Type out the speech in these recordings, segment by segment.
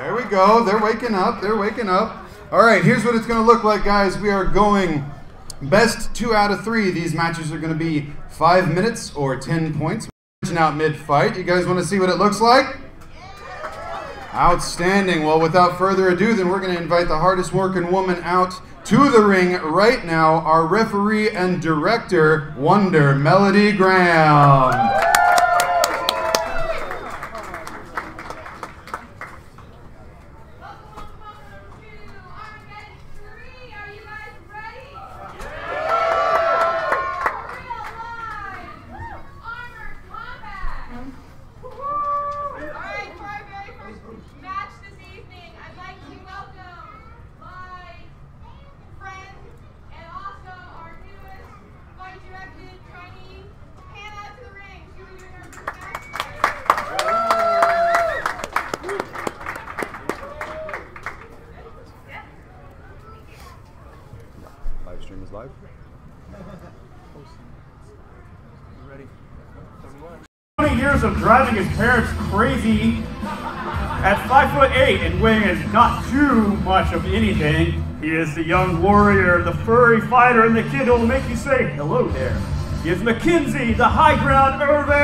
There we go. They're waking up. They're waking up. All right, here's what it's going to look like, guys. We are going best 2 out of 3. These matches are going to be 5 minutes or 10 points. We're out mid-fight. You guys want to see what it looks like? Outstanding. Well, without further ado, then we're going to invite the hardest working woman out to the ring right now, our referee and director, Wonder Melody Graham. Livestream is live. 20 years of driving his parents crazy. At 5'8" and weighing not too much of anything, he is the young warrior, the furry fighter, and the kid who will make you say hello there. He is Mackenzie, the high ground Irvin!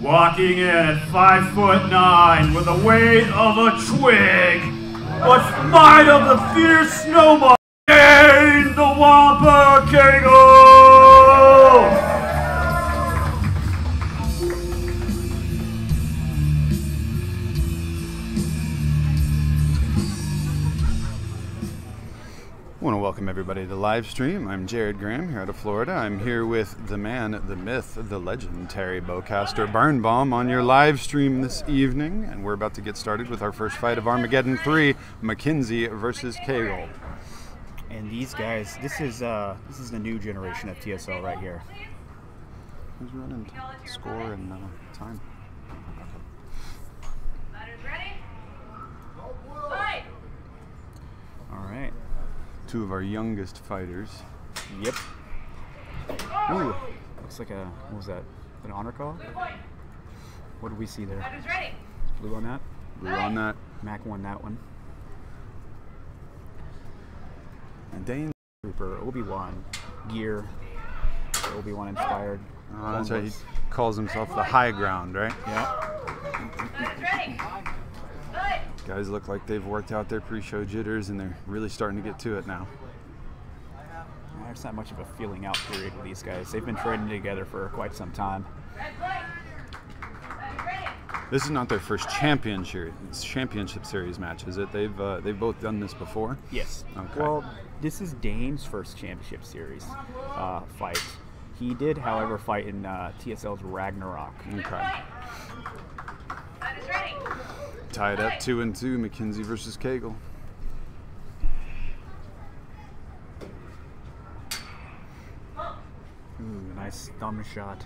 Walking in at 5'9" with the weight of a twig, but might of the fierce snowball, Dane the Wampa Kegel! I want to welcome everybody to the live stream. I'm Jared Graham here out of Florida. I'm here with the man, the myth, the legend, Terry Bowcaster Birnbaum on your live stream this evening. And we're about to get started with our first fight of Armageddon 3, Mackenzie versus Kegel. And these guys, this is the new generation of TSL right here. Who's running score and time? All right. 2 of our youngest fighters. Yep. Ooh, looks like what was that? An honor call? What did we see there? Blue on that? Blue on that. Mac won that one. And Dane. Trooper, Obi-Wan, gear, Obi-Wan inspired. Oh, that's right. He calls himself the high ground, right? Yeah. Guys look like they've worked out their pre-show jitters and they're really starting to get to it now. There's not much of a feeling out period with these guys. They've been training together for quite some time. This is not their first championship series match, is it? They've both done this before? Yes. Okay. Well, this is Dane's first championship series fight. He did, however, fight in TSL's Ragnarok. Okay. Tied up 2-2, Mackenzie versus Kegel. Ooh, nice thumb shot.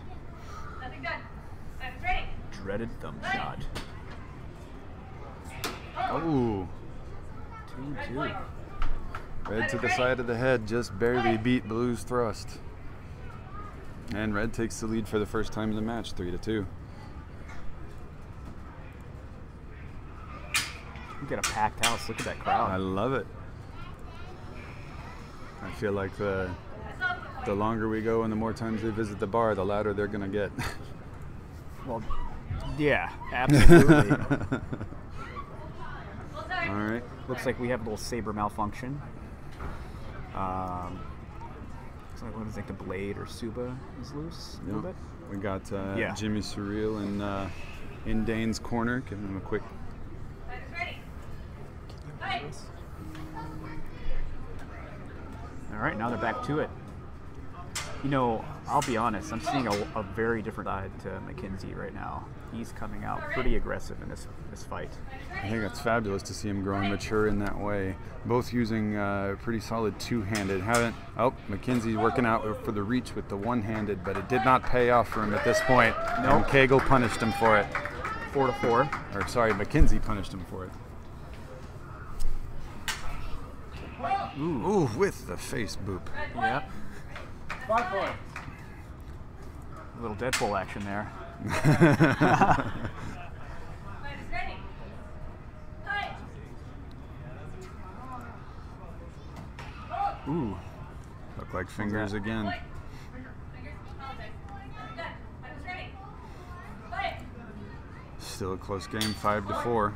Dreaded thumb shot. Oh. 2-2. Red to the side of the head, just barely beat Blue's thrust. And Red takes the lead for the first time in the match, 3-2. We got a packed house. Look at that crowd. I love it. I feel like the longer we go and the more times they visit the bar, the louder they're gonna get. Well, yeah, absolutely. All right. Looks like we have a little saber malfunction. Looks like what is it, the blade or Suba is loose a little bit. We got Jimmy Surreal in Dane's corner, giving him a quick. All right, now they're back to it. You know, I'll be honest, I'm seeing a very different side to Mackenzie right now. He's coming out pretty aggressive in this fight. I think it's fabulous to see him growing mature in that way. Both using pretty solid two-handed. Mackenzie's working out for the reach with the one-handed, but it did not pay off for him at this point. Nope. And Kegel punished him for it. 4-4. Or sorry, Mackenzie punished him for it. Ooh, with the face boop. Yep. A little Deadpool action there. Ooh. Look like fingers again. Still a close game, 5-4.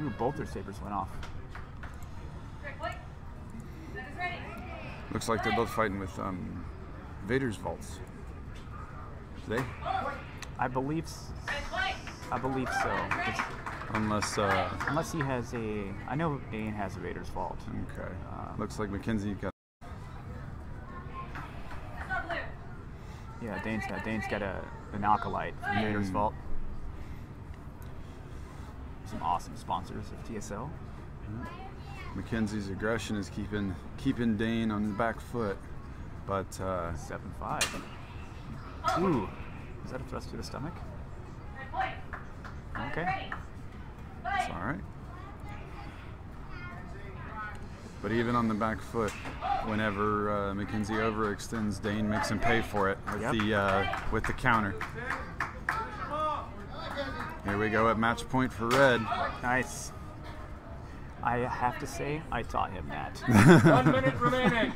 Ooh, both their sabers went off. Looks like they're both fighting with Vader's vaults. They? I believe so. Unless he has a. I know Dane has a Vader's vault. Okay. Looks like McKenzie got. Yeah, Dane's got an Acolyte from Vader's vault. Some awesome sponsors of TSL. McKenzie's aggression is keeping Dane on the back foot, but 7-5. Ooh, is that a thrust to the stomach? Okay. It's all right. But even on the back foot, whenever McKenzie overextends, Dane makes him pay for it with the counter. Here we go at match point for red. Nice. I have to say, I taught him that. 1 minute remaining.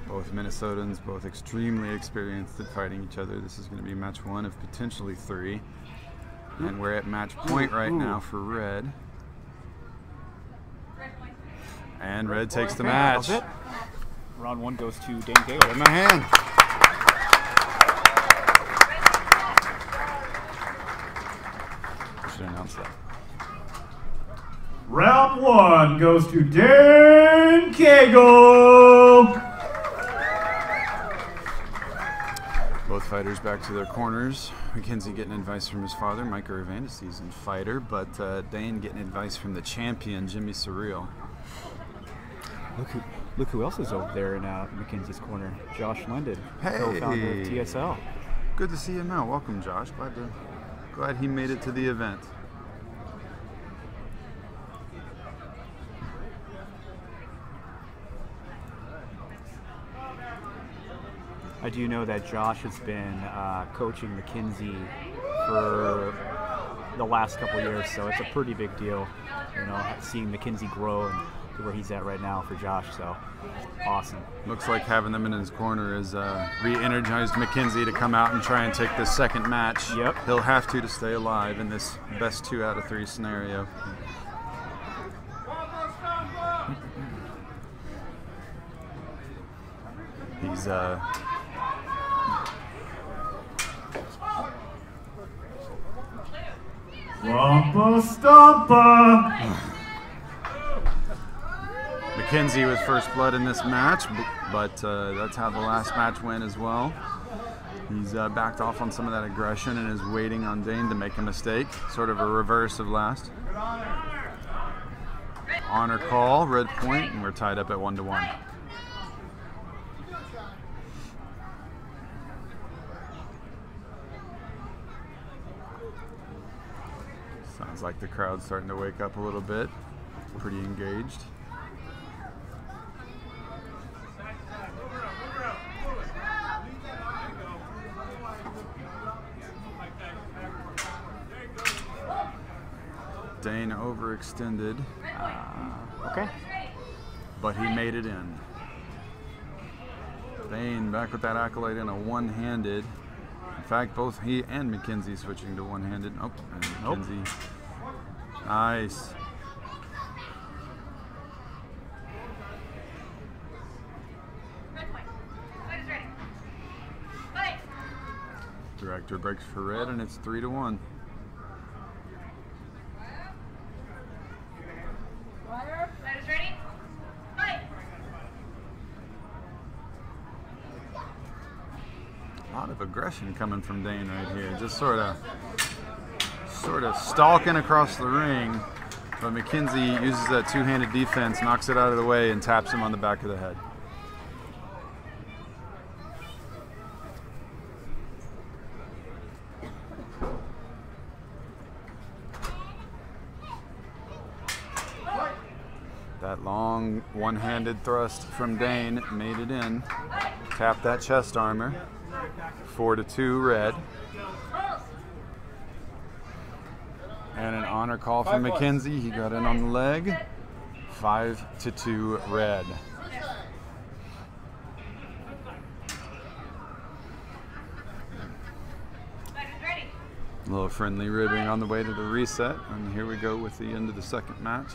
Both Minnesotans, both extremely experienced at fighting each other. This is going to be match 1 of potentially 3. And we're at match point right now for red. And red takes the match. That's it. Round 1 goes to Dane Gale. Put it in my hand. I should announce that. Round 1 goes to Dan Cagle. Both fighters back to their corners. McKenzie getting advice from his father, Mike Irvan, a seasoned fighter, but Dane getting advice from the champion, Jimmy Surreal. Look who else is over there in McKenzie's corner. Josh London, Hey. co-founder of TSL. Good to see him out. Welcome, Josh. Glad he made it to the event. I do know that Josh has been coaching McKenzie for the last couple years, so it's a pretty big deal, you know, seeing McKenzie grow and to where he's at right now for Josh. So awesome. Looks like having them in his corner has re-energized McKenzie to come out and try and take this second match. Yep. He'll have to stay alive in this best 2 out of 3 scenario. He's Wampa Stompa. McKenzie with first blood in this match, but that's how the last match went as well. He's backed off on some of that aggression and is waiting on Dane to make a mistake, sort of a reverse of last. Honor call, red point, and we're tied up at 1-1. Sounds like the crowd's starting to wake up a little bit. Pretty engaged. Dane overextended. Okay. But he made it in. Dane back with that Acolyte in a one-handed. In fact, both he and McKenzie switching to one-handed. Oh, and McKenzie. Nice. Director breaks for red, and it's 3-1. A lot of aggression coming from Dane right here. Just sort of stalking across the ring, but McKenzie uses that two-handed defense, knocks it out of the way, and taps him on the back of the head. Long one-handed thrust from Dane, made it in. Tapped that chest armor. 4-2 red. And an honor call from McKenzie. He got in on the leg. 5-2 red. A little friendly ribbing on the way to the reset, and here we go with the end of the second match.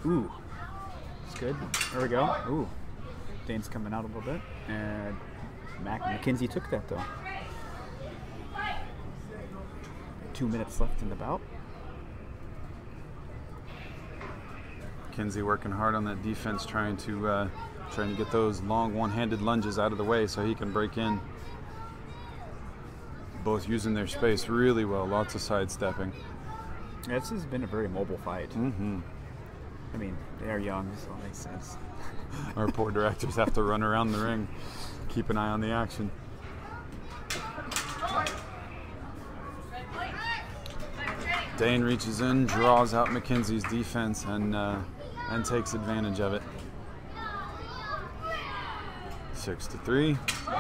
Ooh, it's good. There we go. Ooh, Dane's coming out a little bit, and McKenzie took that though. 2 minutes left in the bout. McKenzie working hard on that defense, trying to get those long one-handed lunges out of the way so he can break in. Both using their space really well, lots of sidestepping. Yeah, this has been a very mobile fight. Mm-hmm. I mean, they are young, so it makes sense. Our poor directors have to run around the ring, keep an eye on the action. Dane reaches in, draws out McKenzie's defense, and takes advantage of it. 6-3,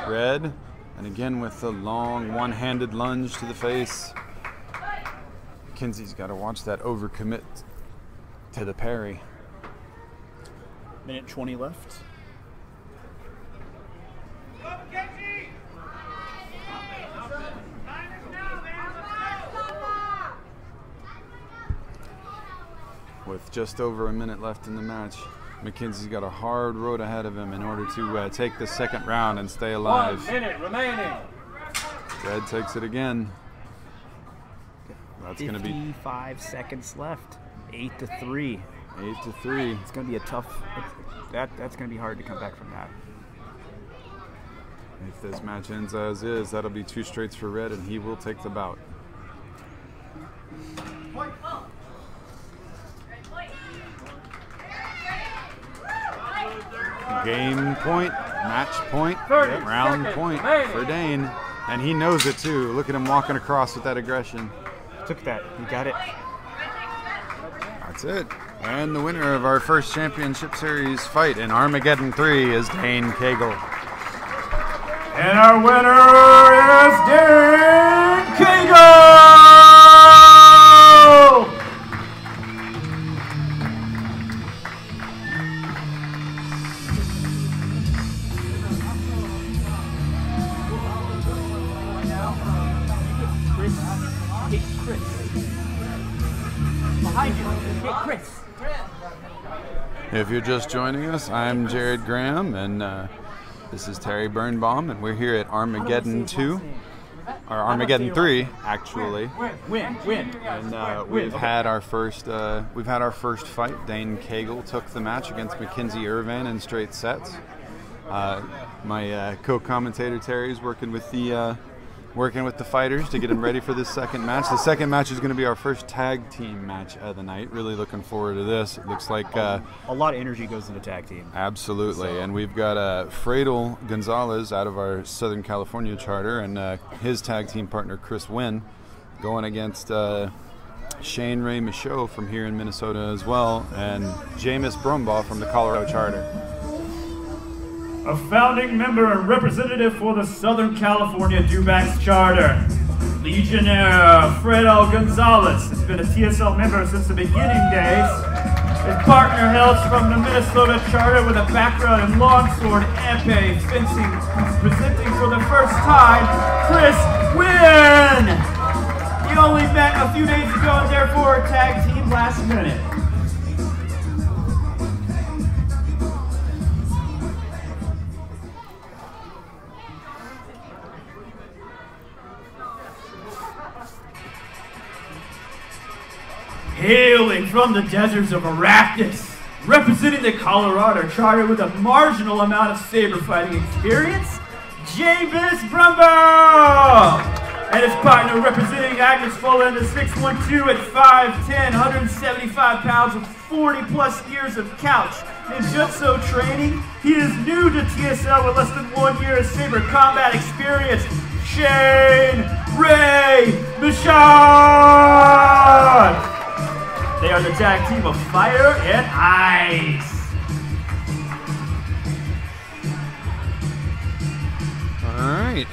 red, and again with the long one-handed lunge to the face. McKenzie's got to watch that overcommit to the parry. Minute 20 left. With just over a minute left in the match, McKenzie's got a hard road ahead of him in order to take the second round and stay alive. 1 minute remaining. Red takes it again. That's going to be 55 seconds left. 8-3. 8-3. It's going to be a tough. That's going to be hard to come back from that. If this match ends as is, that'll be 2 straights for Red, and he will take the bout. Game point, match point, round point for Dane. And he knows it too. Look at him walking across with that aggression. Took that. He got it. That's it. And the winner of our first championship series fight in Armageddon 3 is Dane Cagle. And our winner is Dane Cagle! If you're just joining us, I'm Jared Graham, and this is Terry Birnbaum, and we're here at Armageddon 2, or Armageddon 3, actually. Win. And we've had our first fight. Dane Cagle took the match against Mackenzie Irvin in straight sets. My co-commentator Terry is working with the fighters to get them ready for this second match. The second match is going to be our first tag team match of the night. Really looking forward to this. It looks like a lot of energy goes into tag team. Absolutely. So. And we've got Fredel Gonzalez out of our Southern California charter, and his tag team partner Chris Wynn going against Shane Ray Michaud from here in Minnesota as well, and Jameis Brumbaugh from the Colorado charter. A founding member and representative for the Southern California Dewbacks Charter, Legionnaire Fredel Gonzalez has been a TSL member since the beginning days. His partner hails from the Minnesota Charter with a background in longsword, épée, fencing, presenting for the first time, Chris Wynn! He only met a few days ago and therefore tag team last minute. Hailing from the deserts of Arrakis, representing the Colorado Charter with a marginal amount of saber fighting experience, Jameis Brumbaugh! And his partner representing Agnes Fullen is 6'1" at 5'10", 175 pounds with 40 plus years of couch ninjutsu training. He is new to TSL with less than 1 year of saber combat experience, Shane Ray Michaud! They are the tag team of Fire and Ice. Alright,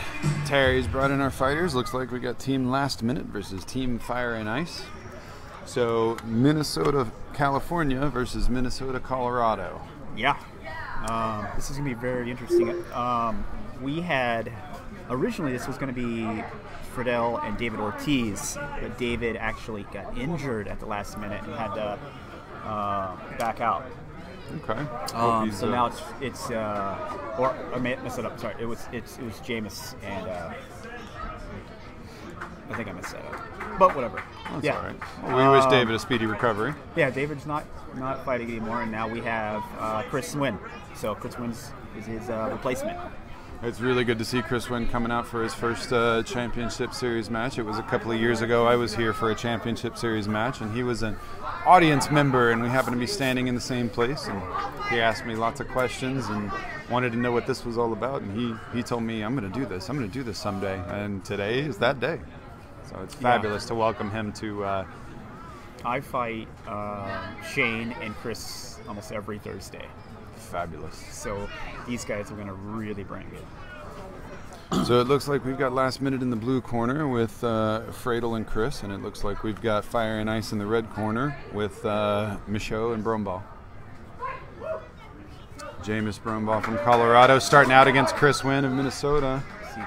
Terry's brought in our fighters. Looks like we got Team Last Minute versus Team Fire and Ice. So, Minnesota, California versus Minnesota, Colorado. Yeah. This is going to be very interesting. We had, originally this was going to be Friedel and David Ortiz, but David actually got injured at the last minute and had to back out. Okay. So now it's or I messed it up. Sorry, it was Jameis and I think I messed that up. But whatever. That's all right. Well, we wish David a speedy recovery. Yeah, David's not fighting anymore, and now we have Chris Wynn. So Chris Wynn is his replacement. It's really good to see Chris Wynn coming out for his first Championship Series match. It was a couple of years ago. I was here for a Championship Series match, and he was an audience member, and we happened to be standing in the same place. And he asked me lots of questions and wanted to know what this was all about. And he told me, I'm going to do this. I'm going to do this someday. And today is that day. So it's fabulous to welcome him to. I fight Shane and Chris almost every Thursday. Fabulous. So these guys are going to really bring it. So it looks like we've got Last Minute in the blue corner with Friedel and Chris, and it looks like we've got Fire and Ice in the red corner with Michaud and Brombaugh. Jameis Brombaugh from Colorado starting out against Chris Wynn of Minnesota. See,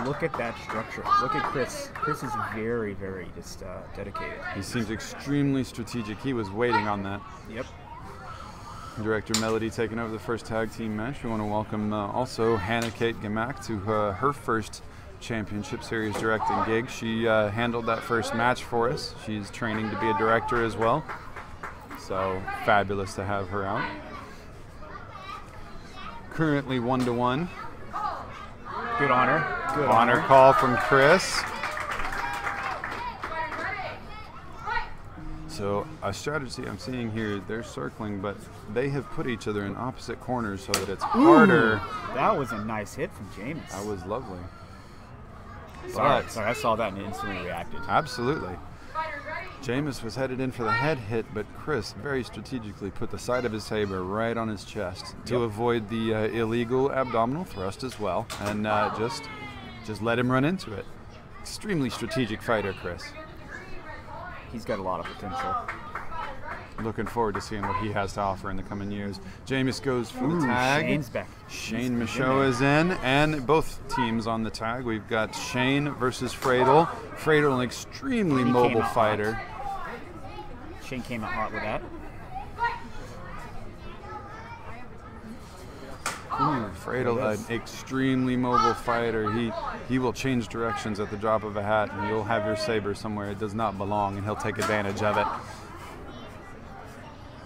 look at that structure. Look at Chris. Chris is very, very just dedicated. He seems extremely strategic. He was waiting on that. Yep. Director Melody taking over the first tag team match. We want to welcome also Hannah Kate Gamak to her first Championship Series directing gig. She handled that first match for us. She's training to be a director as well. So fabulous to have her out. Currently 1-1. Good honor. Good honor call from Chris. So a strategy I'm seeing here, they're circling, but they have put each other in opposite corners so that it's harder. That was a nice hit from James. That was lovely. Sorry, I saw that and instantly reacted. Absolutely. Jameis was headed in for the head hit, but Chris very strategically put the side of his saber right on his chest to avoid the illegal abdominal thrust as well, and just let him run into it. Extremely strategic fighter, Chris. He's got a lot of potential. Looking forward to seeing what he has to offer in the coming years. Jameis goes for the tag. Shane's back. Shane Michaud is in, and both teams on the tag. We've got Shane versus Friedel. Friedel, an extremely mobile fighter. Shane came out hot with that. Friedel, an extremely mobile fighter. He will change directions at the drop of a hat, and you'll have your saber somewhere it does not belong, and he'll take advantage of it.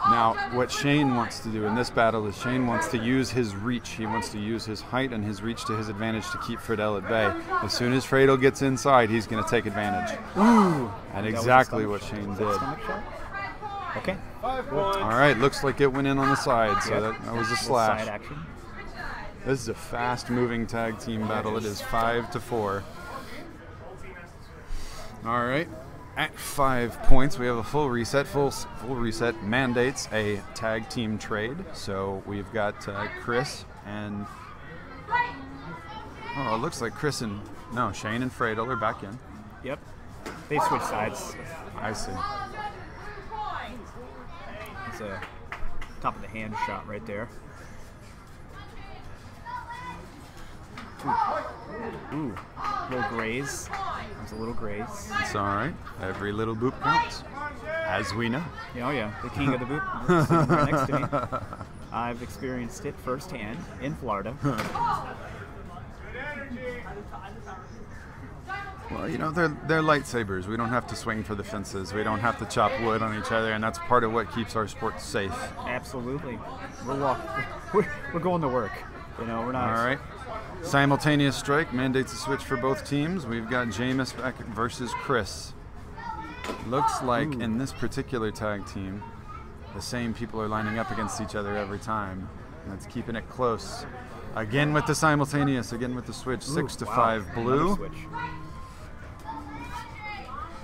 Now, what Shane wants to do in this battle is Shane wants to use his reach. He wants to use his height and his reach to his advantage to keep Friedel at bay. As soon as Friedel gets inside, he's going to take advantage. And exactly what Shane did. Okay. All right, looks like it went in on the side, so that was a slash. Side action. This is a fast-moving tag team battle. It is 5-4. All right. At 5 points, we have a full reset. Full reset mandates a tag team trade. So we've got Chris and it looks like Shane and Friedel are back in. Yep, they switched sides. I see. It's a top of the hand shot right there. Ooh, little graze. There's a little graze. It's all right. Every little boop counts, as we know. Oh yeah, the king of the boop sitting right next to me. I've experienced it firsthand in Florida. Well, you know, they're lightsabers. We don't have to swing for the fences. We don't have to chop wood on each other, and that's part of what keeps our sport safe. Absolutely. We're going to work. You know, we're not. All right. Simultaneous strike mandates a switch for both teams. We've got Jameis back versus Chris. Looks like in this particular tag team, the same people are lining up against each other every time. That's keeping it close. Again with the simultaneous, again with the switch. 6-5 blue.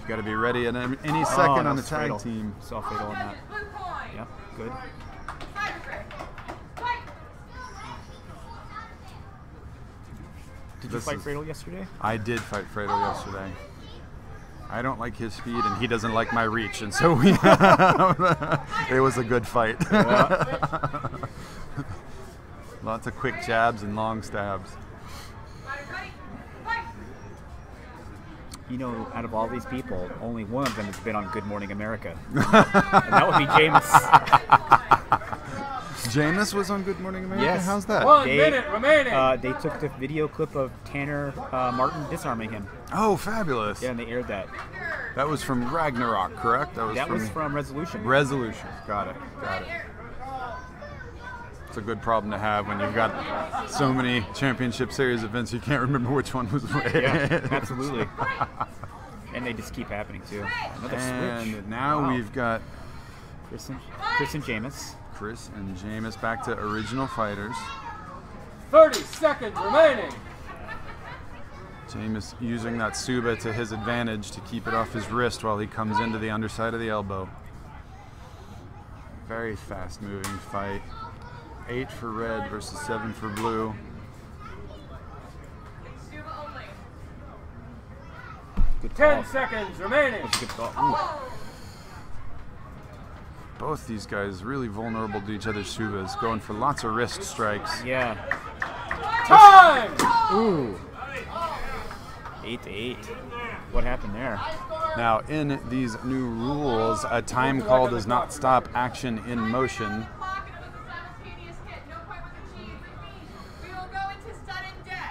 You got to be ready at any second on the tag fatal. team. Saw fatal on that. Yep, good. Did you fight Fredo yesterday? I did fight Fredo yesterday. I don't like his speed, and he doesn't like my reach, and so we it was a good fight. Yeah. Lots of quick jabs and long stabs. You know, out of all these people, only one of them has been on Good Morning America. And that would be Jameis. Jameis was on Good Morning America? Yes. How's that? 1 minute remaining. They took the video clip of Tanner Martin disarming him. Oh, fabulous. Yeah, and they aired that. That was from Ragnarok, correct? That was from Resolution. Resolution. Got it. Got it. It's a good problem to have when you've got so many championship series events you can't remember which one was which. Yeah, absolutely. And they just keep happening too. Another and switch. now we've got Chris and Jameis. Chris and Jameis back to original fighters. 30 seconds remaining. Jameis using that Suba to his advantage to keep it off his wrist while he comes into the underside of the elbow. Very fast moving fight. 8 for red versus 7 for blue. Good 10 call. seconds remaining. That's a good call. Ooh. Both these guys really vulnerable to each other's Subas, going for lots of wrist strikes. Yeah. Time! Ooh. 8-8. What happened there? Now, in these new rules, a time call does not stop action in motion.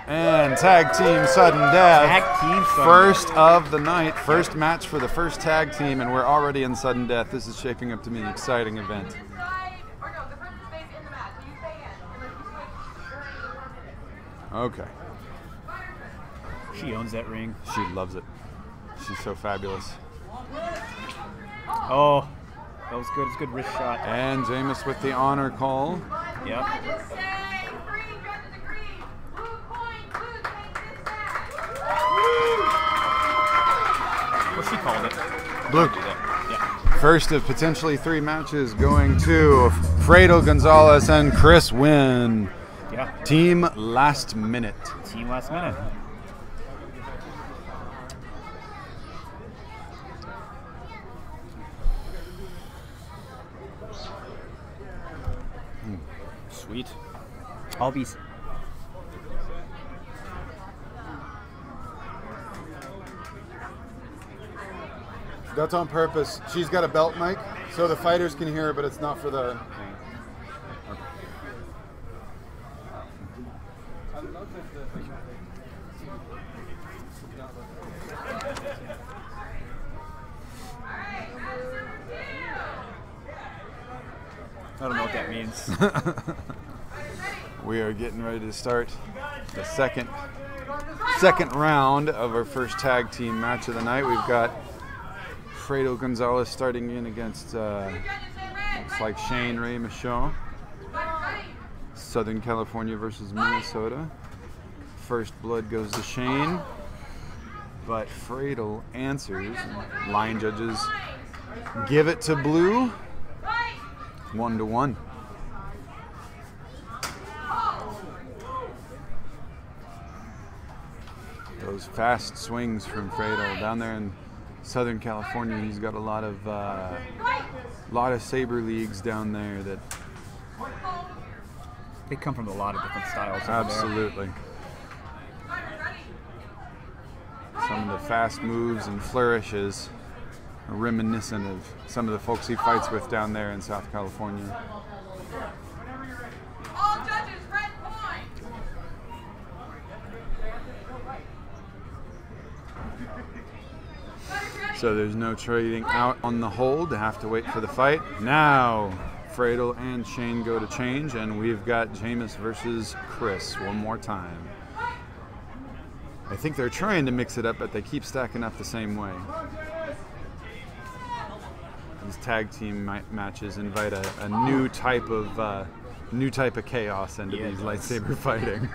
And tag team sudden death. Tag team sudden First of the night, first match for the first tag team, and we're already in sudden death. This is shaping up to be an exciting event. Okay. She owns that ring. She loves it. She's so fabulous. Oh, that was good. It's a good wrist shot. And Jameis with the honor call. Yep. Well, she called it. Blue. Yeah. First of potentially 3 matches going to Fredo Gonzalez and Chris Wynn. Yeah. Team last minute. Team last minute. Sweet. I'll be. That's on purpose. She's got a belt mic, so the fighters can hear her, but it's not for the... I don't know what that means. We are getting ready to start the second round of our first tag team match of the night. We've got Fredo Gonzalez starting in against looks like Shane Ray Michaud. Southern California versus Minnesota. First blood goes to Shane, but Fredo answers. Line judges give it to Blue. 1-1. Those fast swings from Fredo down there in Southern California. He's got a lot of saber leagues down there that They come from a lot of different styles. over absolutely. Some of the fast moves and flourishes are reminiscent of some of the folks he fights with down there in South California. All judges, red point. So there's no trading out on the hold. Have to wait for the fight. Now, Fredo and Shane go to change, and we've got Jameis versus Chris one more time. I think they're trying to mix it up, but they keep stacking up the same way. These tag team matches invite a new type of chaos into these lightsaber fighting.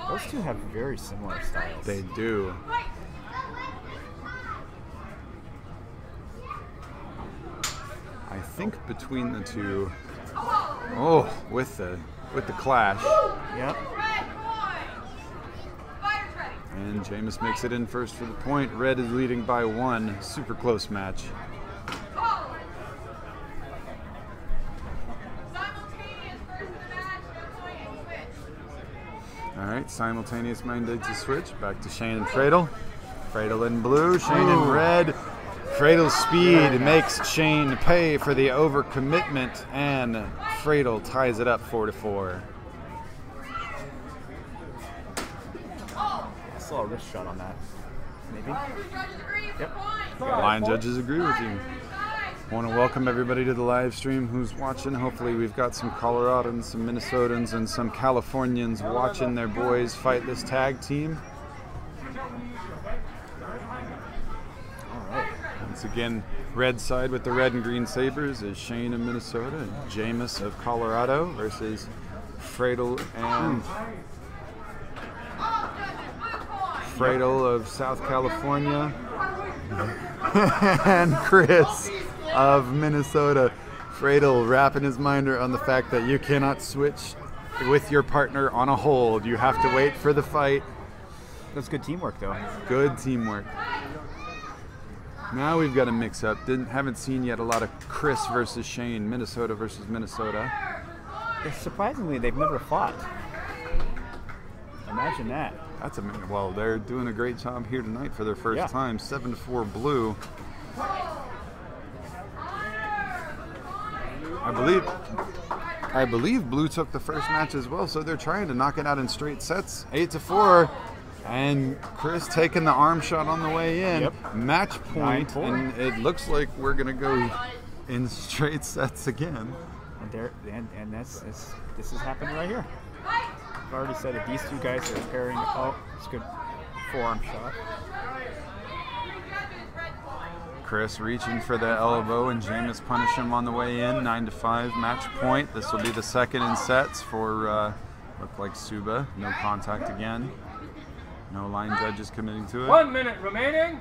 Those two have very similar styles. They do. I think between the two. Oh, with the clash. Yep. And Jameis makes it in first for the point. Red is leading by 1. Super close match. All right, simultaneous mandate to switch. Back to Shane and Fradel. Fradel in blue, Shane in red. Fradel's speed makes Shane pay for the overcommitment, and Fradel ties it up 4-4. I saw a wrist shot on that. Maybe? Yep. Line judges agree with you. I want to welcome everybody to the live stream who's watching. Hopefully we've got some Coloradans, some Minnesotans, and some Californians watching their boys fight this tag team. Once again, red side with the red and green sabers is Shane of Minnesota and Jameis of Colorado versus Fradel and Fradel of South California and Chris of Minnesota. Fradel wrapping his mind on the fact that you cannot switch with your partner on a hold. You have to wait for the fight. That's good teamwork, though. Good teamwork. Now we've got a mix-up. Haven't seen yet a lot of Chris versus Shane, Minnesota versus Minnesota. Surprisingly, they've never fought. Imagine that. That's amazing. Well, they're doing a great job here tonight for their first time. 7-4 blue. I believe blue took the first match as well, so they're trying to knock it out in straight sets. 8-4. And Chris taking the arm shot on the way in. Yep. Match point, 9-4. and it looks like we're going to go in straight sets again. And this is happening right here. I've already said that these two guys are pairing. Oh, it's a good forearm shot. Chris reaching for the elbow, and Jameis punish him on the way in. 9-5 match point. This will be the second in sets for look like Suba. No contact again. No line judges committing to it. 1 minute remaining.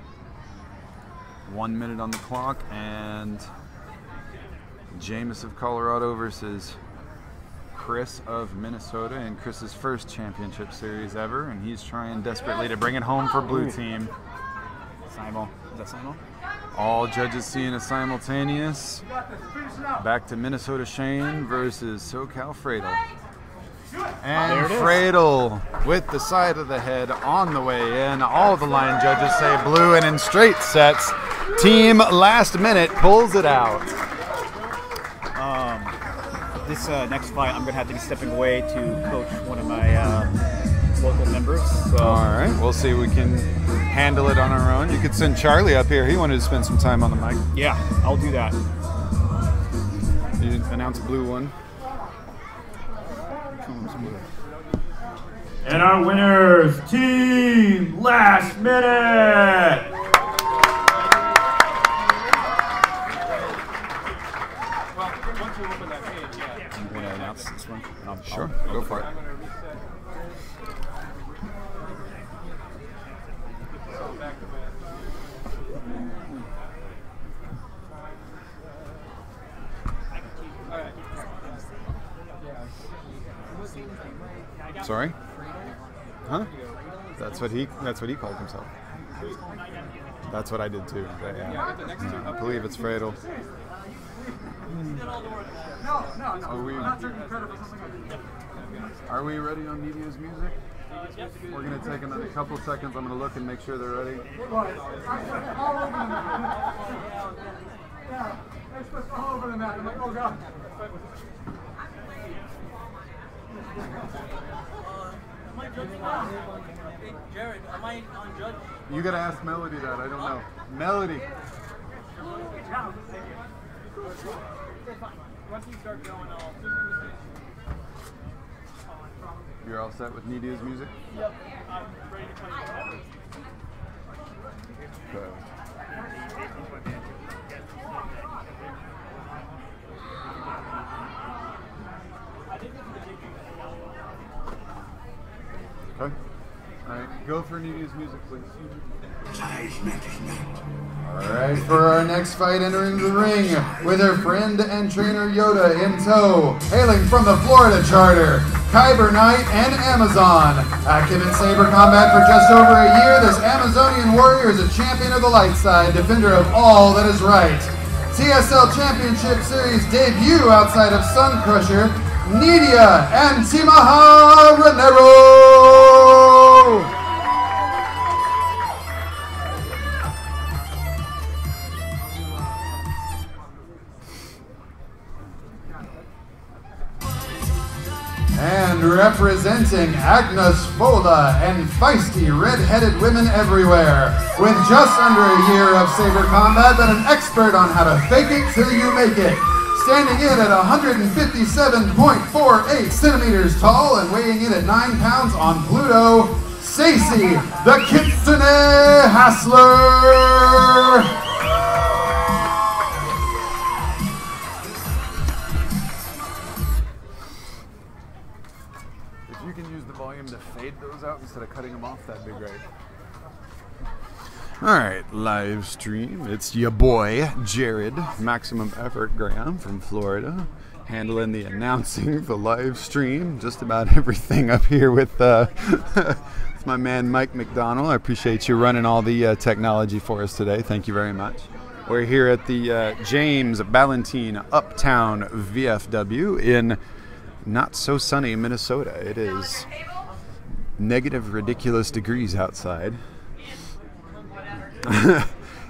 1 minute on the clock, and Jameis of Colorado versus Chris of Minnesota in Chris's first championship series ever, and he's trying desperately to bring it home for blue team. Simul. Is that Simul? All judges seeing a simultaneous. Back to Minnesota Shane versus SoCal Fradel. And Fradel with the side of the head on the way in. All the line judges say blue, and in straight sets, team last minute pulls it out. This next fight, I'm going to have to be stepping away to coach one of my local members. So. All right, we'll see if we can handle it on our own. You could send Charlie up here. He wanted to spend some time on the mic. Yeah, I'll do that. You announce a blue one. And our winners, Team Last Minute! Well, once you open that page, I'm going to announce this one. Sure, go for it. Sorry? Huh? That's what he called himself. That's what I did too. But yeah. I believe it's Fradel. Are we ready on Media's music? We're going to take another couple seconds. I'm going to look and make sure they're ready. Yeah, they're supposed to all over the map. I'm like, oh god. Am I judging now? Hey, Jared, am I on judge? You got to ask Melody that. I don't know. Melody. once you start going, I'll. You're all set with Media's music? Yep, I'm ready to play. Okay. Okay. All right. Go for Nidia's music, please. Alright, for our next fight, entering the ring with her friend and trainer Yoda in tow, hailing from the Florida charter, Kyber Knight and Amazon. Active in saber combat for just over a year, this Amazonian warrior is a champion of the light side, defender of all that is right. TSL Championship Series debut outside of Sun Crusher, Nidia Antimaha Renero. And representing Agnes Fola and feisty red-headed women everywhere, with just under a year of saber combat, but an expert on how to fake it till you make it. Standing in at 157.48 centimeters tall and weighing in at 9 pounds on Pluto, Stacey the Kitsune Hassler. To fade those out instead of cutting them off, that'd be great. Alright, live stream. It's your boy, Jared, Maximum Effort Graham from Florida, handling the announcing, the live stream, just about everything up here with my man Mike McDonald. I appreciate you running all the technology for us today. Thank you very much. We're here at the James Ballantine Uptown VFW in not so sunny Minnesota. It is negative ridiculous degrees outside.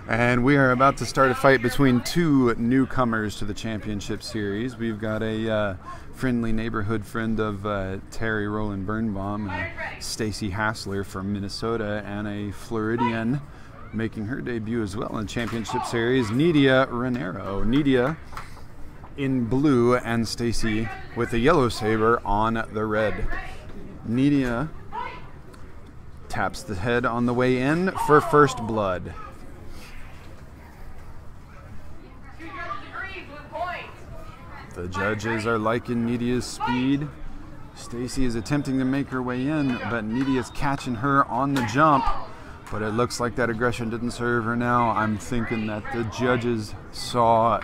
And we are about to start a fight between two newcomers to the championship series. We've got a friendly neighborhood friend of Terry Roland Birnbaum, Stacey Hassler from Minnesota, and a Floridian making her debut as well in the championship series, Nidia Renero. Nidia in blue and Stacey with the yellow saber on the red. Nidia taps the head on the way in for first blood. The judges are liking Nidia's speed. Stacey is attempting to make her way in, but Nidia's catching her on the jump. But it looks like that aggression didn't serve her now. I'm thinking that the judges saw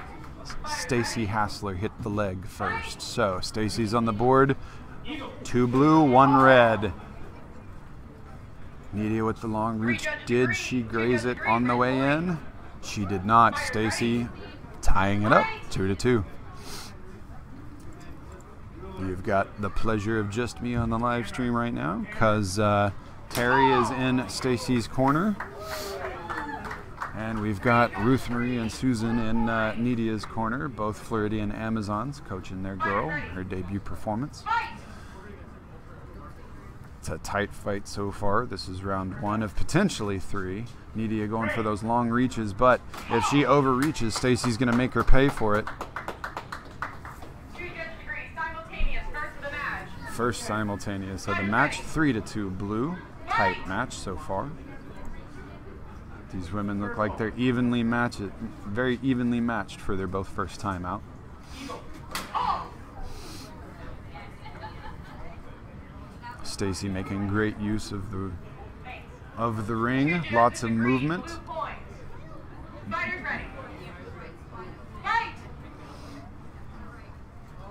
Stacey Hassler hit the leg first. So Stacey's on the board. 2 blue, 1 red. Nidia with the long reach. Did she graze it on the way in? She did not. Stacey tying it up 2-2. You've got the pleasure of just me on the live stream right now because Terry is in Stacey's corner. And we've got Ruth Marie and Susan in Nidia's corner, both Floridian Amazons coaching their girl, her debut performance. It's a tight fight so far. This is round 1 of potentially 3. Nidia going for those long reaches, but if she overreaches, Stacey's going to make her pay for it. First simultaneous. So the match 3-2 blue. Tight match so far. These women look like they're evenly matched, very evenly matched for their both first time out. Stacey making great use of the ring, lots of movement.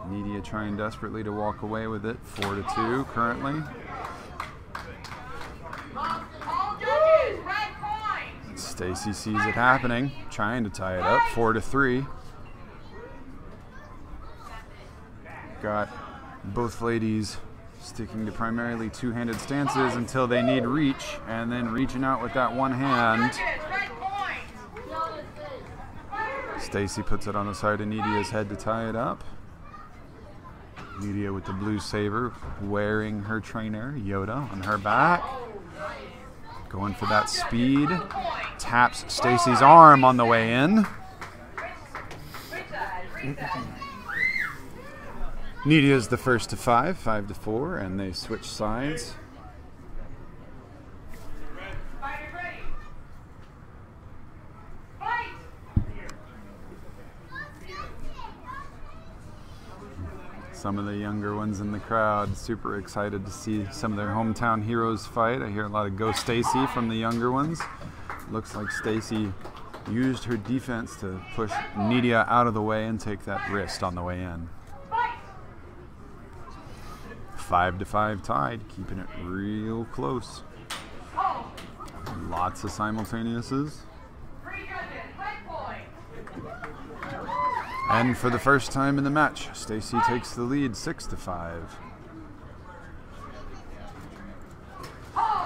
Nidia trying desperately to walk away with it. 4-2 currently. Stacey sees it happening, trying to tie it up. 4-3. Got both ladies sticking to primarily two-handed stances until they need reach, and then reaching out with that one hand. Stacey puts it on the side of Nidia's head to tie it up. Nidia with the blue saber, wearing her trainer, Yoda, on her back. Going for that speed. Taps Stacey's arm on the way in. Nidia's the first to 5-4, and they switch sides. Some of the younger ones in the crowd super excited to see some of their hometown heroes fight. I hear a lot of "Go Stacy" from the younger ones. Looks like Stacy used her defense to push Nidia out of the way and take that wrist on the way in. 5-5 tied, keeping it real close. Lots of simultaneouses. And for the first time in the match, Stacy takes the lead 6-5.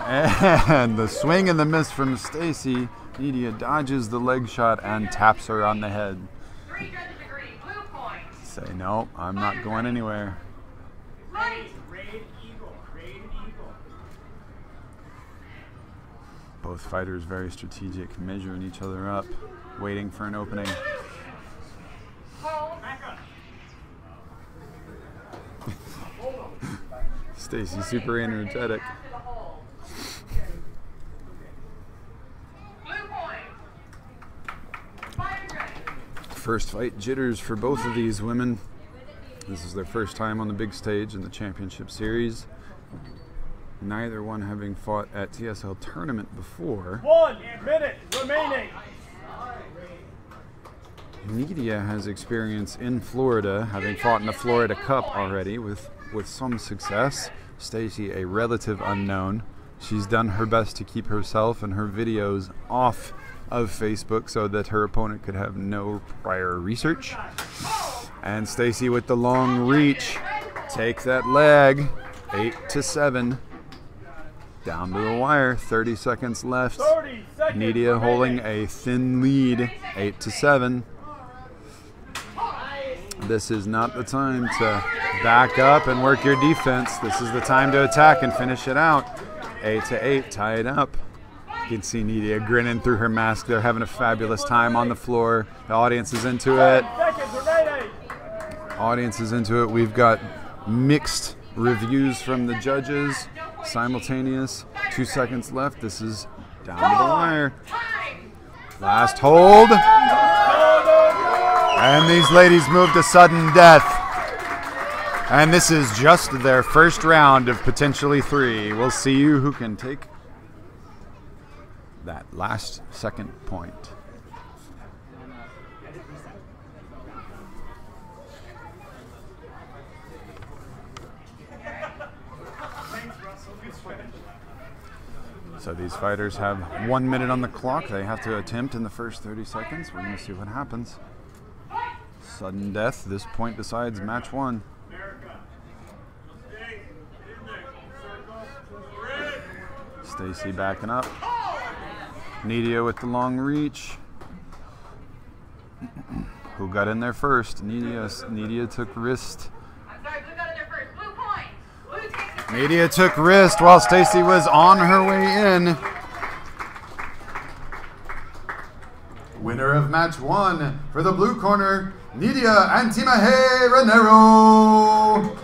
And the swing and the miss from Stacy. Nidia dodges the leg shot and taps her on the head. Say, no, I'm not going anywhere. Both fighters very strategic, measuring each other up, waiting for an opening. Stacy super energetic. First fight jitters for both of these women. This is their first time on the big stage in the championship series. Neither one having fought at TSL tournament before. 1 minute remaining. Nidia has experience in Florida, having fought in the Florida Cup already with some success. Stacy, a relative unknown. She's done her best to keep herself and her videos off of Facebook so that her opponent could have no prior research. And Stacy with the long reach, take that leg, 8-7. Down to the wire, 30 seconds left. Nidia holding a thin lead, 8-7. This is not the time to back up and work your defense. This is the time to attack and finish it out. 8-8, tied up. You can see Nidia grinning through her mask. They're having a fabulous time on the floor. The audience is into it. Audience is into it. We've got mixed reviews from the judges. Simultaneous. 2 seconds left. This is down to the wire. Last hold. And these ladies move to sudden death. And this is just their first round of potentially 3. We'll see who can take that last second point. So these fighters have 1 minute on the clock. They have to attempt in the first 30 seconds. We're going to see what happens. Sudden death. This point decides match 1. Stacy backing up. Nidia with the long reach. Who got in there first? Nidia took wrist. Nidia took wrist while Stacy was on her way in. Winner of match 1 for the blue corner, Nidia Antimahe Renero.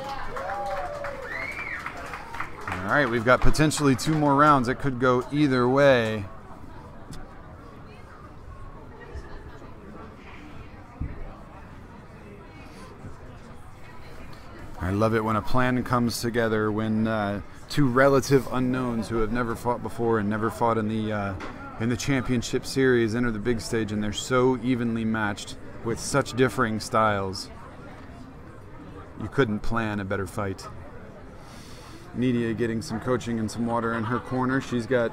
All right, we've got potentially 2 more rounds. It could go either way. I love it when a plan comes together, when 2 relative unknowns who have never fought before and never fought in the championship series enter the big stage, and they're so evenly matched with such differing styles. You couldn't plan a better fight. Nidia getting some coaching and some water in her corner. She's got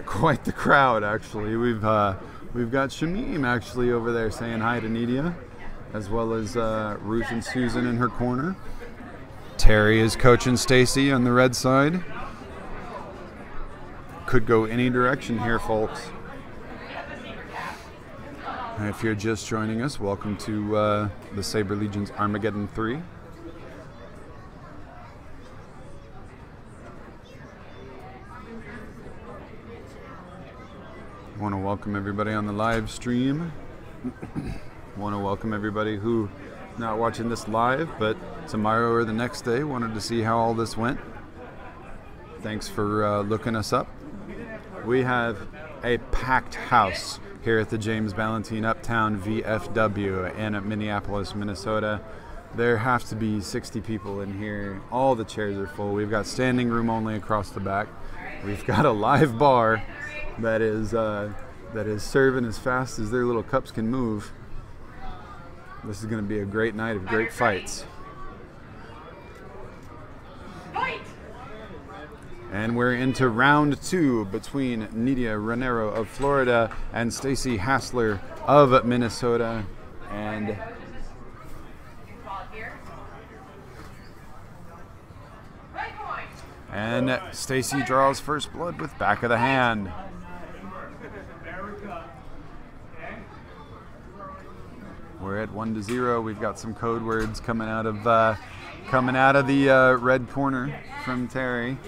quite the crowd, actually. We've got Shamim actually over there saying hi to Nidia, as well as Ruth and Susan in her corner. Terry is coaching Stacy on the red side. Could go any direction here, folks. And if you're just joining us, welcome to the Saber Legion's Armageddon III. I want to welcome everybody on the live stream. I want to welcome everybody who not watching this live, but tomorrow or the next day wanted to see how all this went. Thanks for looking us up. We have a packed house here at the James Ballantine Uptown VFW in Minneapolis, Minnesota. There have to be 60 people in here. All the chairs are full. We've got standing room only across the back. We've got a live bar that is serving as fast as their little cups can move. This is going to be a great night of great fights. And we're into round 2 between Nidia Ranero of Florida and Stacy Hassler of Minnesota. And Stacy draws first blood with back of the hand. We're at 1-0. We've got some code words coming out of the red corner from Terry.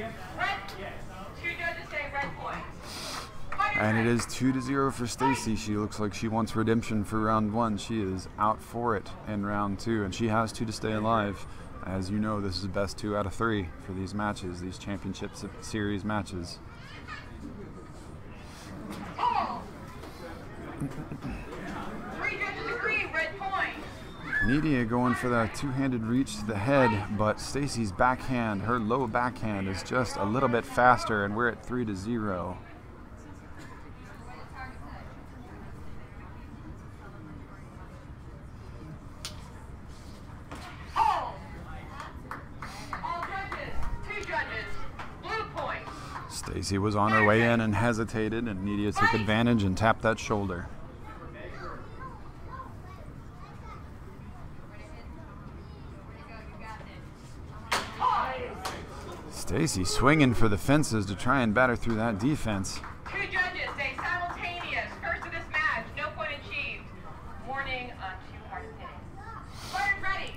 And it is 2-0 for Stacy. She looks like she wants redemption for round 1. She is out for it in round 2, and she has 2 to stay alive. As you know, this is best 2 out of 3 for these matches, these championship series matches. Nidia going for that 2-handed reach to the head, but Stacy's backhand, her low backhand, is just a little bit faster, and we're at 3-0. Stacy was on her way in and hesitated, and Nidia took advantage and tapped that shoulder. Stacy swinging for the fences to try and batter through that defense. 2 judges say simultaneous. First of this match, no point achieved. Warning on 2 hard hits. Fire ready.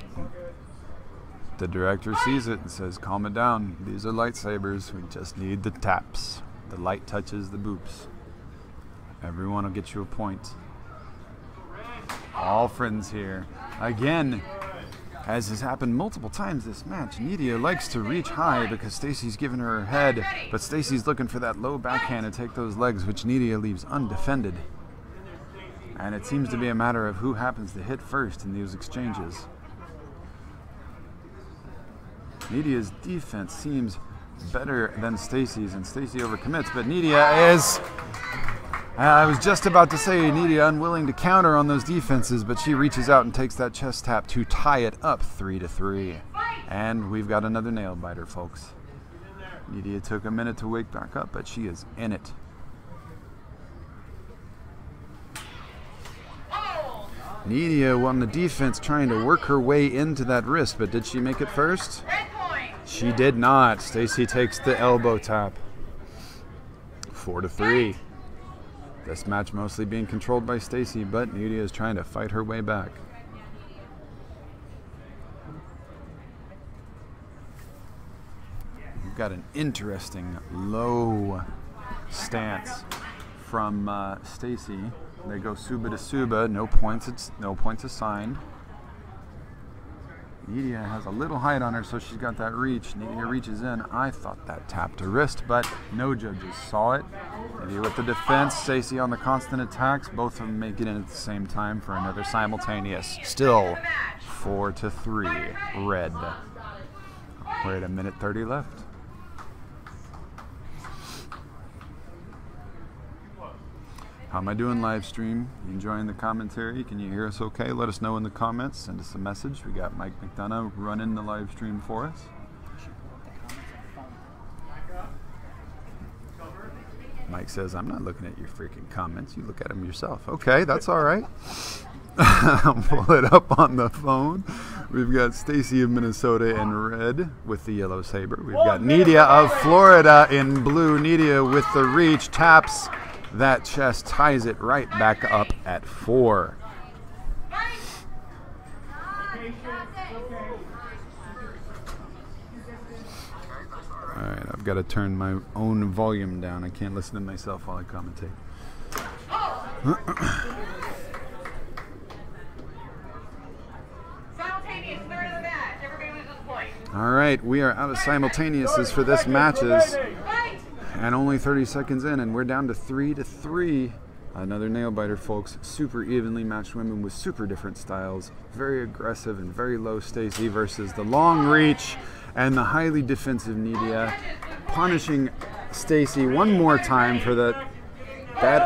The director sees it and says, calm it down. These are lightsabers. We just need the taps. The light touches the boops. Everyone will get you a point. All friends here. Again, as has happened multiple times this match, Nidia likes to reach high because Stacy's giving her head, but Stacy's looking for that low backhand to take those legs, which Nidia leaves undefended. And it seems to be a matter of who happens to hit first in these exchanges. Nidia's defense seems better than Stacy's, and Stacy overcommits, but Nidia is... I was just about to say Nidia unwilling to counter on those defenses, but she reaches out and takes that chest tap to tie it up 3-3. And we've got another nail biter, folks. Nidia took a minute to wake back up, but she is in it. Nidia on the defense trying to work her way into that wrist, but did she make it first? She did not. Stacy takes the elbow tap. 4-3. This match mostly being controlled by Stacy, but Nidia is trying to fight her way back. We've got an interesting low stance from Stacy. They go Suba to Suba, no points assigned. Nidia has a little height on her, so she's got that reach. Nidia reaches in. I thought that tapped her wrist, but no judges saw it. Nidia with the defense, Stacy on the constant attacks. Both of them make it in at the same time for another simultaneous. Still 4-3, red. We're at 1:30 left. How am I doing, live stream? You enjoying the commentary? Can you hear us okay? Let us know in the comments. Send us a message. We got Mike McDonough running the live stream for us. Mike says, I'm not looking at your freaking comments. You look at them yourself. Okay, that's all right. I'll pull it up on the phone. We've got Stacy of Minnesota in red with the yellow saber. We've got Nidia of Florida in blue. Nidia with the reach, taps that chest, ties it right back up at 4. Alright, I've got to turn my own volume down. I can't listen to myself while I commentate. Simultaneous, third of the match. Everybody loses a point. Alright, we are out of simultaneouses for this matches. And only 30 seconds in, and we're down to 3-3 Another nail biter, folks. Super evenly matched women with super different styles. Very aggressive and very low Stacy versus the long reach and the highly defensive Nidia. Punishing Stacy one more time for that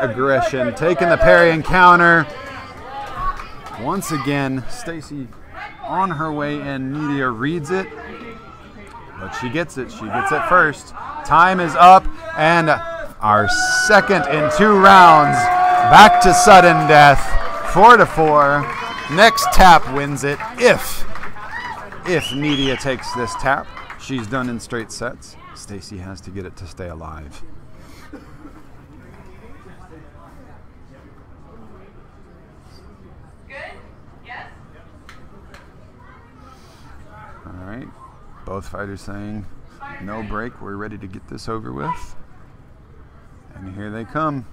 aggression. Taking the parry and counter. Once again, Stacy on her way in. Nidia reads it, but she gets it. She gets it first. Time is up, and our second in 2 rounds. Back to sudden death. 4-4. Next tap wins it. If Nidia takes this tap, she's done in straight sets. Stacy has to get it to stay alive. All right, both fighters saying no break, we're ready to get this over with. And here they come.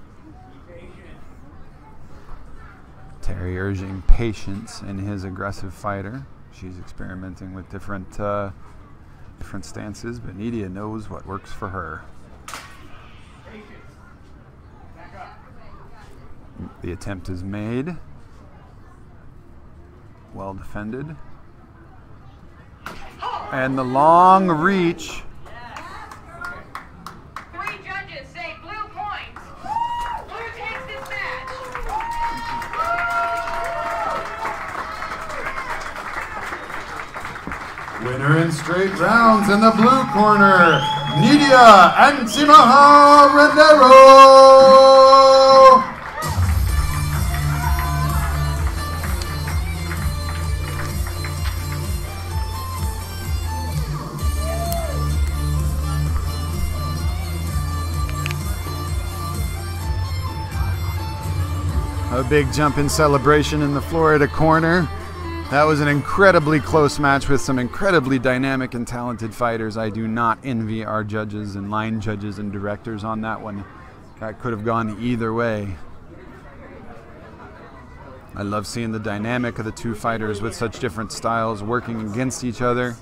Terry urging patience in his aggressive fighter. She's experimenting with different stances, but Nidia knows what works for her. The attempt is made. Well defended. And the long reach. 3 judges say blue points. Blue takes this match. Winner in straight rounds in the blue corner, Nidia Antimaha Renero. A big jump in celebration in the Florida corner. That was an incredibly close match with some incredibly dynamic and talented fighters. I do not envy our judges and line judges and directors on that one. That could have gone either way. I love seeing the dynamic of the 2 fighters with such different styles working against each other.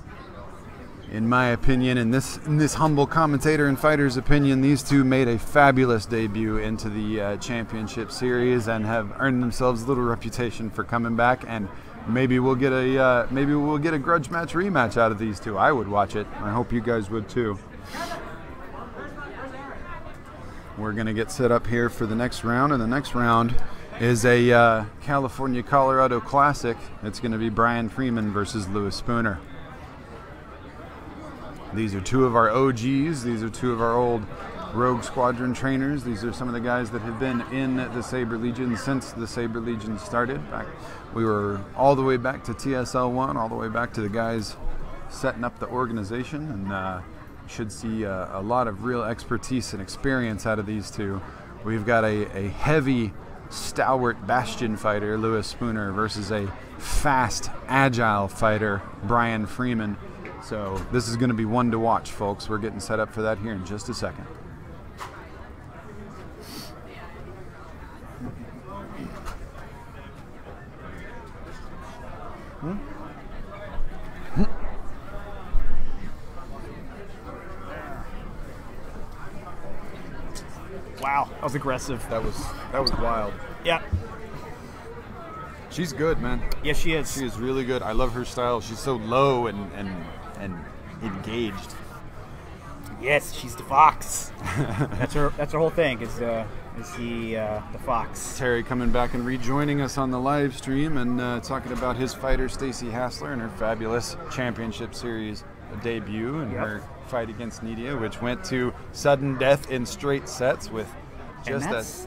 In my opinion, in this humble commentator and fighter's opinion, these 2 made a fabulous debut into the championship series and have earned themselves a little reputation for coming back. And maybe we'll get a grudge match rematch out of these 2. I would watch it. I hope you guys would too. We're gonna get set up here for the next round, and the next round is a California-Colorado Classic. It's gonna be Brian Freeman versus Lewis Spooner. These are 2 of our OGs. These are 2 of our old Rogue Squadron trainers. These are some of the guys that have been in the Saber Legion since the Saber Legion started. We were all the way back to TSL 1, all the way back to the guys setting up the organization, and should see a lot of real expertise and experience out of these 2. We've got a heavy, stalwart bastion fighter, Lewis Spooner, versus a fast, agile fighter, Brian Freeman. So this is going to be one to watch, folks. We're getting set up for that here in just a second. Wow, that was aggressive. That was wild. Yeah. She's good, man. Yes, she is. She is really good. I love her style. She's so low and engaged. Yes, she's the fox. That's her whole thing. Is the fox. Terry coming back and rejoining us on the live stream and talking about his fighter Stacy Hassler and her fabulous championship series debut and her fight against Nidia, which went to sudden death in straight sets with just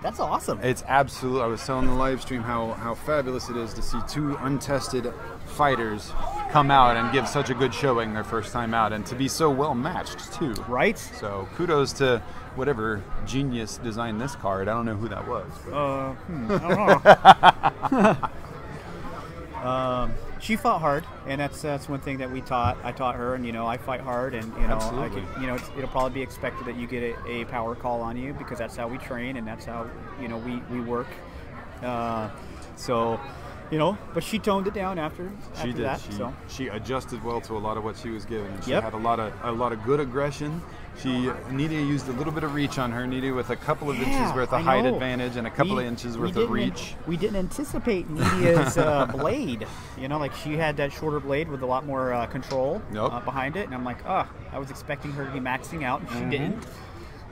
That's awesome. It's absolute. I was telling the live stream how fabulous it is to see 2 untested fighters come out and give such a good showing their first time out, and to be so well matched too. Right. So kudos to whatever genius designed this card. I don't know who that was. I don't know. She fought hard, and that's one thing that I taught her, and I fight hard, and Absolutely. It'll probably be expected that you get a power call on you, because that's how we train and that's how we work. So you know, but she toned it down after She did. that. She adjusted well to a lot of what she was given. And she Yep. had a lot of good aggression. Nidia used a little bit of reach on her. Nidia with a couple of inches worth of height advantage and a couple of inches worth of reach. We didn't anticipate Nidia's blade. You know, like she had that shorter blade with a lot more control behind it, and I'm like, I was expecting her to be maxing out, and she didn't.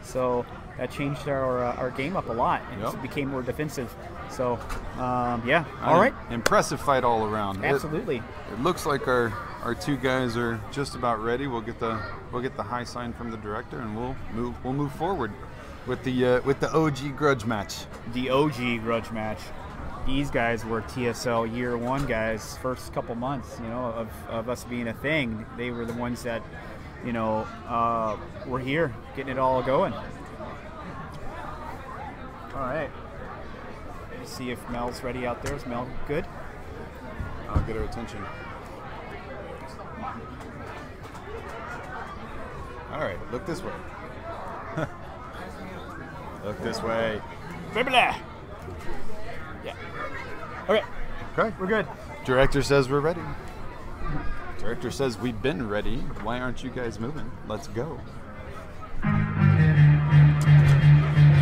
So that changed our game up a lot, and it became more defensive. So, yeah. All right. Impressive fight all around. Absolutely. It looks like our two guys are just about ready. We'll get the high sign from the director, and we'll move forward with the OG grudge match. The OG grudge match. These guys were TSL year one guys. First couple months, you know, of us being a thing. They were the ones that, you know, were here getting it all going. All right. Let's see if Mel's ready out there. Is Mel good? I'll get her attention. All right, look this way. Look this way. Yeah. Okay. Okay, we're good. Director says we're ready. Director says we've been ready. Why aren't you guys moving? Let's go.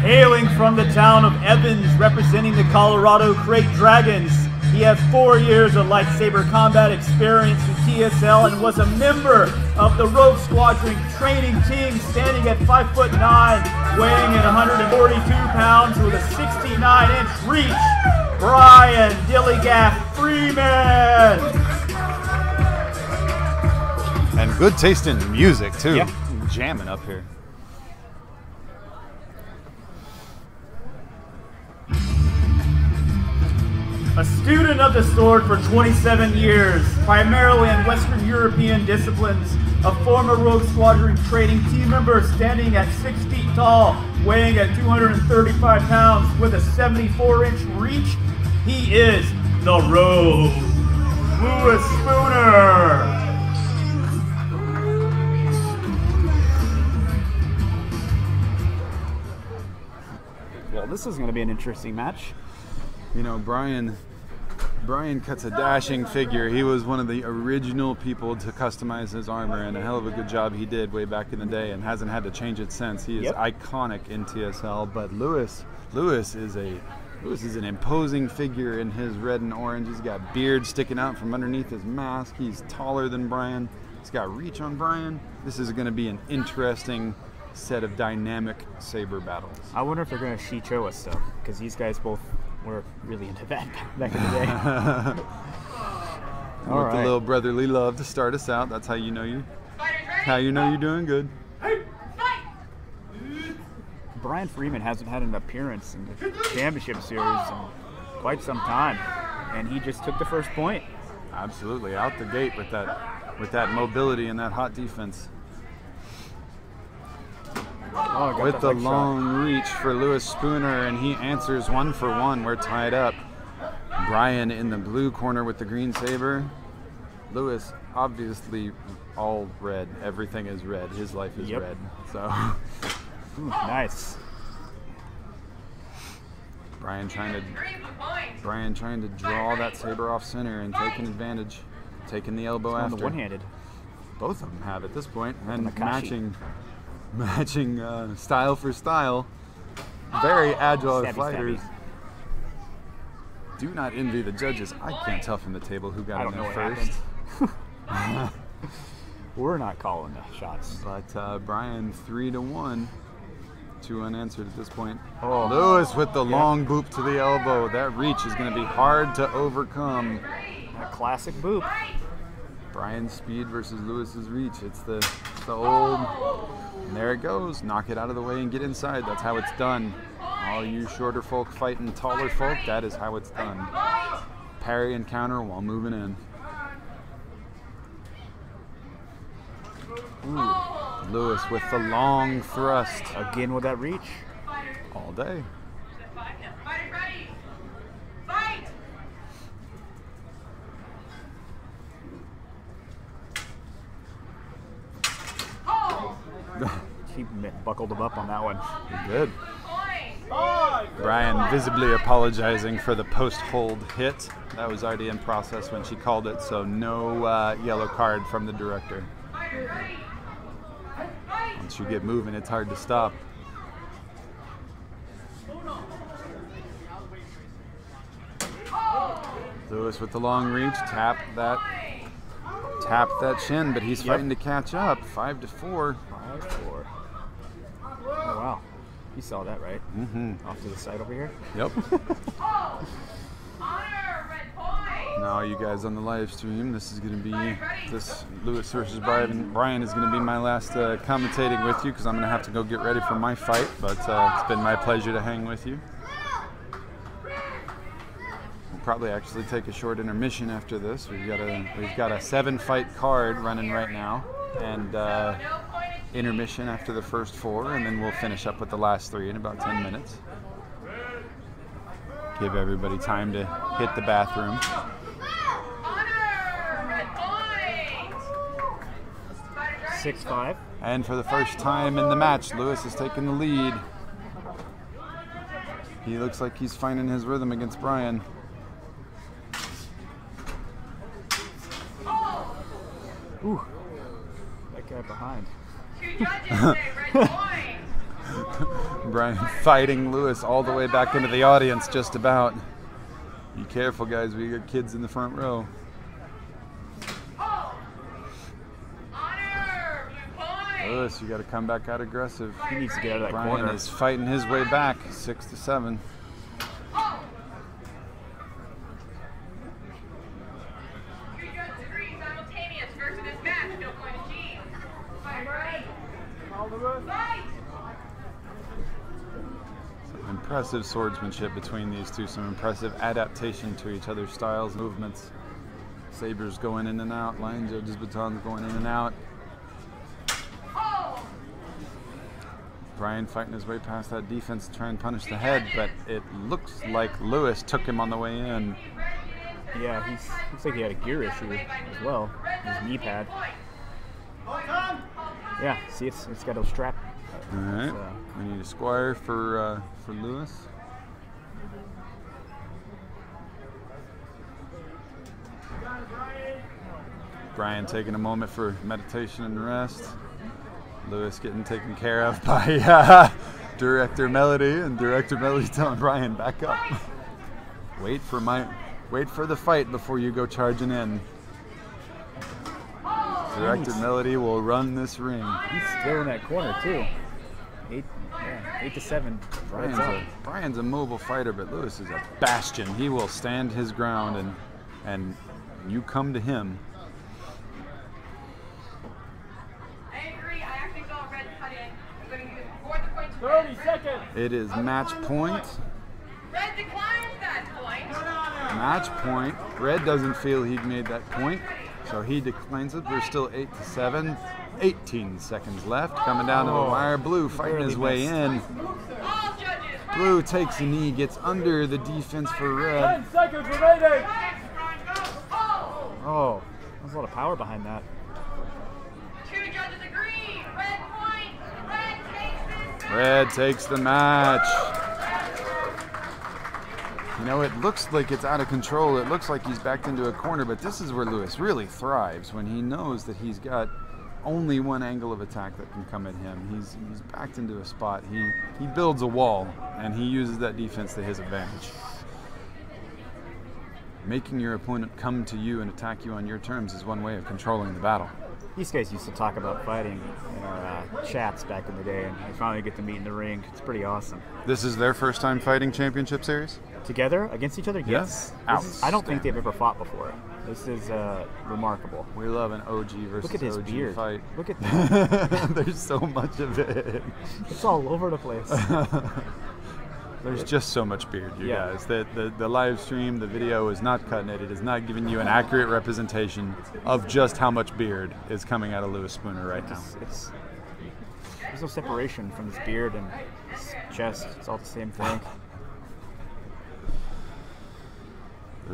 Hailing from the town of Evans, representing the Colorado Crate Dragons, he has 4 years of lightsaber combat experience in TSL and was a member of the Rogue Squadron training team, standing at 5'9", weighing in 142 pounds with a 69-inch reach. Brian Dillygaff Freeman. And good taste in music too. Yep. Jamming up here. A student of the sword for 27 years, primarily in Western European disciplines, a former Rogue Squadron training team member standing at 6 feet tall, weighing at 235 pounds with a 74-inch reach, he is the Rogue, Lewis Spooner. Well, this is going to be an interesting match. You know, Brian cuts a dashing figure. He was one of the original people to customize his armor, and a hell of a good job he did way back in the day, and hasn't had to change it since. He is iconic in TSL. But Lewis is an imposing figure in his red and orange. He's got beard sticking out from underneath his mask. He's taller than Brian. He's got reach on Brian. This is going to be an interesting set of dynamic saber battles. I wonder if they're going to Shicho us though, because these guys both were really into that back in the day. With a little brotherly love to start us out. That's how you know you're doing good. Brian Freeman hasn't had an appearance in the championship series in quite some time, and he just took the first point. Absolutely, out the gate with that mobility and that hot defense. With the long reach for Lewis Spooner, and he answers 1 for 1. We're tied up. Brian in the blue corner with the green saber. Lewis, obviously all red. Everything is red. His life is red. So, ooh, nice. Brian trying to draw that saber off center and taking advantage, taking the elbow after. On the one-handed. Both of them have at this point, and matching style for style. Very agile fighters. Do not envy the judges. I can't tell from the table who got in there first. We're not calling the shots. But Brian 3-1. 2 unanswered at this point. Oh, Lewis with the long boop to the elbow. That reach is going to be hard to overcome. A classic boop. Brian's speed versus Lewis's reach. It's the old, and there it goes. Knock it out of the way and get inside. That's how it's done. All you shorter folk fighting taller folk, that is how it's done. Parry and counter while moving in. Ooh, Lewis with the long thrust. Again with that reach. All day. He buckled him up on that one. He did. Brian visibly apologizing for the post-hold hit. That was already in process when she called it, so no yellow card from the director. Once you get moving, it's hard to stop. Lewis with the long reach, tap that shin, but he's fighting to catch up. 5-4. 5-4. Oh wow, you saw that, right? Mm-hmm. Off to the side over here. Yep. Now, you guys on the live stream, this is going to be this Lewis versus Brian is going to be my last commentating with you, because I'm going to have to go get ready for my fight. But it's been my pleasure to hang with you. Probably actually take a short intermission after this. We've got a 7-fight card running right now, and intermission after the first 4, and then we'll finish up with the last 3 in about 10 minutes. Give everybody time to hit the bathroom. 6-5. And for the first time in the match, Lewis is taking the lead. He looks like he's finding his rhythm against Brian. Ooh, that guy behind. Brian fighting Lewis all the way back into the audience, just about. Be careful, guys. We got kids in the front row. Lewis, you got to come back out aggressive. He needs to get out of that Brian corner. is fighting his way back, 6-7. Some impressive swordsmanship between these two, some impressive adaptation to each other's styles, movements. Sabers going in and out, line judges' batons going in and out. Brian fighting his way past that defense to try and punish the head, but it looks like Lewis took him on the way in. Yeah, looks like he had a gear issue as well. His knee pad. Yeah, see, it's got a strap. All right, we need a squire for Lewis. Brian taking a moment for meditation and rest. Lewis getting taken care of by Director Melody, and Director Melody telling Brian, back up. Wait for the fight before you go charging in. Director Melody will run this ring. He's still in that corner too. 8-7. Brian's a mobile fighter, but Lewis is a bastion. He will stand his ground, and you come to him. 30 seconds. It is match point. Red declines that point. Match point. Red doesn't feel he made that point, so he declines it. We're still 8-7. 18 seconds left. Coming down to the wire. Blue fighting his way in. Blue takes a knee, gets under the defense for Red. 10 seconds remaining. Oh, there's a lot of power behind that. 2 judges agree. Red point. Red takes this. Red takes the match. You know, it looks like it's out of control. It looks like he's backed into a corner, but this is where Lewis really thrives, when he knows that he's got only one angle of attack that can come at him. He's backed into a spot. He builds a wall, and he uses that defense to his advantage. Making your opponent come to you and attack you on your terms is one way of controlling the battle. These guys used to talk about fighting in our chats back in the day, and I finally get to meet in the ring. It's pretty awesome. This is their first time fighting championship series? Together against each other? Yes. I don't think they've ever fought before. This is remarkable. We love an OG versus Look at his OG beard. fight. Look at that. There's so much of it. It's all over the place. There's just so much beard, you guys. The live stream, the video is not cutting it. It is not giving you an accurate representation of just how much beard is coming out of Lewis Spooner right now. There's no separation from his beard and his chest. It's all the same thing.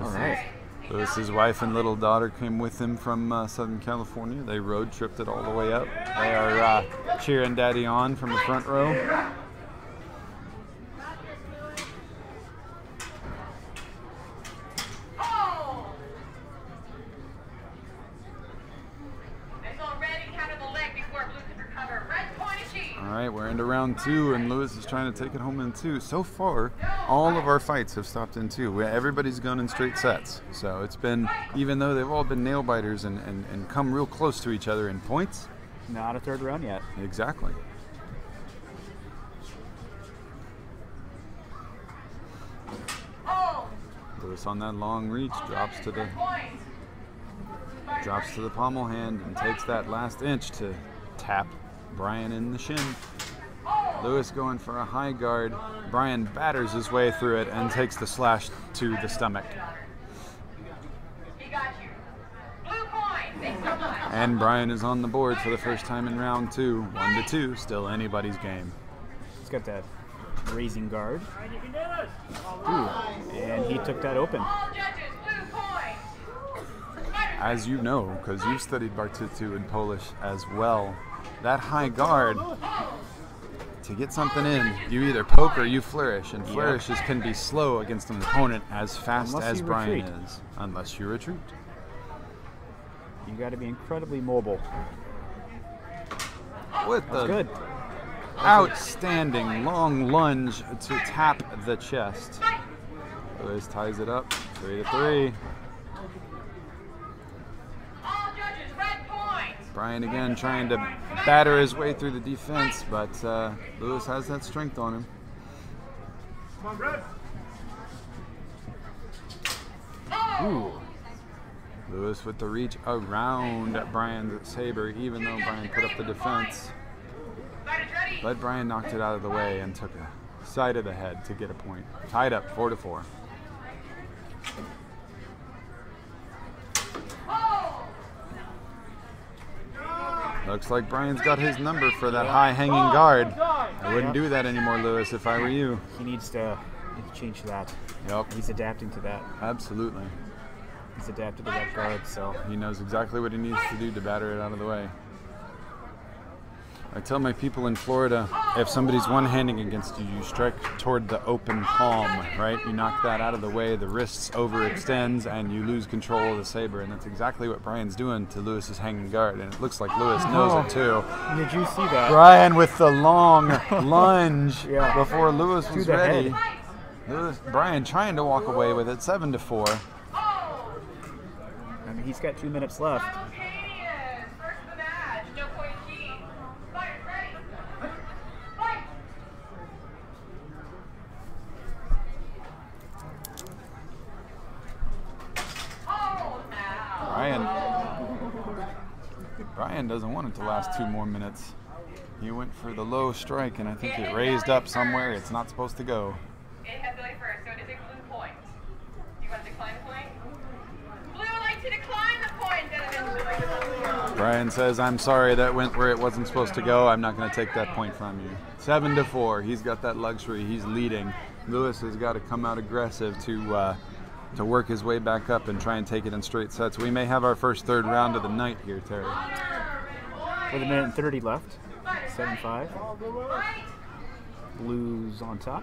All right. Lewis's wife and little daughter came with him from Southern California. They road tripped it all the way up. They are cheering Daddy on from the front row. right, we're into round 2, and Lewis is trying to take it home in 2. So far, all of our fights have stopped in 2. Everybody's gone in straight sets. So it's been, even though they've all been nail biters and come real close to each other in points. Not a third round yet. Exactly. Lewis on that long reach drops to the pommel hand and takes that last inch to tap Brian in the shin. Lewis going for a high guard. Brian batters his way through it and takes the slash to the stomach. And Brian is on the board for the first time in round 2. 1-2, still anybody's game. He's got that raising guard. Ooh, and he took that open. As you know, because you've studied Bartutu in Polish as well, that high guard, to get something in, you either poke or you flourish, and flourishes can be slow against an opponent as fast as Brian is, unless you retreat. You got to be incredibly mobile. With the good. Outstanding long lunge to tap the chest. Lewis ties it up, 3-3. Brian again trying to batter his way through the defense, but Lewis has that strength on him. Come on, Red. Ooh. Lewis with the reach around Brian's saber, even though Brian put up the defense. But Brian knocked it out of the way and took a side of the head to get a point. Tied up 4-4. Looks like Brian's got his number for that high hanging guard. I wouldn't do that anymore, Lewis, if I were you. He needs to change that. Yep. He's adapting to that. Absolutely. He's adapted to that guard, so. He knows exactly what he needs to do to batter it out of the way. I tell my people in Florida, if somebody's one-handing against you, you strike toward the open palm, right? You knock that out of the way, the wrists overextends, and you lose control of the saber. And that's exactly what Brian's doing to Lewis's hanging guard. And it looks like Lewis knows it too. Did you see that? Brian with the long lunge before Lewis was the ready. head. Brian trying to walk away with it, 7-4. I mean, he's got 2 minutes left. Brian doesn't want it to last 2 more minutes. He went for the low strike, and I think it raised up somewhere it's not supposed to go. It had Billy first, so it is a blue point. Do you want to decline the point? Blue would like to decline the point, gentlemen. Brian says, I'm sorry that went where it wasn't supposed to go. I'm not going to take that point from you. 7-4. He's got that luxury. He's leading. Lewis has got to come out aggressive to work his way back up and try and take it in straight sets. We may have our first third round of the night here, Terry. With 1:30 left. 7-5. Blues on top.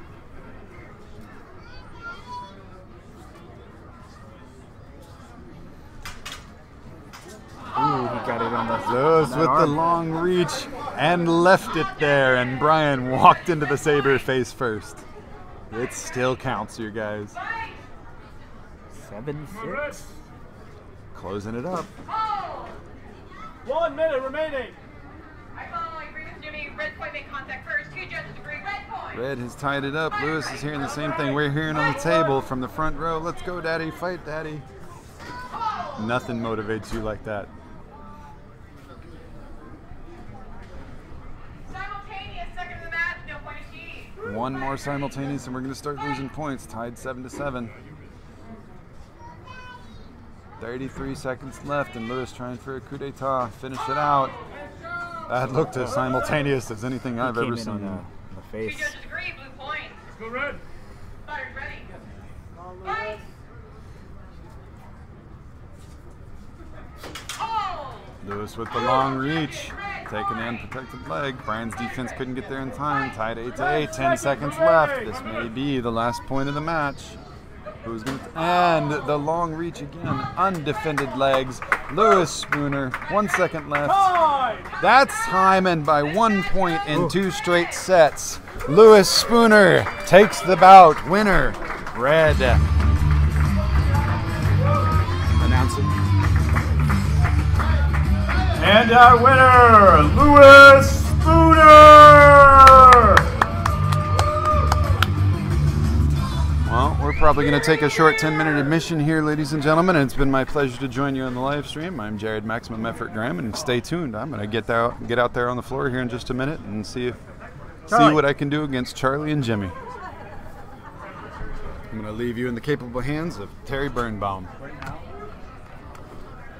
Ooh, he got it on the Lewis with the long reach and left it there, and Brian walked into the saber face first. It still counts, you guys. 7-6. Closing it up. 1 minute remaining. I follow agree with Jimmy. Red point make contact first. 2 judges agree. Red point. Red has tied it up. Lewis is hearing the same thing we're hearing on the table from the front row. Let's go, Daddy. Fight, Daddy. Nothing motivates you like that. Simultaneous second of the match. No point achieved. One more simultaneous, and we're going to start losing points. Tied 7-7. 33 seconds left, and Lewis trying for a coup d'etat. Finish it out. That looked as simultaneous as anything I've ever seen. On the face. 2 judges agree. Blue point. Let's go, Red. Butter's ready. Fight. Oh! Lewis with the long reach, taking the unprotected leg. Brian's defense couldn't get there in time. Tied 8-8. 10 seconds left. This may be the last point of the match. Who's going to? And the long reach again. Undefended legs. Lewis Spooner. 1 second left. Time. That's time, and by 1 point in 2 straight sets, Lewis Spooner takes the bout. Winner, red. Announce it. And our winner, Lewis Spooner! Well, we're probably going to take a short 10-minute admission here, ladies and gentlemen, and it's been my pleasure to join you on the live stream. I'm Jared Maximum Effort Graham, and stay tuned. I'm going to get out there on the floor here in just a minute and see what I can do against Charlie and Jimmy. I'm going to leave you in the capable hands of Terry Birnbaum. Right now?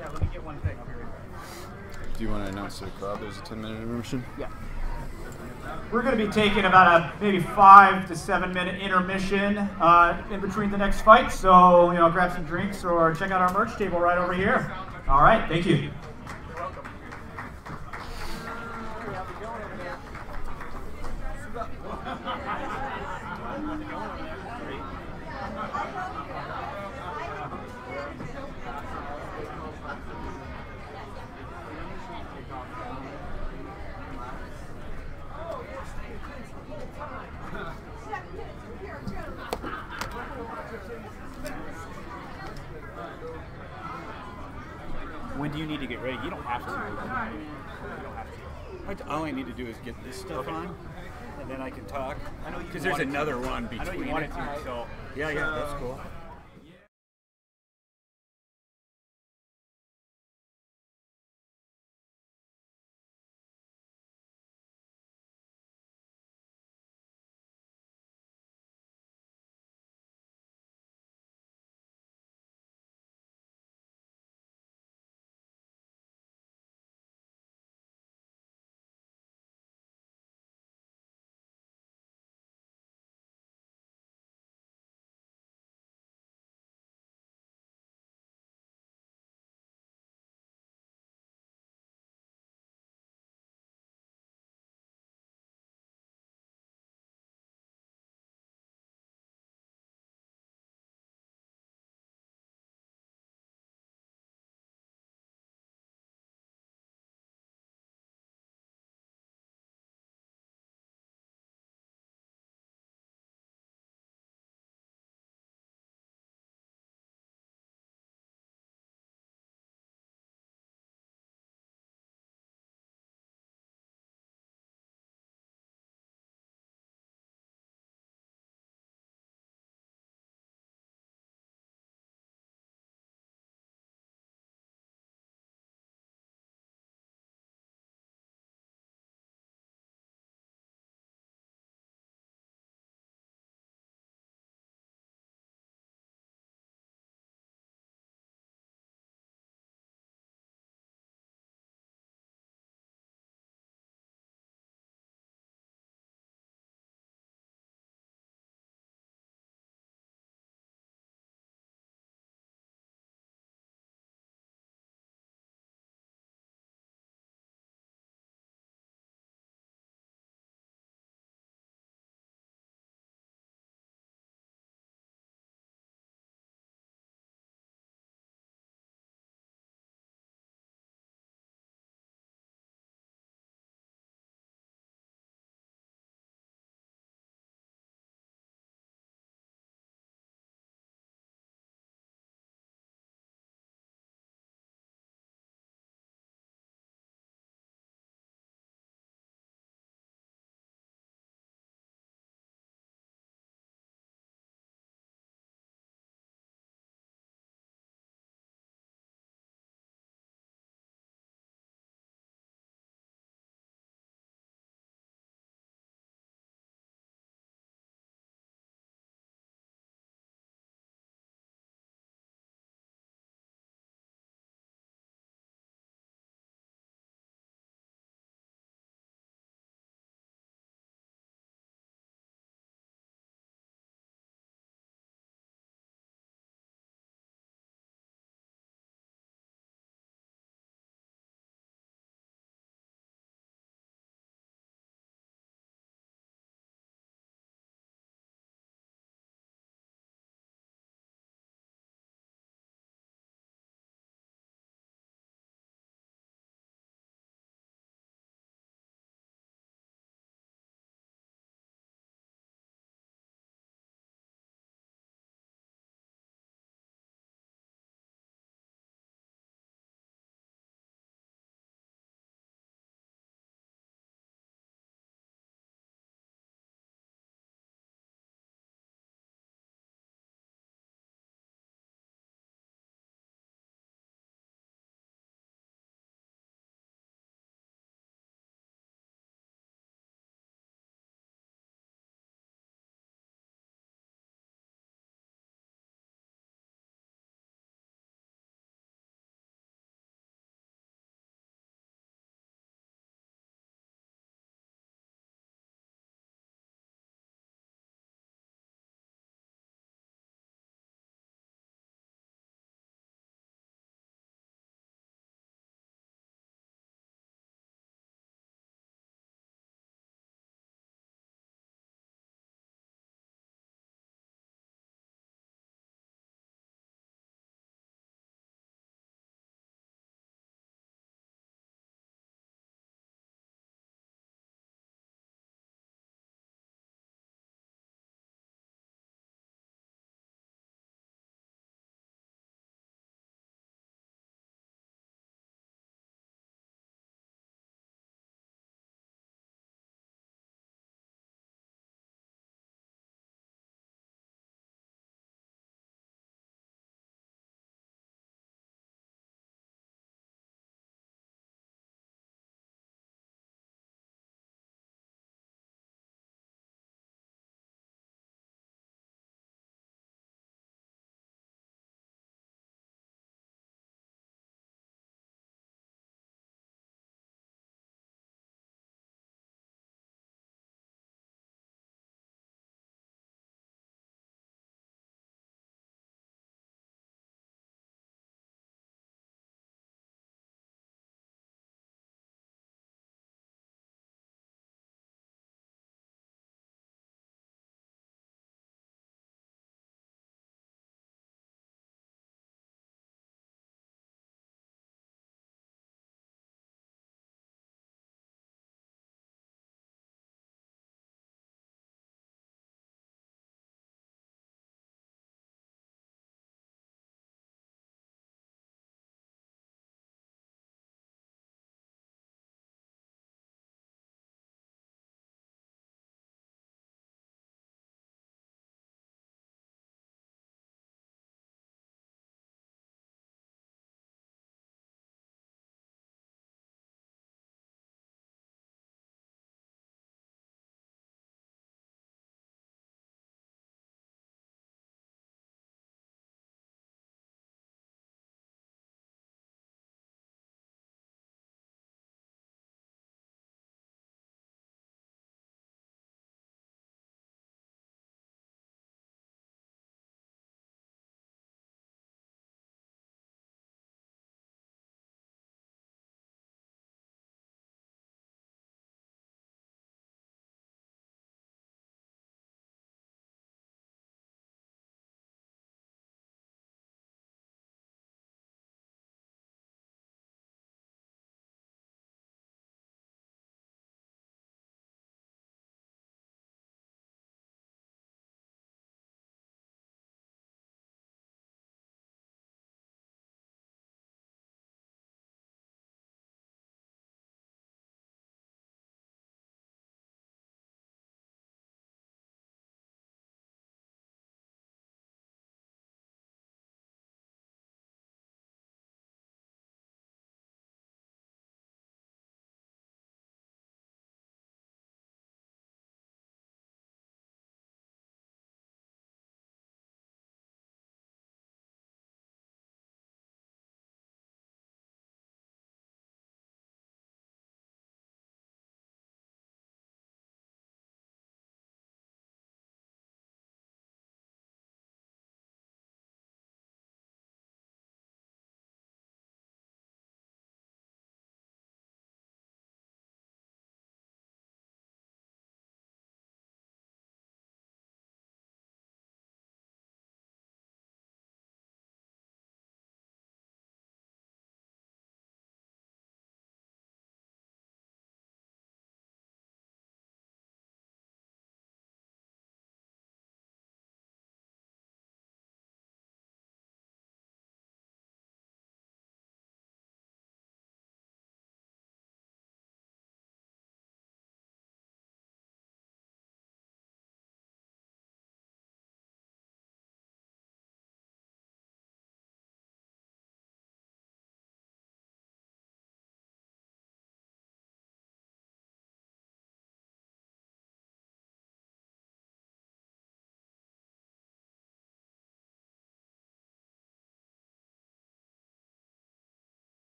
Yeah, let me get one thing. I'll be right back. Do you want to announce to the crowd there's a 10-minute intermission? Yeah. We're going to be taking about a maybe 5 to 7 minute intermission in between the next fight. So, grab some drinks or check out our merch table right over here. All right, thank you. When do you need to get ready? You don't have to. You don't have to. All I need to do is get this stuff on, and then I can talk. I know you Because there's another one between. I know you wanted to, so. Yeah, that's cool.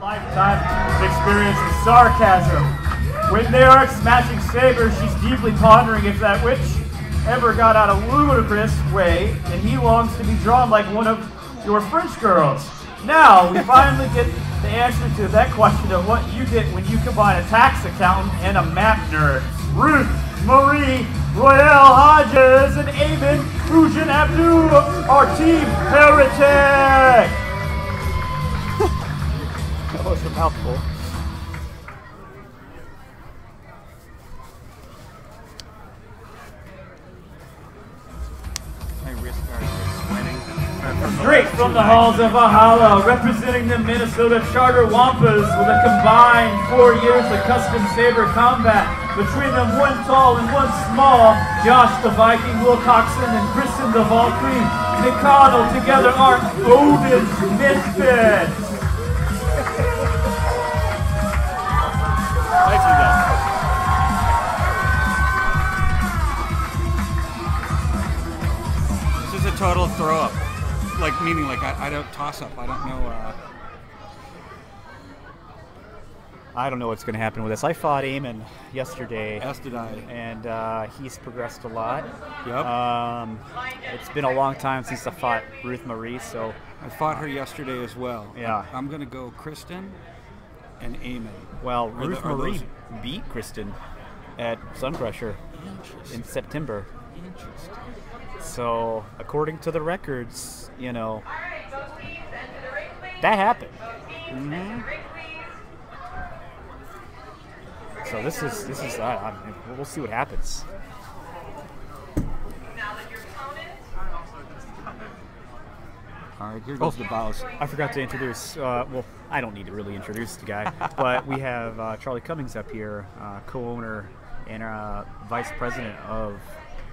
Lifetime experience of sarcasm. When they are smashing Saber, she's deeply pondering if that witch ever got out a ludicrous way, and he longs to be drawn like one of your French girls. Now, we finally get the answer to that question of what you get when you combine a tax accountant and a map nerd. Ruth Marie Royale Hodges and Eamon Fujian Abdu are Team Heretic! That was a mouthful. Straight from the halls of Valhalla, representing the Minnesota Charter Wampas with a combined 4 years of custom saber combat. Between them, one tall and one small, Josh the Viking Wilcoxon and Kristen the Valkyrie Mikado together are Odin's Misfits. This is a total throw up. Like, meaning, like, I don't toss up. I don't know. I don't know what's going to happen with this. I fought Eamon yesterday. As did I. And he's progressed a lot. Yep. It's been a long time since I fought Ruth Marie, so. I fought her yesterday as well. Yeah. I'm going to go Kristen and Eamon. Well, Ruth Marie beat Kristen at Sun Crusher in September. Interesting. So, according to the records, you know, that happened. So this is we'll see what happens. All right, here goes the bows. I forgot to introduce. Well, I don't need to really introduce the guy, but we have Charlie Cummings up here, co-owner and vice president of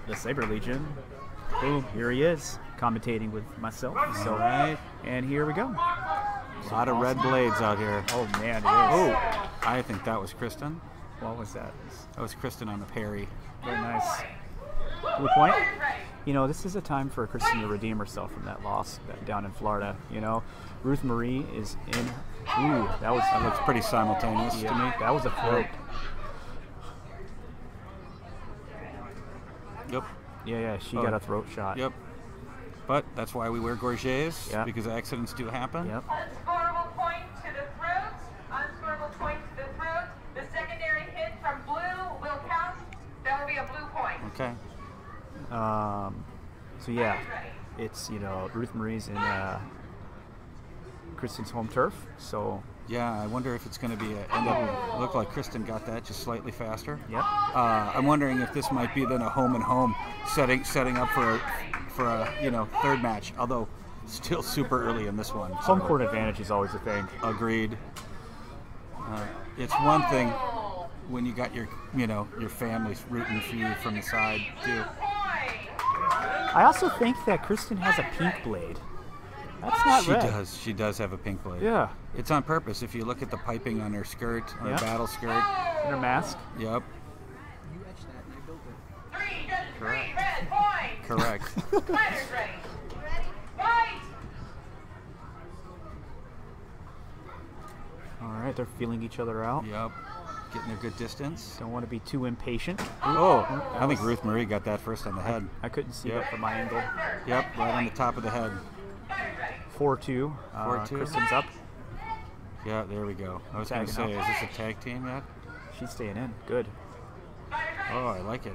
the Saber Legion. Boom, here he is, commentating with myself. So, all right. And here we go. A lot of red blades out here. Oh man, it is. Oh, I think that was Kristen. What was that? That was Kristen on the parry. Very nice. Blue point. You know, this is a time for Kristen to redeem herself from that loss down in Florida. You know, Ruth Marie is in. Ooh, that looks pretty simultaneous to me. That was a throat. Yep. Yeah, she got a throat shot. Yep. But that's why we wear gorgets, because accidents do happen. Yep. Unscorable point to the throat. Unscorable point to the throat. The secondary hit from blue will count. That will be a blue point. Okay. So yeah, it's, you know, Ruth Marie's in Kristen's home turf. So yeah, I wonder if it's going to be look like Kristen got that just slightly faster. Yep. I'm wondering if this might be then a home and home setting up for a third match. Although still super early in this one. Home court advantage is always a thing. Agreed. It's one thing when you got your family rooting for you from the side too. I also think that Kristen has a pink blade. That's not red. She does have a pink blade. Yeah. It's on purpose. If you look at the piping on her skirt, on her battle skirt. And her mask. Yep. Three red points. Correct. Fighters ready. Fight. All right, they're feeling each other out. Yep. Getting a good distance. Don't want to be too impatient. Oh, I think Ruth Marie got that first on the head. I couldn't see that from my angle. Yep, right on the top of the head. 4-2. 4-2. Kristen's up. Yeah, there we go. I was going to say, is this a tag team yet? She's staying in. Good. Oh, I like it.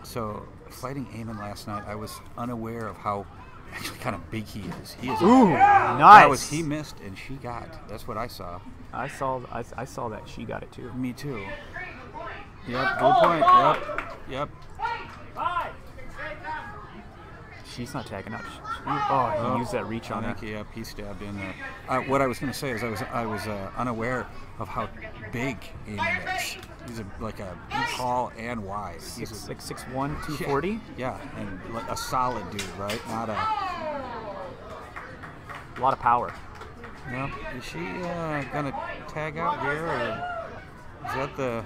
So, fighting Eamon last night, I was unaware of how actually kind of big he is. He is. Ooh, nice. He missed and she got. That's what I saw. I saw that she got it too. Me too. Yep, good point. Yep. She's not tagging out. He used that reach on her. Yep, he stabbed in there. What I was going to say is I was unaware of how big Eamon is. He's he's tall and wide. He's like 6'1", 240. Yeah, and like a solid dude, right? Not a lot of power. Yep. Is she gonna tag out here, or is that the?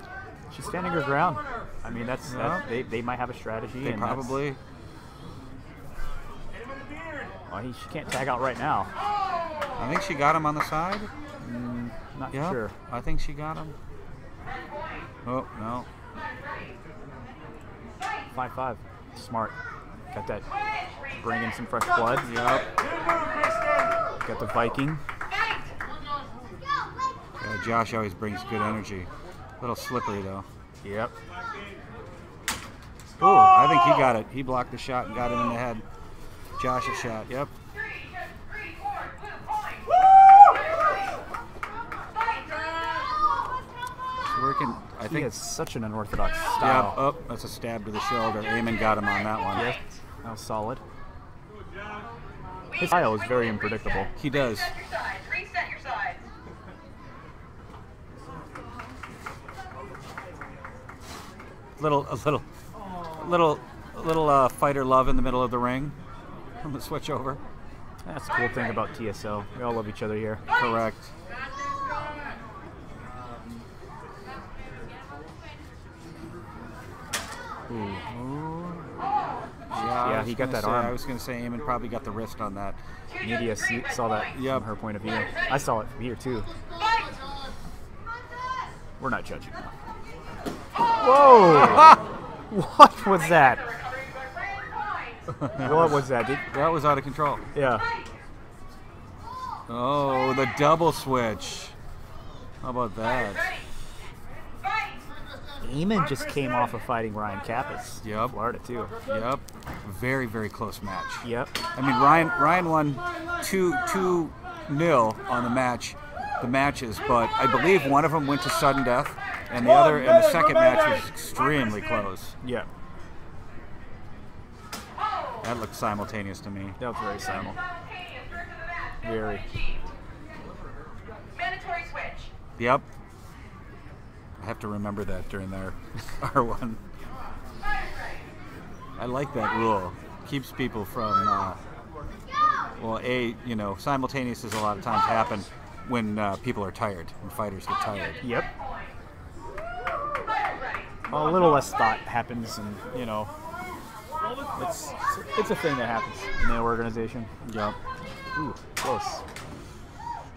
She's standing her ground. I mean, that's they might have a strategy. They probably. Well, she can't tag out right now. I think she got him on the side. Not Yep, sure. I think she got him. Oh, no. 5-5. Smart. Got that. Bring in some fresh blood. Yep. Got the Viking. Yeah, Josh always brings good energy. A little slippery, though. Yep. Oh, I think he got it. He blocked the shot and got it in the head. Josh's shot, yep. It's working, I He think. has such an unorthodox Yeah, style. oh, that's a stab to the shoulder. Eamon got him on that one. Yep. That was solid. His style is very unpredictable. He does. Reset your sides. Reset your sides. Little fighter love in the middle of the ring. From the switch over. That's the cool thing about TSL. We all love each other here. Correct. Yeah, he got that arm. I was going to say Eamon probably got the wrist on that. Media saw that Yep. from her point of view. I saw it from here too. We're not judging now. Whoa! What was that? What was that? That was out of control. Yeah. Oh, the double switch. How about that? Eamon just came off of fighting Ryan Kappas. Yep. Florida too. Yep. Very, very close match. Yep. I mean, Ryan won 2-0 on the matches, but I believe one of them went to sudden death, and the second match was extremely close. Yep. That looked simultaneous to me. That was very simul. Very. Mandatory switch. Yep. I have to remember that during their R1. I like that rule. Keeps people from, simultaneous is a lot of times happen when people are tired, when fighters get tired. Yep. Well, a little less thought happens, and it's a thing that happens in the organization. Yep. Ooh, close.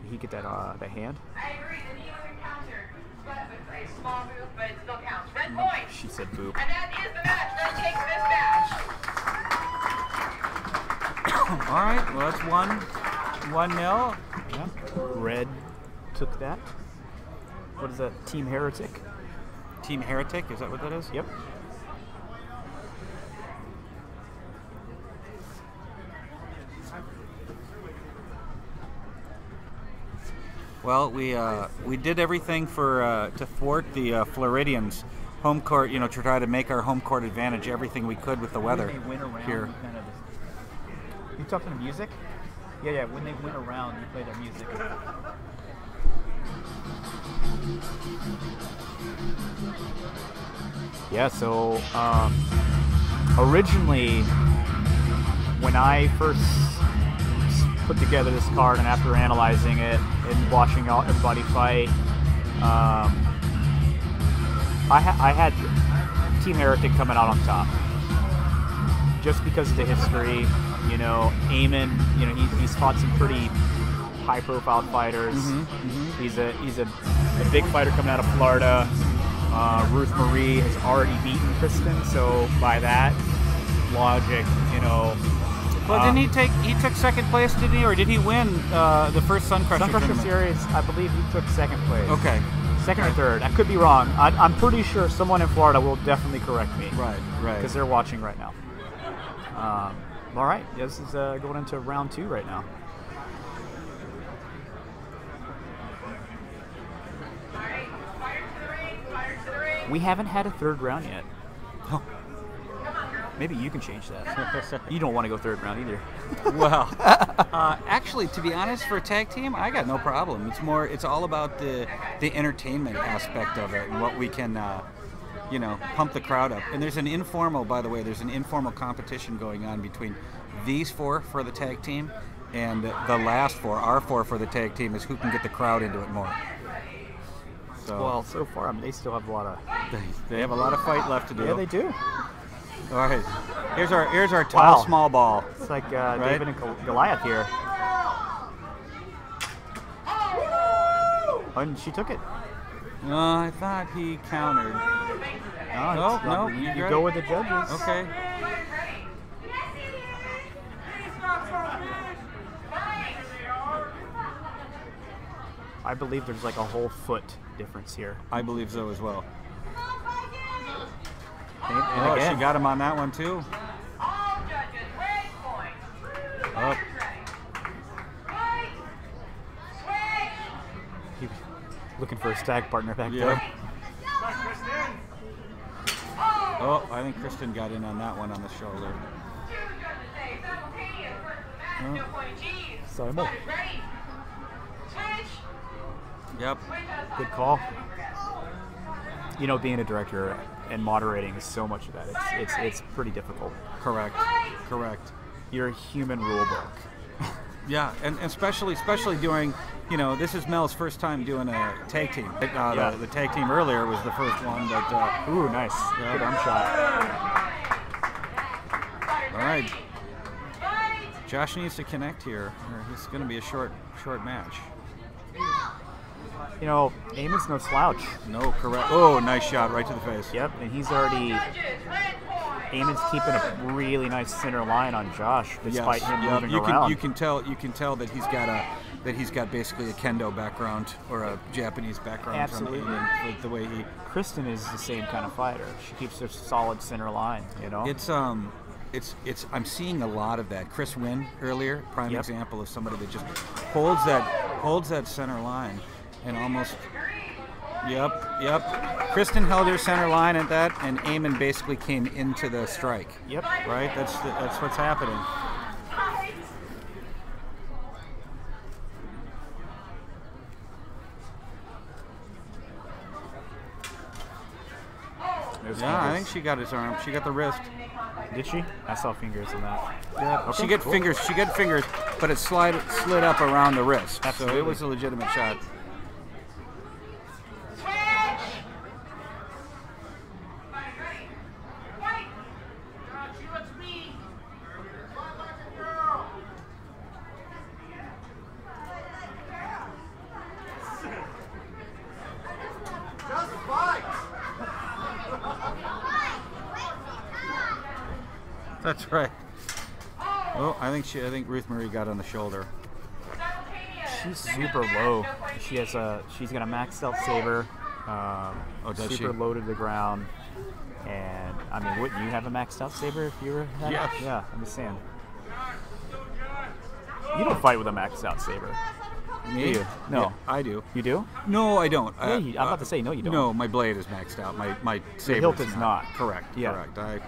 Did he get that hand? I agree. The knee was encountered, but with a small move, but it still counts. Red point. She said boop. And that is the match. Red takes this match. All right. Well, that's 1-0. Yeah. Red took that. What is that? Team Heretic? Team Heretic, is that what that is? Yep. Well, we did everything to thwart the Floridians' home court, to try to make our home court advantage. Everything we could with the weather here. You talking to music? Yeah. When they went around, you play their music. Yeah. So originally, when I first put together this card, and after analyzing it and watching everybody fight, I had Team Heretic coming out on top, just because of the history. Eamon, he's fought some pretty high-profile fighters. He's a big fighter coming out of Florida. Ruth Marie has already beaten Kristen, so by that logic, Well, didn't he took second place, didn't he? Or did he win the first Sun Crusher tournament? Series, I believe he took second place. Okay. Second or third. I could be wrong. I'm pretty sure someone in Florida will definitely correct me. Right. Because they're watching right now. All right. This is going into round 2 right now. We haven't had a third round yet. Oh. Maybe you can change that. You don't want to go third round either. Well, actually, to be honest, for a tag team, I got no problem. It's all about the entertainment aspect of it and what we can, pump the crowd up. And there's an informal competition going on between these 4 for the tag team and the last 4, our 4 for the tag team, is who can get the crowd into it more. Well, so far, they still have a lot of. They have a lot of fight left to do. Yeah, they do. All right, here's our tall small ball. It's like David and Goliath here. And she took it. I thought he countered. No, You you're go right. with the judges. Okay. I believe there's like a whole foot difference here. I believe so as well. And She again, got him on that one too. All judges, red point. Up. he was looking for a stag partner back Yep. there. Oh, I think Kristen got in on that one on the shoulder. Two judges say simultaneous versus the match. No point G's. Simul. Fighters ready. Switch. Yep. Good call. You know, being a director and moderating is so much of that. It's pretty difficult. Correct. Correct. You're a human rule book. Yeah, and especially doing, you know, this is Mel's first time doing a tag team. Yeah. The tag team earlier was the first one, but Ooh, nice. Yeah. Good arm shot. all right. Josh needs to connect here, or it's going to be a short match. You know, Eamon's no slouch. No, correct. Oh, nice shot right to the face. Yep, and he's already. Eamon's keeping a really nice center line on Josh, despite him moving around. You can tell that he's got basically a kendo background or a Japanese background. Absolutely. From Eamon, with the way he. Kristen is the same kind of fighter. She keeps a solid center line. You know. It's I'm seeing a lot of that. Chris Wynn earlier, prime Yep. example of somebody that just holds that center line and almost. Yep. Kristen held her center line at that, and Eamon basically came into the strike. Yep. Right. That's what's happening. There's Yeah, I fingers. think she got his arm. She got the wrist. Did she? I saw fingers in that. Yeah, Okay, she got cool. fingers. She got fingers, but it slid up around the wrist. Absolutely. So it was a legitimate shot. Just fight! That's right. Oh, I think Ruth Marie got on the shoulder. She's super low. She's got a maxed out saber. Does super she? low to the ground. And I mean, wouldn't you have a maxed out saber if you were? Yes. Yeah, I'm just saying. You don't fight with a maxed out saber. Me? Do you? No. Yeah, I do. You do? No, I don't. Yeah, I'm about to say no. You don't. No, my blade is maxed out. My saber hilt is is not. Correct. Yeah. Correct.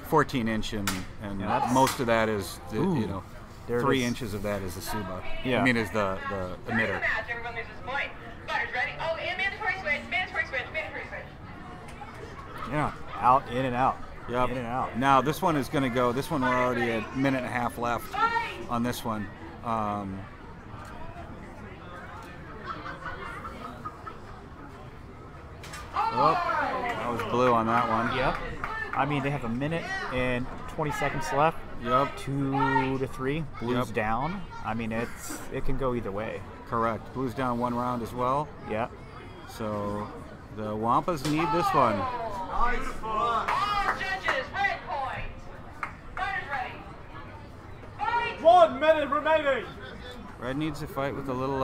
14 inch and Yeah, that's- most of that is Ooh, there it 3 is. inches of that is the Suba. Yeah. I mean is the emitter. Match, everyone loses a point. Fighters ready. Oh, and mandatory switch. Yeah. Out, in and out. Yep. In and out. Now this one is going to go. This one we're already at a minute and a half left on this one. That was blue on that one. Yep. I mean, they have a minute and 20 seconds left. Yep. 2 to 3. Blues Yep. down. I mean, it can go either way. Correct. Blue's down 1 round as well. Yeah. So the Wampas need this one. Nice fight! All judges, red point. Fighters ready. Fight! 1 minute remaining. Red needs to fight with a little,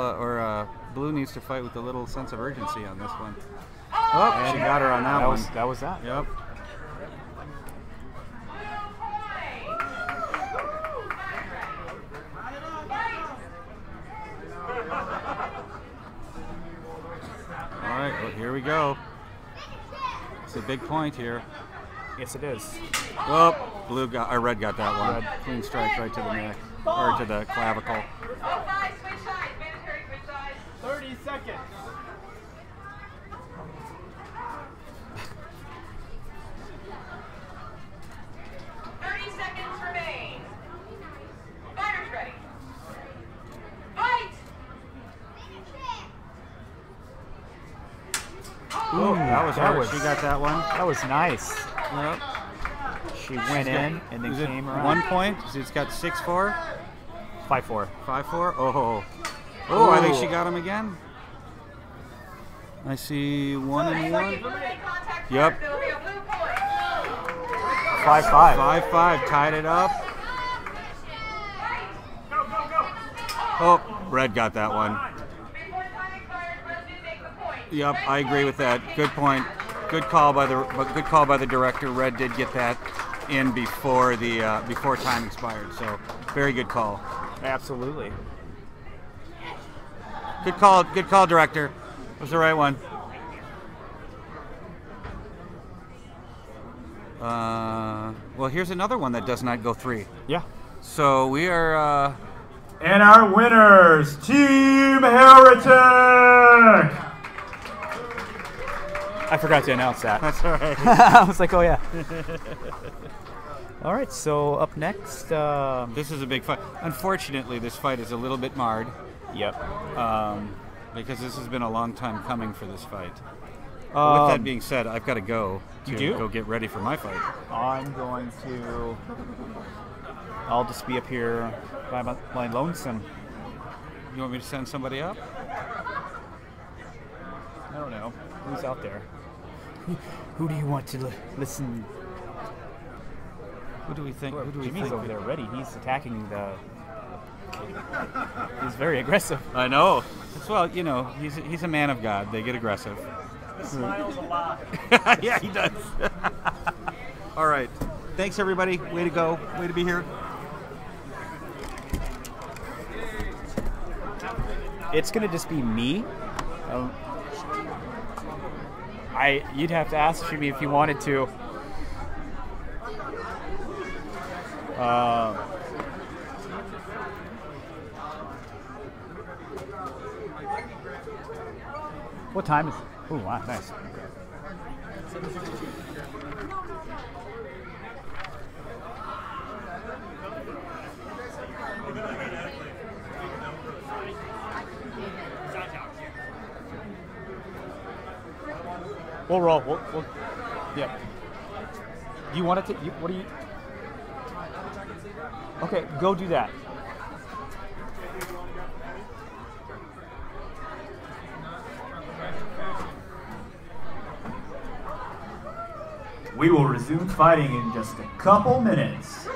Blue needs to fight with a little sense of urgency on this one. Oh, she got her on that one. That was that. Yep. All right, well, here we go. It's a big point here. Yes, it is. Oh, red got that one. Red. Clean strike right to the neck, or to the clavicle. Oh, five, switch sides. Mandatory switch sides. 30 seconds. Remain. Fighters ready. Fight! Oh, that was that her. was- She got that one. That was nice. Yep. She went in and then Is it came around. 1 point? It's got 6-4, 5-4. 5-4. Oh, I think she got him again. I see 1 and 1. Make contact Yep. first, it'll be a blue point. 5-5. 5-5, tied it up. Oh, red got that one. Before time expires, red do take the point. Yep, I agree with that. Good point. Good call by the director. Red did get that in before time expired. So very good call. Absolutely. Good call, director. It was the right one. Well, here's another one that does not go 3. Yeah. So we are. And our winners, Team Heretic! I forgot to announce that. That's all right. I was like, oh yeah. All right, so up next. This is a big fight. Unfortunately, this fight is a little bit marred. Yep. Because this has been a long time coming for this fight. With that being said, I've got to go go get ready for my fight. I'm going to. I'll just be up here by my lonesome. You want me to send somebody up? I don't know. Who's out there? Who do you want to listen? Who do we think? Who do we Jimmy's think? over there ready. He's attacking the. He's very aggressive. I know. Well, you know, he's a man of God. They get aggressive. He smiles a lot. Yeah, he does. All right. Thanks, everybody. Way to go. Way to be here. It's gonna just be me. You'd have to ask Jimmy if you wanted to. What time is it? Oh, wow, nice. We'll roll. We'll yeah. Do you want it to? What do you? Okay, go do that. We will resume fighting in just a couple minutes.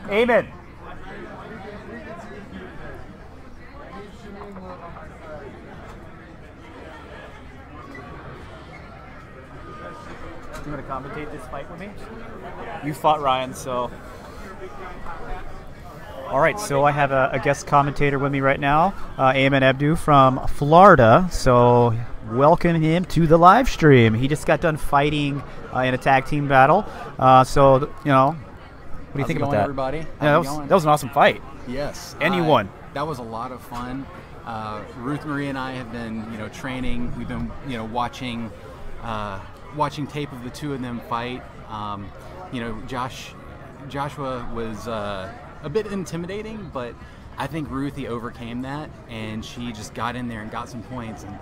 Amen. You want to commentate this fight with me? You fought Ryan, so. All right, so I have a guest commentator with me right now, Ayman Abdu from Florida. So welcome him to the live stream. He just got done fighting in a tag team battle. So, you know, what do you think about that? Everybody? Yeah, that was an awesome fight. Yes. And you won. That was a lot of fun. Ruth Marie and I have been, training. We've been, watching tape of the two of them fight. Joshua was a bit intimidating, but I think Ruthie overcame that, and she just got in there and got some points, and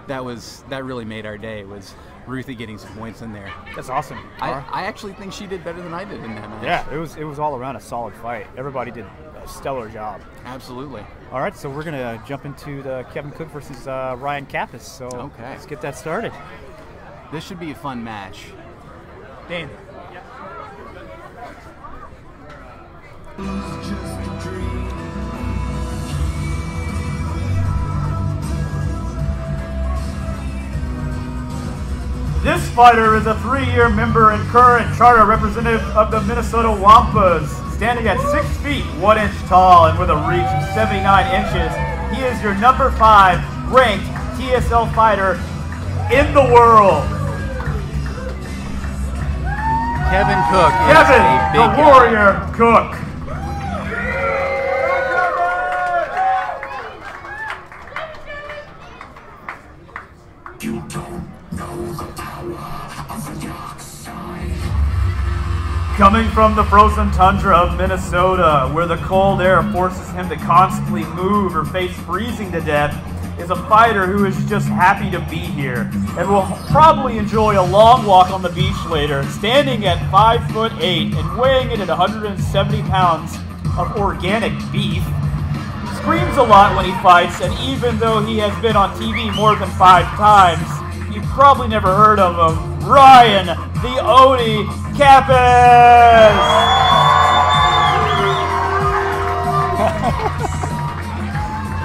that really made our day. Was Ruthie getting some points in there? That's awesome. I actually think she did better than I did in that match. Yeah, it was all around a solid fight. Everybody did a stellar job. Absolutely. All right, so we're gonna jump into the Kevin Cook versus Ryan Kappas. So okay, let's get that started. This should be a fun match. Dane. This fighter is a 3-year member and current charter representative of the Minnesota Wampas. Standing at 6 feet 1 inch tall and with a reach of 79 inches, he is your number 5 ranked TSL fighter in the world. Kevin Cook is Kevin, a big the guy. Warrior Cook. Coming from the frozen tundra of Minnesota, where the cold air forces him to constantly move or face freezing to death, is a fighter who is just happy to be here and will probably enjoy a long walk on the beach later, standing at 5'8" and weighing in at 170 pounds of organic beef. Screams a lot when he fights, and even though he has been on TV more than 5 times, you've probably never heard of him. Ryan, the Odie Cappas!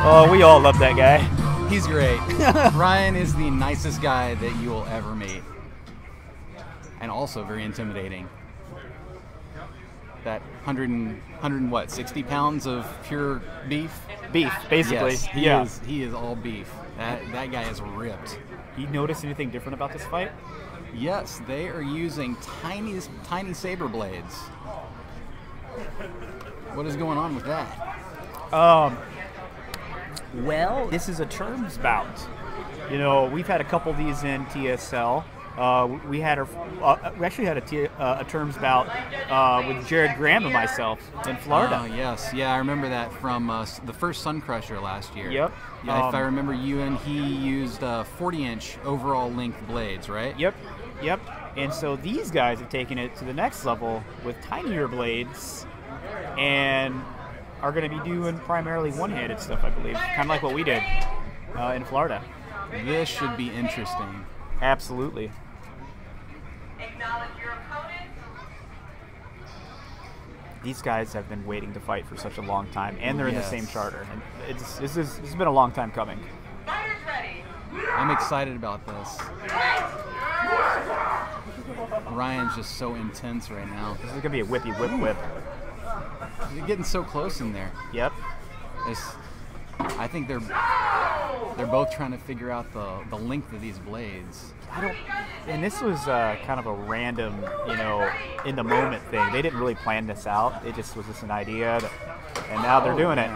Oh, we all love that guy. He's great. Ryan is the nicest guy that you will ever meet. And also very intimidating. That 60 pounds of pure beef? Beef, basically. Yes, he is all beef. That guy is ripped. You notice anything different about this fight? Yes, they are using tiny saber blades. What is going on with that? Well, this is a terms bout. You know, we've had a couple of these in TSL. We actually had a terms bout with Jared Graham and myself in Florida. Yes, yeah, I remember that from the first Sun Crusher last year. Yep. Yeah, if I remember, you and he used 40-inch overall length blades, right? Yep. And so these guys have taken it to the next level with tinier blades and are going to be doing primarily one-handed stuff, I believe, kind of like what we did in Florida. This should be interesting. Absolutely. Acknowledge your opponent. These guys have been waiting to fight for such a long time, and they're in the Yes. same charter. And this has been a long time coming. Fighters ready. I'm excited about this. Ryan's just so intense right now. This is going to be a whippy whip. They're getting so close in there. Yep. I think they're both trying to figure out the length of these blades. And this was kind of a random, in the moment thing. They didn't really plan this out. It just was just an idea, and now they're doing it.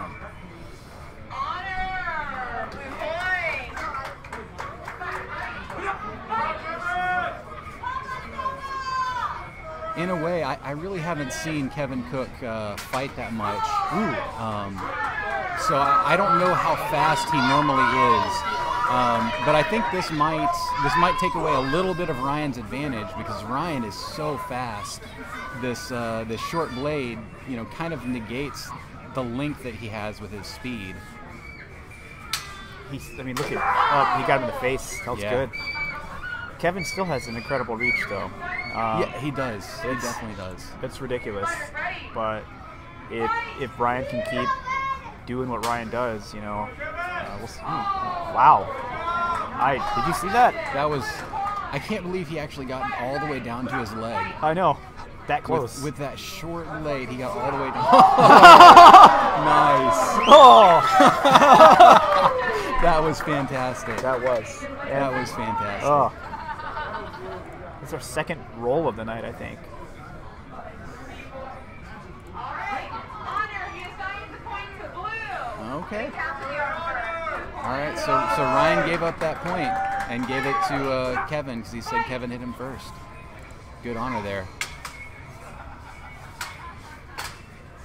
Honor. Blue point. In a way, I really haven't seen Kevin Cook fight that much. So I don't know how fast he normally is. But I think this might take away a little bit of Ryan's advantage because Ryan is so fast. This short blade, kind of negates the length that he has with his speed. Look at, he got him in the face. That was good. Kevin still has an incredible reach, though. Yeah, he does. He definitely does. It's ridiculous. But if Ryan can keep doing what Ryan does, we'll see. Wow. Did you see that? I can't believe he actually got all the way down to his leg. I know. That close. With that short blade, he got all the way down. Nice. Oh! That was fantastic. That was. That was fantastic. Oh. It's our second roll of the night, I think. All right. Honor. He assigns the point to blue. Okay. Count the order. All right, so Ryan gave up that point and gave it to Kevin because he said Kevin hit him first. Good honor there.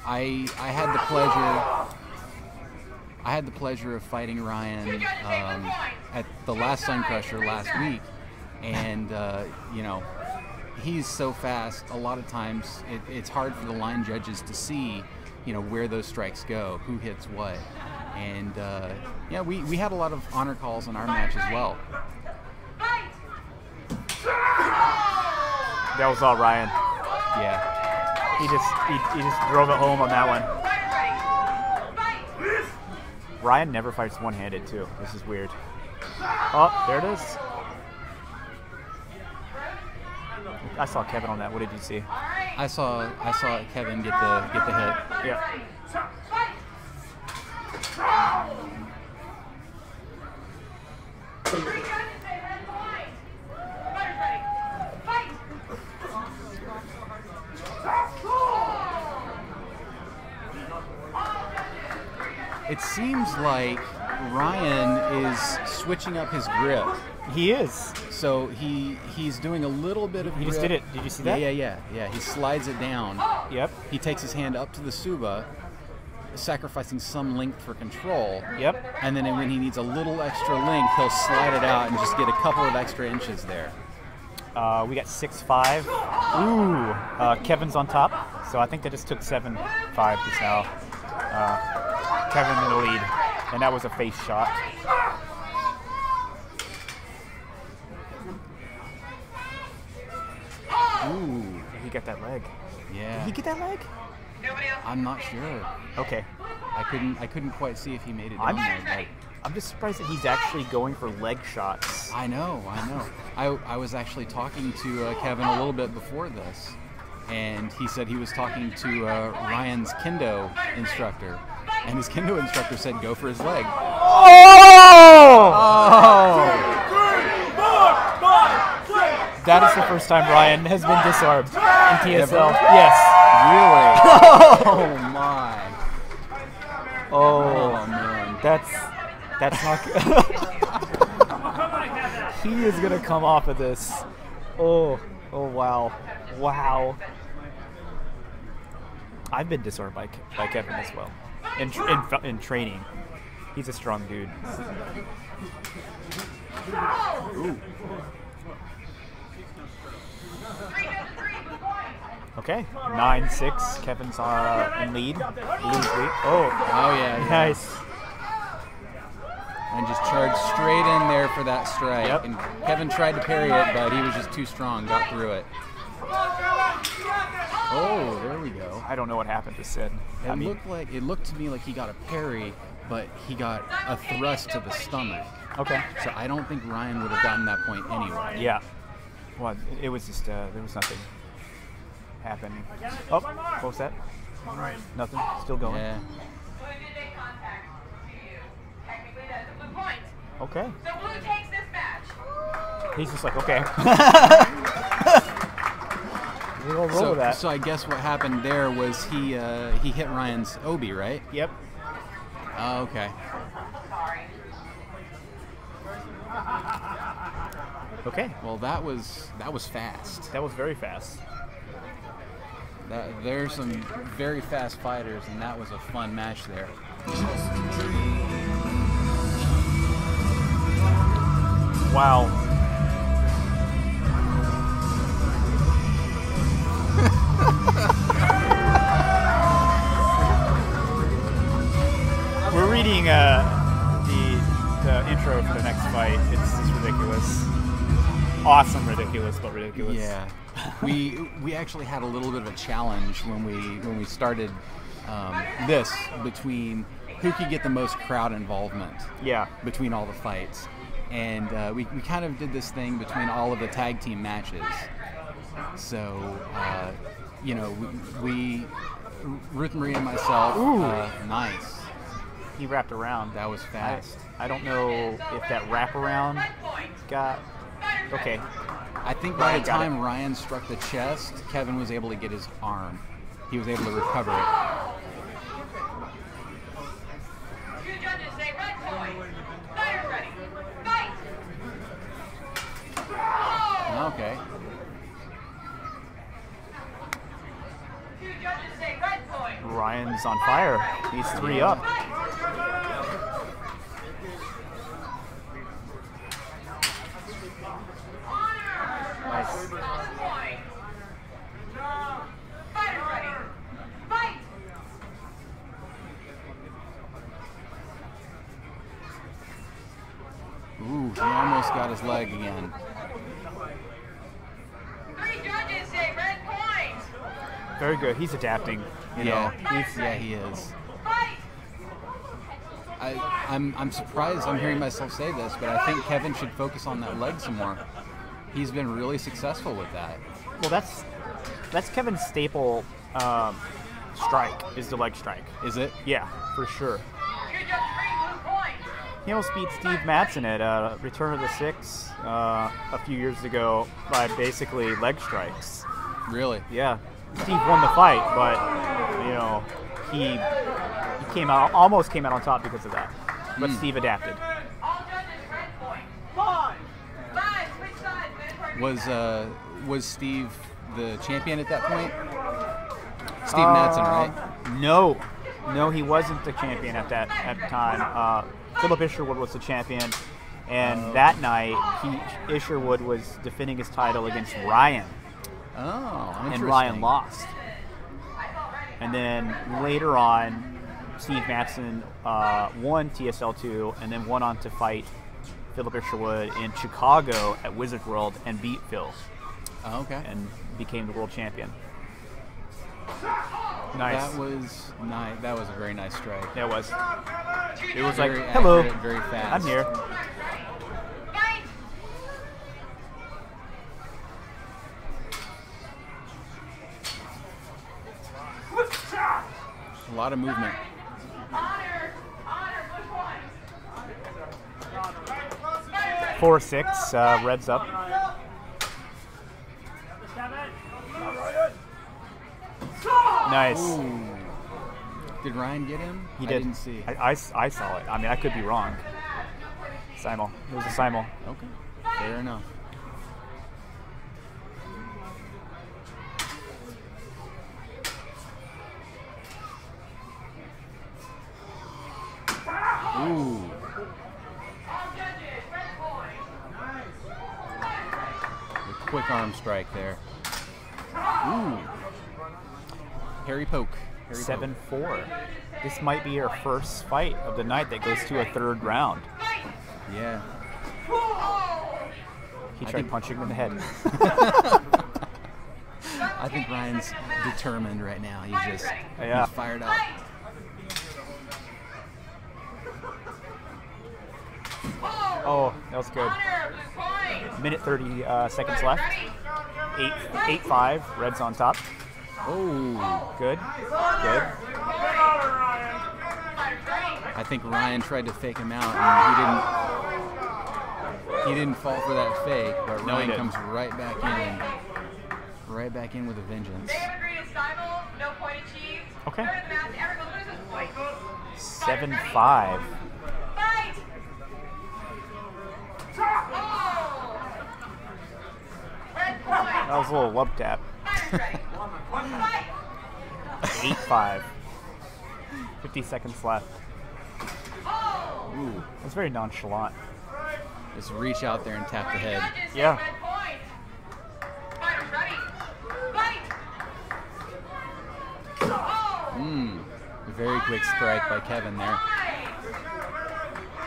I had the pleasure of fighting Ryan at the last Sun Crusher last week, and he's so fast. A lot of times it's hard for the line judges to see where those strikes go, who hits what. And we had a lot of honor calls in our match as well. That was all Ryan. Yeah. He just drove it home on that one. Ryan never fights one-handed too. This is weird. Oh, there it is. saw Kevin on that. What did you see? I saw Kevin get the hit. Yeah. It seems like Ryan is switching up his grip. He is. So he's doing a little bit of grip. He just did it. Did you see that? Yeah. He slides it down. Yep. He takes his hand up to the Suba, sacrificing some length for control. Yep. And then when he needs a little extra length, he'll slide it out and just get a couple of extra inches there. We got 6-5. Ooh. Kevin's on top. So I think they just took 7-5 just now. Kevin in the lead. And that was a face shot. Ooh. He got that leg. Yeah. Did he get that leg? I'm not sure. Okay. I couldn't quite see if he made it down there. But I'm just surprised that he's actually going for leg shots. I know. I was actually talking to Kevin a little bit before this, and he said he was talking to Ryan's kendo instructor, and his kendo instructor said go for his leg. Oh! That is the first time Ryan has been disarmed in TSL. Yes. Really? Oh my. Oh man. That's not good. He is gonna come off of this. Oh wow. Wow. I've been disarmed by Kevin as well. In training. He's a strong dude. Ooh. Okay, 9-6. Kevin's in lead. Blue's lead. Oh yeah. Nice. And just charged straight in there for that strike. Yep. And Kevin tried to parry it, but he was just too strong. Got through it. Oh, there we go. I don't know what happened to Sid. It looked to me like he got a parry, but he got a thrust to the stomach. Okay. So I don't think Ryan would have gotten that point anyway. Yeah. Well, it was just there was nothing happening. Oh, what was that? Nothing. Still going. Yeah. Okay. So blue takes this match. He's just like, okay. We'll roll with that. So I guess what happened there was he hit Ryan's obi, right? Yep. Oh, okay. Okay. Well, that was fast. That was very fast. There's some very fast fighters, and that was a fun match there. Wow. We're reading the intro for the next fight. It's just ridiculous. Awesome, ridiculous, but ridiculous. Yeah. we actually had a little bit of a challenge when we started this between who could get the most crowd involvement. Yeah. Between all the fights, and we kind of did this thing between all of the tag team matches. So we Ruth Marie and myself. Nice. He wrapped around. That was fast. I don't know if that wraparound got. Okay. I think by the time Ryan struck the chest, Kevin was able to get his arm. He was able to recover it. Two judges say red point. Fighters ready. Fight! Okay. Two judges say red point. Ryan's on fire. He's 3 up. Nice. Fighters ready. Fight! Ooh, he almost got his leg again. Three judges say red point. Very good. He's adapting. You know. He is. Fight! I'm surprised I'm hearing myself say this, but I think Kevin should focus on that leg some more. he's been really successful with that. Well, that's Kevin's staple strike, is the leg strike. Is it? Yeah, for sure. You just 3 blue points. He almost beat Steve Madsen at Return of the Six a few years ago by basically leg strikes. Really? Yeah, Steve won the fight, but you know he almost came out on top because of that. But Steve adapted. All judges, red point. 5. Switch sides. Mandatory Was Steve the champion at that point? Steve Madsen, right? No, he wasn't the champion at the time. Philip Isherwood was the champion, and that night Isherwood was defending his title against Ryan. Oh, interesting. And Ryan lost. And then later on, Steve Madsen won TSL2 and then went on to fight Philip Isherwood in Chicago at Wizard World and beat Phil. Oh, okay. And became the world champion. Nice. That was nice. That was a very nice strike. That was. It was Very like, hello, accurate, very fast. I'm here. Fight. A lot of movement. Honor, push 1. 4-6, Reds up. Nice. Ooh. Did Ryan get him? He I did. didn't see. I saw it. I mean, I could be wrong. Simul. It was a simul. Okay. Fair enough. Ooh. The quick arm strike there. Ooh. Harry poke. Harry poke. 7-4. This might be our first fight of the night that goes to a third round. Yeah. He tried punching him in the head. I think Ryan's determined right now. He's fired up. Oh, that was good. Minute 30 seconds left. 8-5. Reds on top. Oh. Good. Good. I think Ryan tried to fake him out, and he didn't fall for that fake, but No, he Ryan didn't. comes right back in with a vengeance. They have agreed to simul, no point achieved. Okay. Third match, everyone loses point. 7-5. Fight! Oh! Red point. That was a little love tap. Fight! 8-5. 50 seconds left. Ooh. That's very nonchalant. Just reach out there and tap the head. Yeah. Red point. Fighters ready. Fight! Oh! Very quick strike by Kevin there.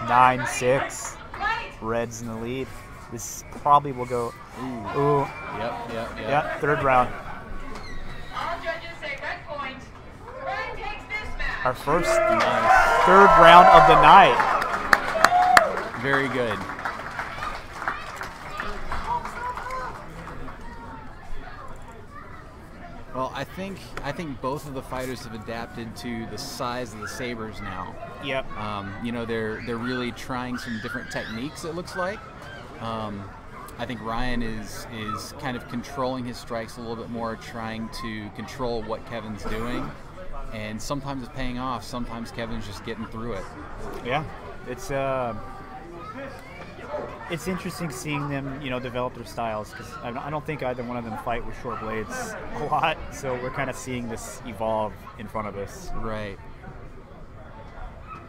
9-6. Fight! Reds in the lead. This probably will go. Ooh. Yep. Yeah, third round. All judges say red point. Ryan takes this match. Our first third round of the night. Very good. Well, I think both of the fighters have adapted to the size of the sabers now. Yep. They're really trying some different techniques. It looks like. I think Ryan is kind of controlling his strikes a little bit more, trying to control what Kevin's doing, and sometimes it's paying off. Sometimes Kevin's just getting through it. Yeah. It's interesting seeing them, develop their styles, because I don't think either one of them fight with short blades a lot. So we're kind of seeing this evolve in front of us. Right.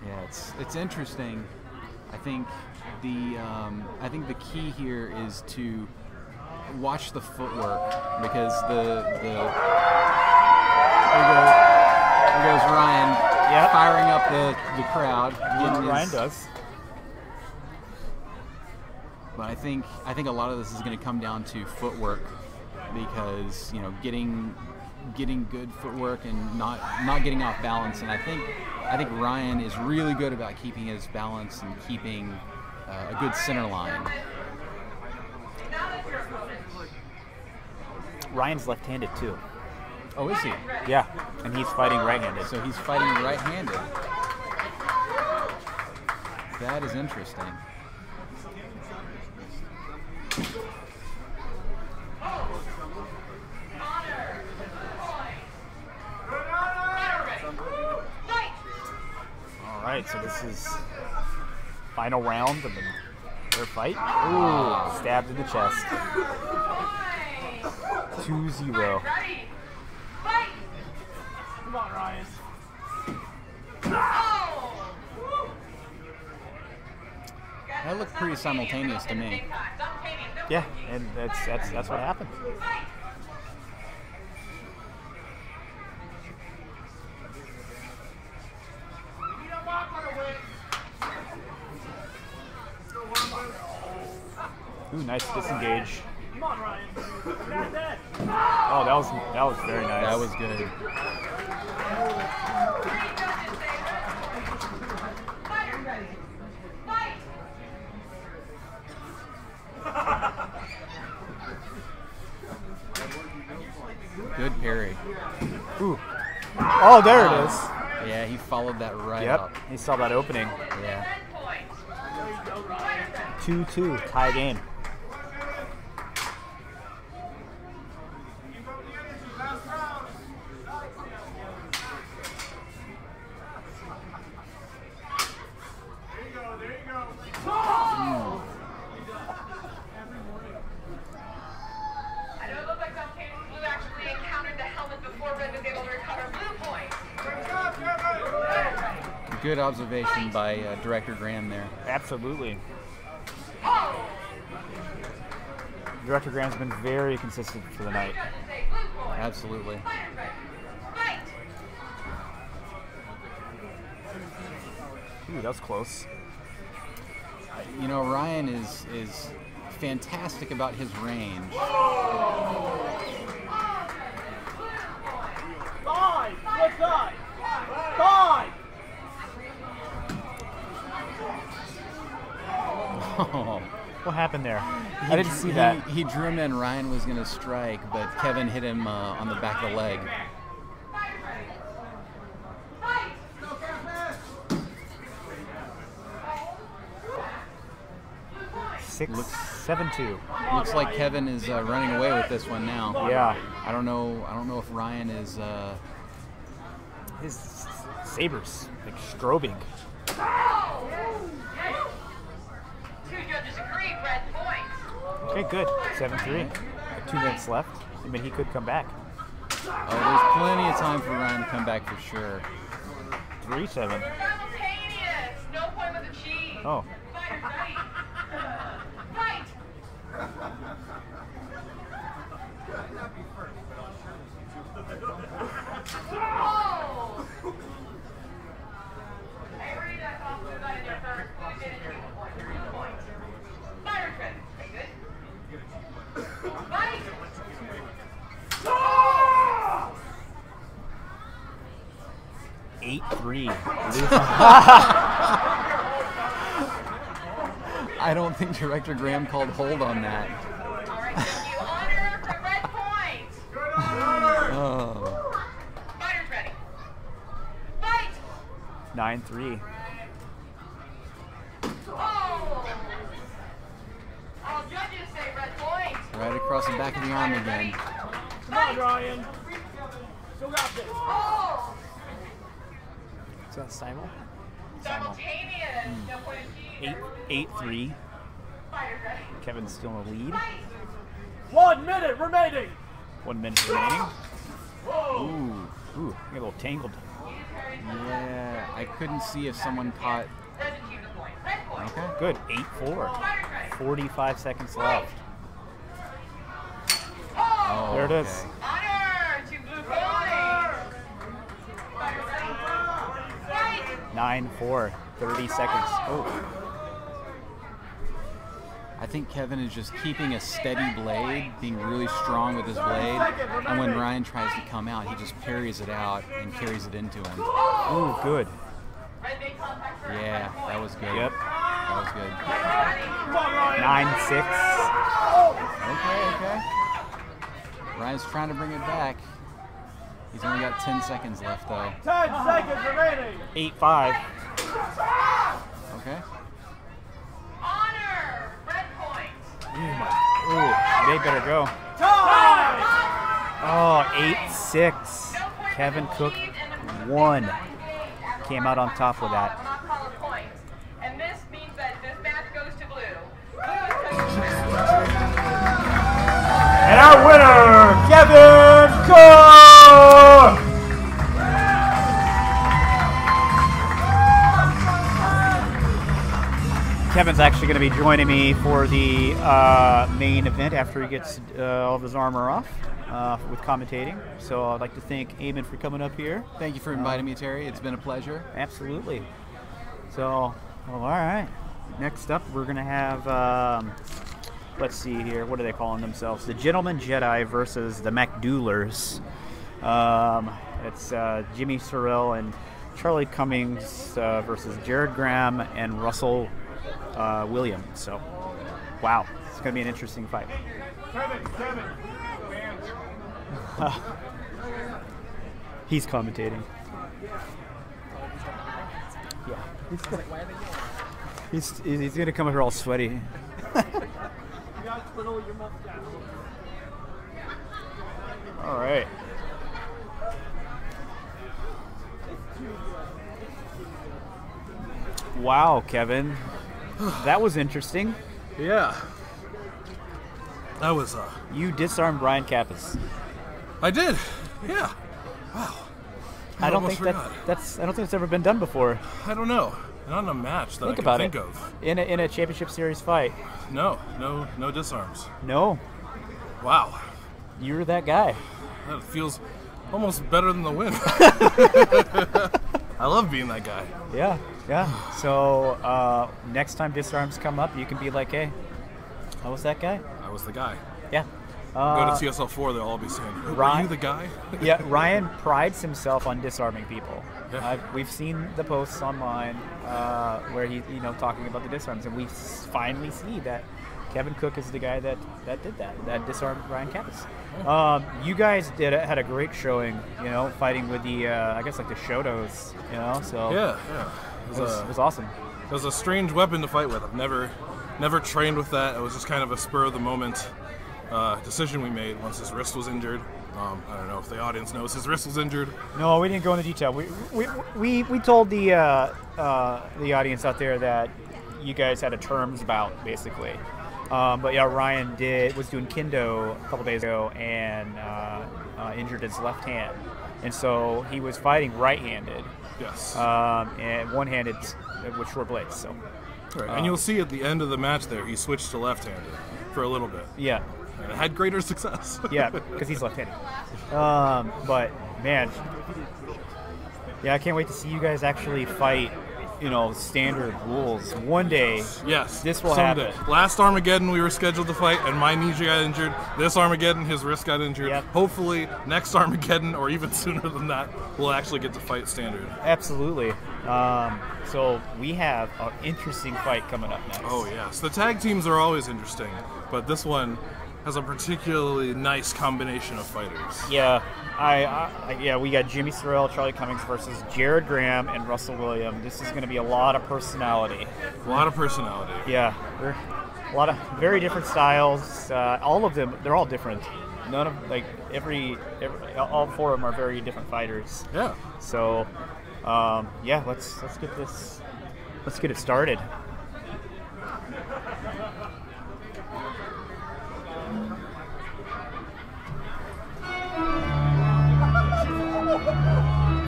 Yeah, it's interesting. I think the key here is to watch the footwork, because there goes Ryan, firing up the crowd. Ryan does. But I think a lot of this is going to come down to footwork, because getting good footwork and not getting off balance. And I think Ryan is really good about keeping his balance and keeping a good center line. Ryan's left-handed too. Oh, is he? Yeah, and he's fighting right-handed. So he's fighting right-handed. That is interesting. All right, so this is final round of their fight. Ooh, stabbed in the chest. 2-0. Come on, Ryan. That looked pretty simultaneous to me. Yeah, and that's what happened. Ooh, nice disengage. Come on, Ryan. Got that. Oh, that was very nice. That was good. Good parry. Ooh. Oh, there it is. Yeah, he followed that right Yep, up. he saw that opening. Yeah. 2-2, tie game. Good observation by Director Graham there. Absolutely. Director Graham's been very consistent for the night. Absolutely. Ooh, that was close. You know, Ryan is fantastic about his range. Five! Let's die! Five! Oh. What happened there? I didn't see that. He drew him in. Ryan was going to strike, but Kevin hit him on the back of the leg. Looks 7-2. Looks like Kevin is running away with this one now. Yeah. I don't know if Ryan is. His sabers like strobing. Okay, good. 7-3. 2 minutes left. I mean, he could come back. Oh, there's plenty of time for Ryan to come back for sure. 3-7. No point with the cheese. Oh. Fight. Oh. Hey, where did that call? Got in there first. Who did it? Give a point. 3 points. Fire credit. Are you good? Fight. Oh! 8-3. I don't think Director Graham called hold on that. You honor for red point. Oh. Fighters ready. Fight. 9-3. Oh. All judges say red point. Right across the back of the arm again. Come on, Ryan. Still got this. Oh. Is that simul? Simultaneous. No point of cheese. 8-3. Fighters ready. Kevin's still in the lead. 1 minute remaining. 1 minute remaining. Whoa. Ooh, get a little tangled. Yeah, I couldn't see if someone caught. Red achieved the point. Red point. Okay. Good. 8-4. 45 seconds left. Oh, There it is. okay. Honor to blue points. Fighters ready. Fight. 9-4. 30 seconds. Oh. I think Kevin is just keeping a steady blade, being really strong with his blade, and when Ryan tries to come out, he just parries it out and carries it into him. Ooh, good. Red big contact first. Yeah, that was good. Yep. That was good. Come on, Ryan. 9-6. Okay, okay. Ryan's trying to bring it back. He's only got 10 seconds left, though. 10 seconds remaining. 8-5. Okay. Honor, red point. Ooh, they better go. Time. Oh, 8-6. Kevin Cook won. Came out on top with that. Will not call a point. And this means that this match goes to blue. And our winner, Kevin Cook! Kevin's actually going to be joining me for the main event after he gets all of his armor off with commentating. So I'd like to thank Eamon for coming up here. Thank you for inviting me, Terry. It's been a pleasure. Absolutely. So, well, all right. Next up, we're going to have, let's see here, what are they calling themselves? The Gentleman Jedi versus the MacDoolers. It's Jimmy Sorrell and Charlie Cummings versus Jared Graham and Russell Williams. So, wow, it's going to be an interesting fight. Kevin. He's commentating. Yeah. He's going to come up here all sweaty. You got to twiddle your mustache. All right. Wow, Kevin. That was interesting. Yeah. That was You disarmed Brian Kappas. I did. Yeah. Wow. I don't think that's ever been done before. I don't know. Not in a match that Think I about can think it. of. In a championship series fight. No disarms. No. Wow. You're that guy. That feels almost better than the win. I love being that guy. Yeah. So next time disarms come up, you can be like, hey, I was that guy. I was the guy. Yeah. Go to TSL4, they'll all be saying, "Are you the guy?" Yeah, Ryan prides himself on disarming people. Yeah. We've seen the posts online where he's talking about the disarms, and we finally see that Kevin Cook is the guy that did that disarmed Brian Kappas. You guys had a great showing, fighting with the I guess like the Shodos, So Yeah. It was awesome. It was a strange weapon to fight with. I've never trained with that. It was just kind of a spur of the moment decision we made once his wrist was injured. I don't know if the audience knows his wrist was injured. No, we didn't go into detail. We told the audience out there that you guys had a terms bout basically. But yeah, Ryan was doing kendo a couple days ago and injured his left hand, and so he was fighting right-handed. Yes. And one-handed with short blades. So. Right. And you'll see at the end of the match there, he switched to left-handed for a little bit. Yeah. And it had greater success. Yeah, because he's left-handed. But man, yeah, I can't wait to see you guys actually fight. Standard rules. One day, yes, this will someday. happen. Last Armageddon, we were scheduled to fight, and my knee got injured. This Armageddon, his wrist got injured. Yep. Hopefully, next Armageddon, or even sooner than that, we'll actually get to fight standard. Absolutely. So we have an interesting fight coming up next. Oh, yes. The tag teams are always interesting, but this one has a particularly nice combination of fighters. Yeah. We got Jimmy Sorrell, Charlie Cummings versus Jared Graham and Russell Williams. This is going to be a lot of personality. A lot of personality. Yeah. A lot of very different styles. All of them, they're all different. None of, all four of them are very different fighters. Yeah. So, let's get it started.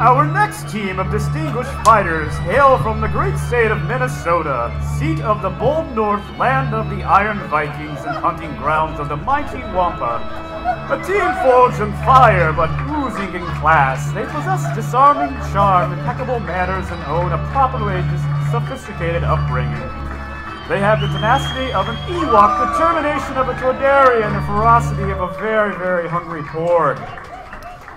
Our next team of distinguished fighters hail from the great state of Minnesota, seat of the bold north, land of the Iron Vikings and hunting grounds of the mighty Wampa. A team forged in fire but oozing in class, they possess disarming charm, impeccable manners, and own a properly sophisticated upbringing. They have the tenacity of an Ewok, determination of a Toydarian, and the ferocity of a very, very hungry horde.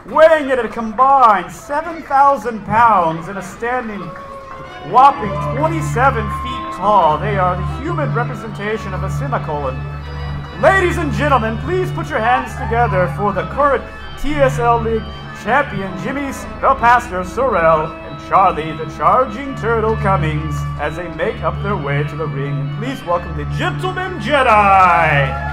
Weighing in at a combined 7,000 pounds and a standing whopping 27 feet tall, they are the human representation of a semicolon. Ladies and gentlemen, please put your hands together for the current TSL League champion, Jimmy the Pastor Sorrell and Charlie the Charging Turtle Cummings, as they make up their way to the ring. And please welcome the Gentleman Jedi.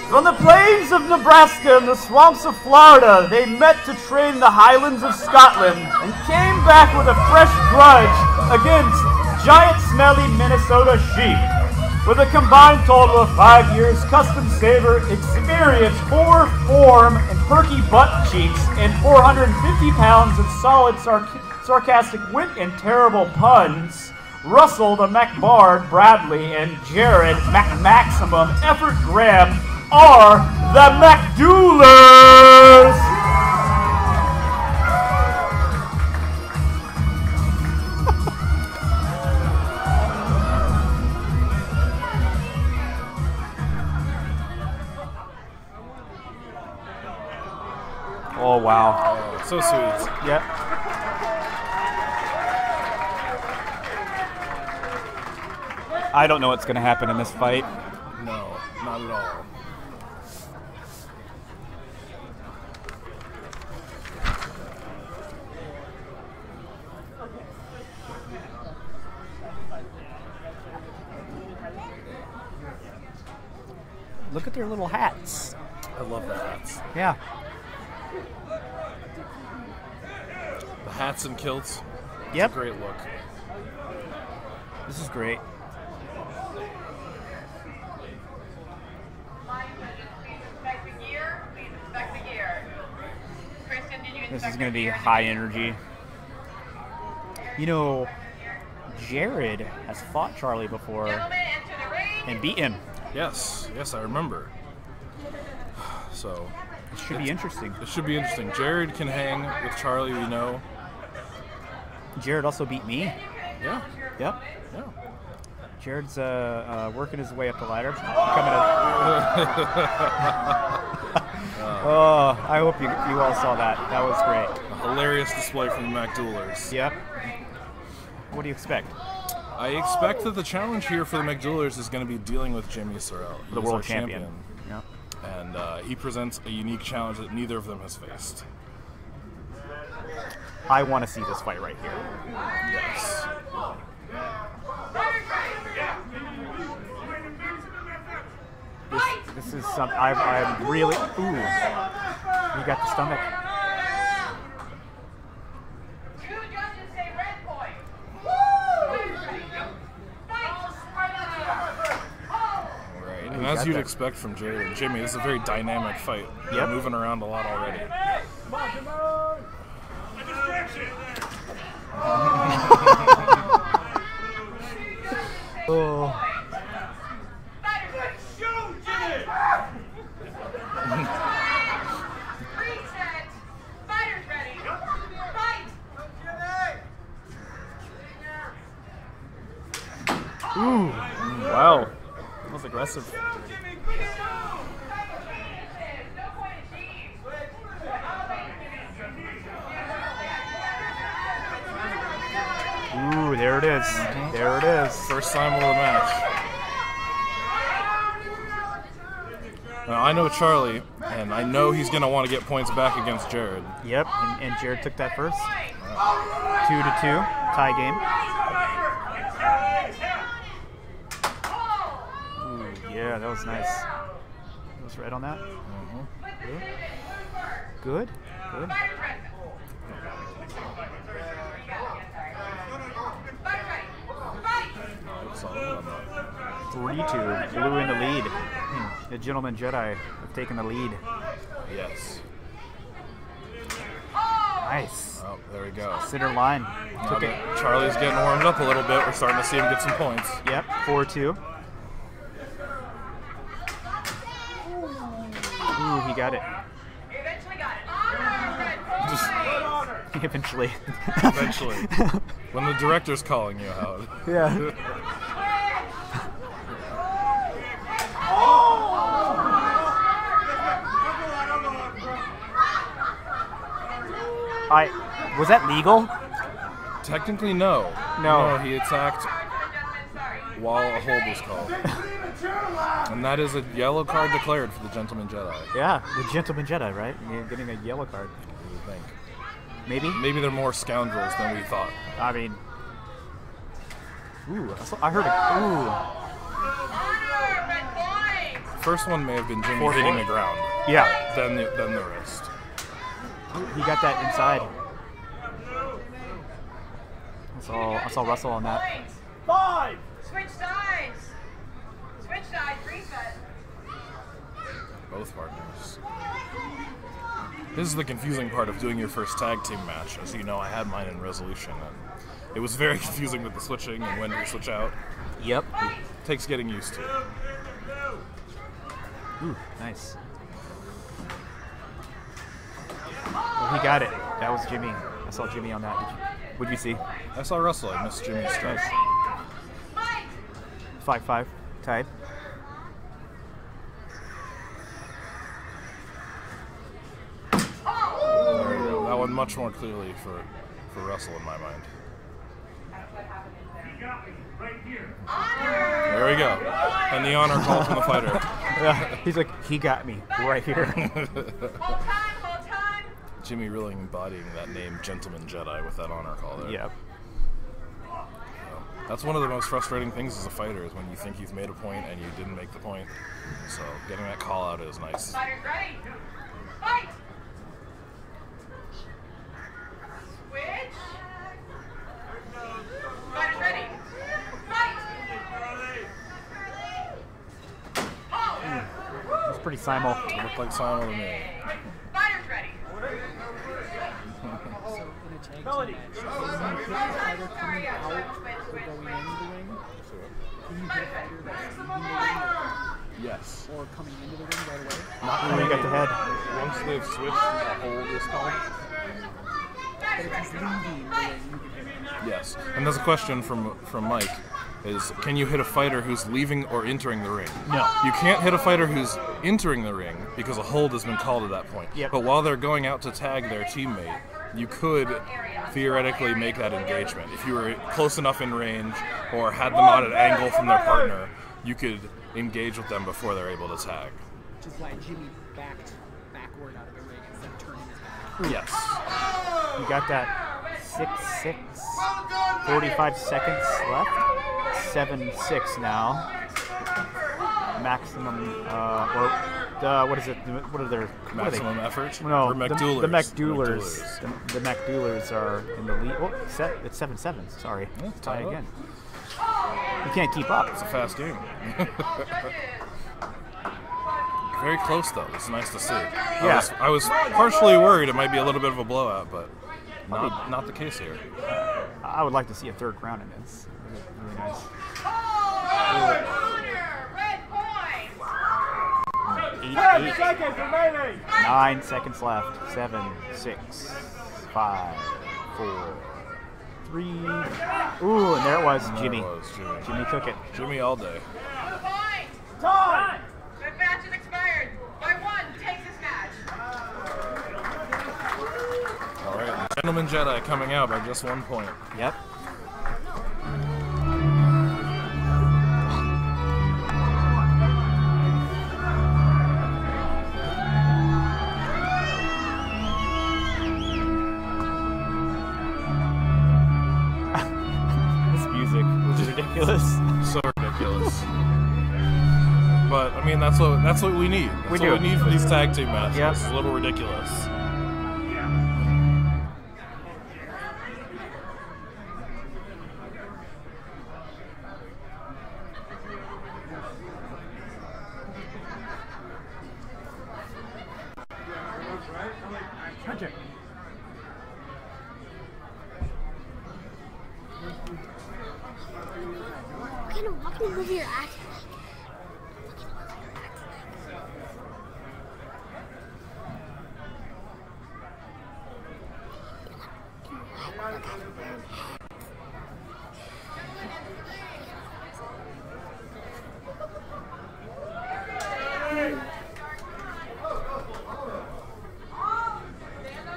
From the plains of Nebraska and the swamps of Florida, they met to train the highlands of Scotland and came back with a fresh grudge against giant smelly Minnesota sheep. With a combined total of 5 years, custom saber experience, poor form, and perky butt cheeks, and 450 pounds of solid sarcastic wit and terrible puns, Russell the MacBard Bradley and Jared MacMaximum Effort Graham are the MacDoolers! Oh, wow. Oh, so sweet. Yep. I don't know what's going to happen in this fight. No, not at all. Look at their little hats. I love the hats. Yeah. The hats and kilts. Yep. It's a great look. This is great. This is going to be high energy. You know, Jared has fought Charlie before and beat him. Yes, I remember. So it should be interesting. It should be interesting. Jared can hang with Charlie, we know. Jared also beat me. Yeah. Yep. Yeah. Jared's working his way up the ladder. Oh, I hope you all saw that. That was great. A hilarious display from the MacDoolers. Yep. What do you expect? I expect that the challenge here for the MacDoolers is going to be dealing with Jimmy Sorrell. The world champion. Yep. And he presents a unique challenge that neither of them has faced. I want to see this fight right here. Yes. This is something I'm really. Ooh, you got the stomach. And as you'd expect from Jared and Jimmy, this is a very dynamic fight. Yep. They're moving around a lot already. Oh. Ooh. Wow. That was aggressive. Ooh, there it is. There it is. First time of the match. Now, I know Charlie, and I know he's going to want to get points back against Jared. Yep, and Jared took that first. 2-2, tie game. Ooh, yeah, that was nice. That was right on that. Good. Good. 3-2, Blue in the lead. The Gentleman Jedi have taken the lead. Yes. Nice. Oh, there we go. Center line. Took it. Charlie's getting warmed up a little bit. We're starting to see him get some points. Yep, 4-2. Ooh, he got it. Eventually. Eventually. When the director's calling you out. Yeah. Was that legal? Technically, no. No. He attacked while a hold was called. And that is a yellow card declared for the Gentleman Jedi. Yeah, the Gentleman Jedi, right? You're getting a yellow card. What do you think? Maybe? Maybe they're more scoundrels than we thought. I mean... Ooh, I heard a... Ooh. First one may have been Jimmy hitting the ground. Yeah. Then the rest. He got that inside. I saw Russell on that. 5! Switch sides! Switch sides, reset. Both partners. This is the confusing part of doing your first tag team match. As you know, I had mine in resolution. And it was very confusing with the switching and when to switch out. Yep. It takes getting used to. Ooh, nice. Well, he got it. That was Jimmy. I saw Jimmy on that. What'd you see? I saw Russell. I missed Jimmy's strike. 5-5. Tied. There you go. That one much more clearly for Russell in my mind. There we go. And the honor call from the fighter. Yeah, he's like, he got me right here. Jimmy really embodying that name, Gentleman Jedi, with that honor call there. Yep. That's one of the most frustrating things as a fighter, is when you think you've made a point and you didn't make the point. So getting that call out is nice. Fighters ready. Fight! Switch. Fighters ready. Fight! It's pretty simul. It looked like simul to me. Fighters ready. Melody. Yes. Or coming into the ring right away? Not when you got the head. Once they've switched, the hold is called. But if he's leaving the ring, you can hit him. Yes. And there's a question from Mike. Is can you hit a fighter who's leaving or entering the ring? No. You can't hit a fighter who's entering the ring because a hold has been called at that point. Yep. But while they're going out to tag their teammate, you could theoretically make that engagement. If you were close enough in range or had them on an angle from their partner, you could engage with them before they're able to tag. Which is why Jimmy backed backward out of the ring instead of turning his back. Yes. You got that 6-6. 45 seconds left. 7-6 now. Maximum, what is it? What are their Maximum effort? No, or the Mech Duelers. The Mech Duelers are in the lead. Oh, it's 7-7. Sorry, Yeah, tie again. You can't keep up. It's a fast game. Very close though. It's nice to see. Yeah. I was partially worried it might be a little bit of a blowout, but not the case here. I would like to see a third round in this. Really nice. Red point. 10 seconds remaining. 9 seconds left. 7, 6, 5, 4, 3. Ooh, and there it was, Jimmy. There it was, Jimmy. Jimmy took it. Jimmy all day. Time. The match is expired. By one takes this match. All right, Gentleman Jedi coming out by just 1 point. Yep. This music was ridiculous. So ridiculous. But I mean, that's what we need. That's We what do. we need for these tag team matches. Yep. It's a little ridiculous. What kind of movie you're acting like?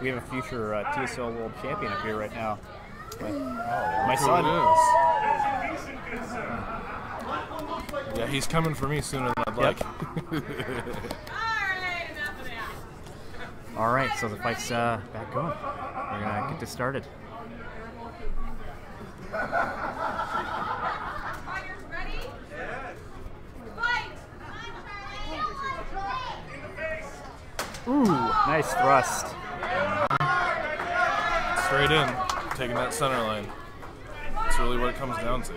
We have a future TSL World Champion up here right now. My son. Yeah, he's coming for me sooner than I'd like. All right, so the fight's back going. We're gonna get this started. Ooh, nice thrust. Straight in, taking that center line. That's really what it comes down to.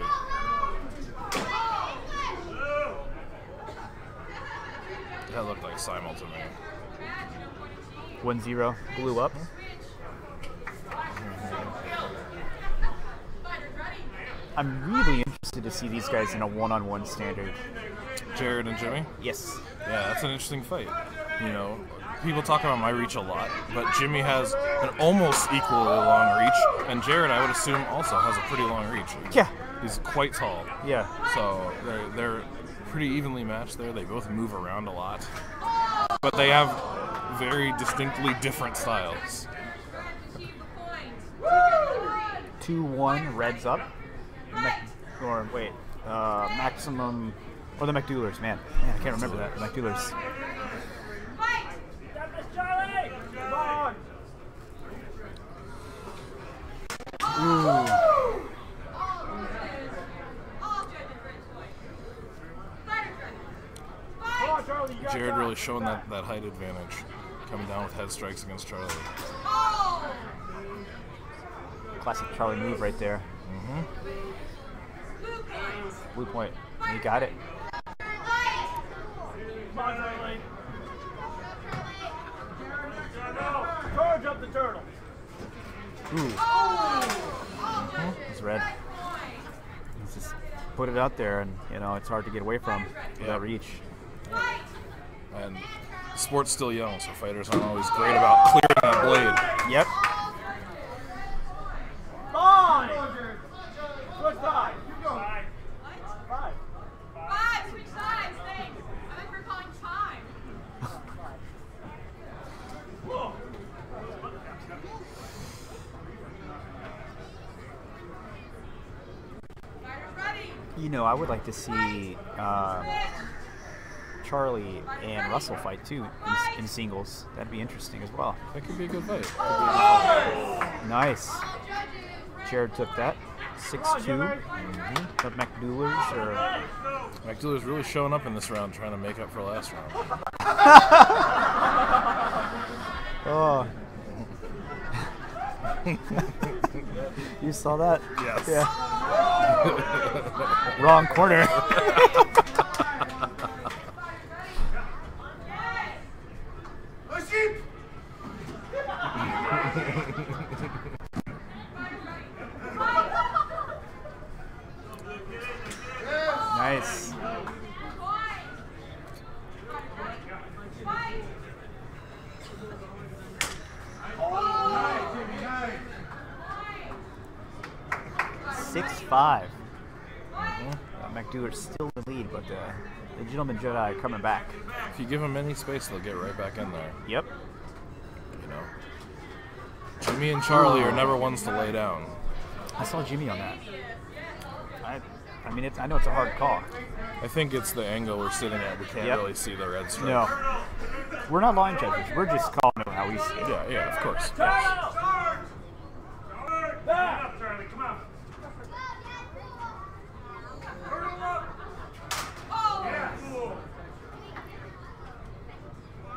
That looked like simul to me. 1-0, blew up. I'm really interested to see these guys in a one-on-one standard. Jared and Jimmy? Yes. Yeah, that's an interesting fight. You know, people talk about my reach a lot, but Jimmy has an almost equally long reach, and Jared, I would assume, also has a pretty long reach. Yeah. He's quite tall. Yeah. So they're pretty evenly matched there. They both move around a lot, but they have very distinctly different styles. 2-1, Reds up. Maximum, or the McDoulers, man. I can't remember that. The McDoulers. Ooh. Jared really showing that height advantage, coming down with head strikes against Charlie. Classic Charlie move right there. Blue point. You got it. Charge up the turtle. Ooh. It's red. He's just put it out there, and you know it's hard to get away from without reach. And the sport's still young, so fighters aren't always great about clearing that blade. Yep. Five. Switch sides. You go. Five. Switch sides. Thanks. I think we're calling time. You know, I would like to see Charlie and Russell fight too in singles. That'd be interesting as well. That could be a good fight. Nice. Jared took that. 6-2. The McDoulers really showing up in this round, trying to make up for last round. Oh. You saw that? Yes. Yeah. Wrong corner. Nice. Five. McDougall's still in the lead, but the Gentleman Jedi are coming back. If you give them any space, they'll get right back in there. Yep. You know, Jimmy and Charlie are never ones to lay down. I saw Jimmy on that. I mean, I know it's a hard call. I think it's the angle we're sitting at. We can't really see the red stripe. No. We're not line judges. We're just calling it how we see it. Yeah, of course. Yes. Charlie, come on.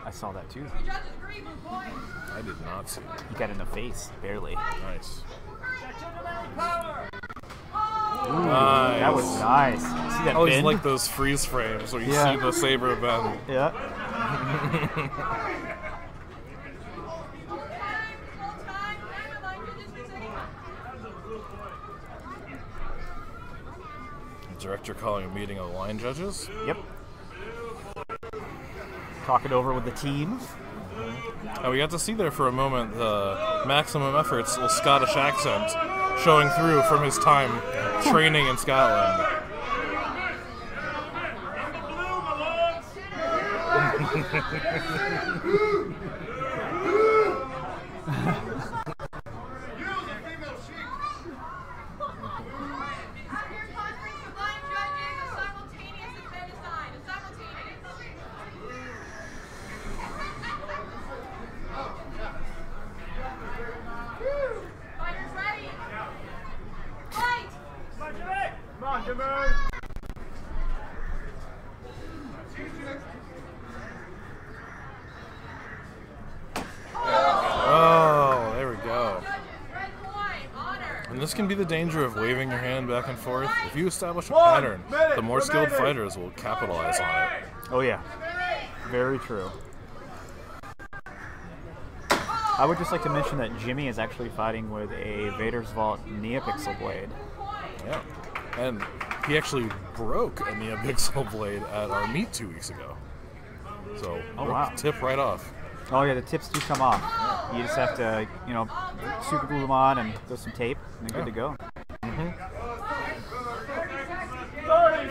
I saw that too. I did not see it. He got in the face, barely. Nice. Ooh, nice. That was nice. See that always bend? like those freeze frames where you see the saber bend. Yeah. Director calling a meeting of the line judges. Yep. Talk it over with the team. And we got to see there for a moment the maximum efforts, little Scottish accent showing through from his time training in Scotland. Oh, there we go. And this can be the danger of waving your hand back and forth. If you establish a pattern, the more skilled fighters will capitalize on it. Oh yeah, very true. I would just like to mention that Jimmy is actually fighting with a Vader's Vault Neopixel blade. Yeah, and he actually broke a Neopixel blade at our meet 2 weeks ago. So, wow. Tip right off. Oh yeah, the tips do come off. You just have to, you know, super glue them on and throw some tape, and they're good to go. 30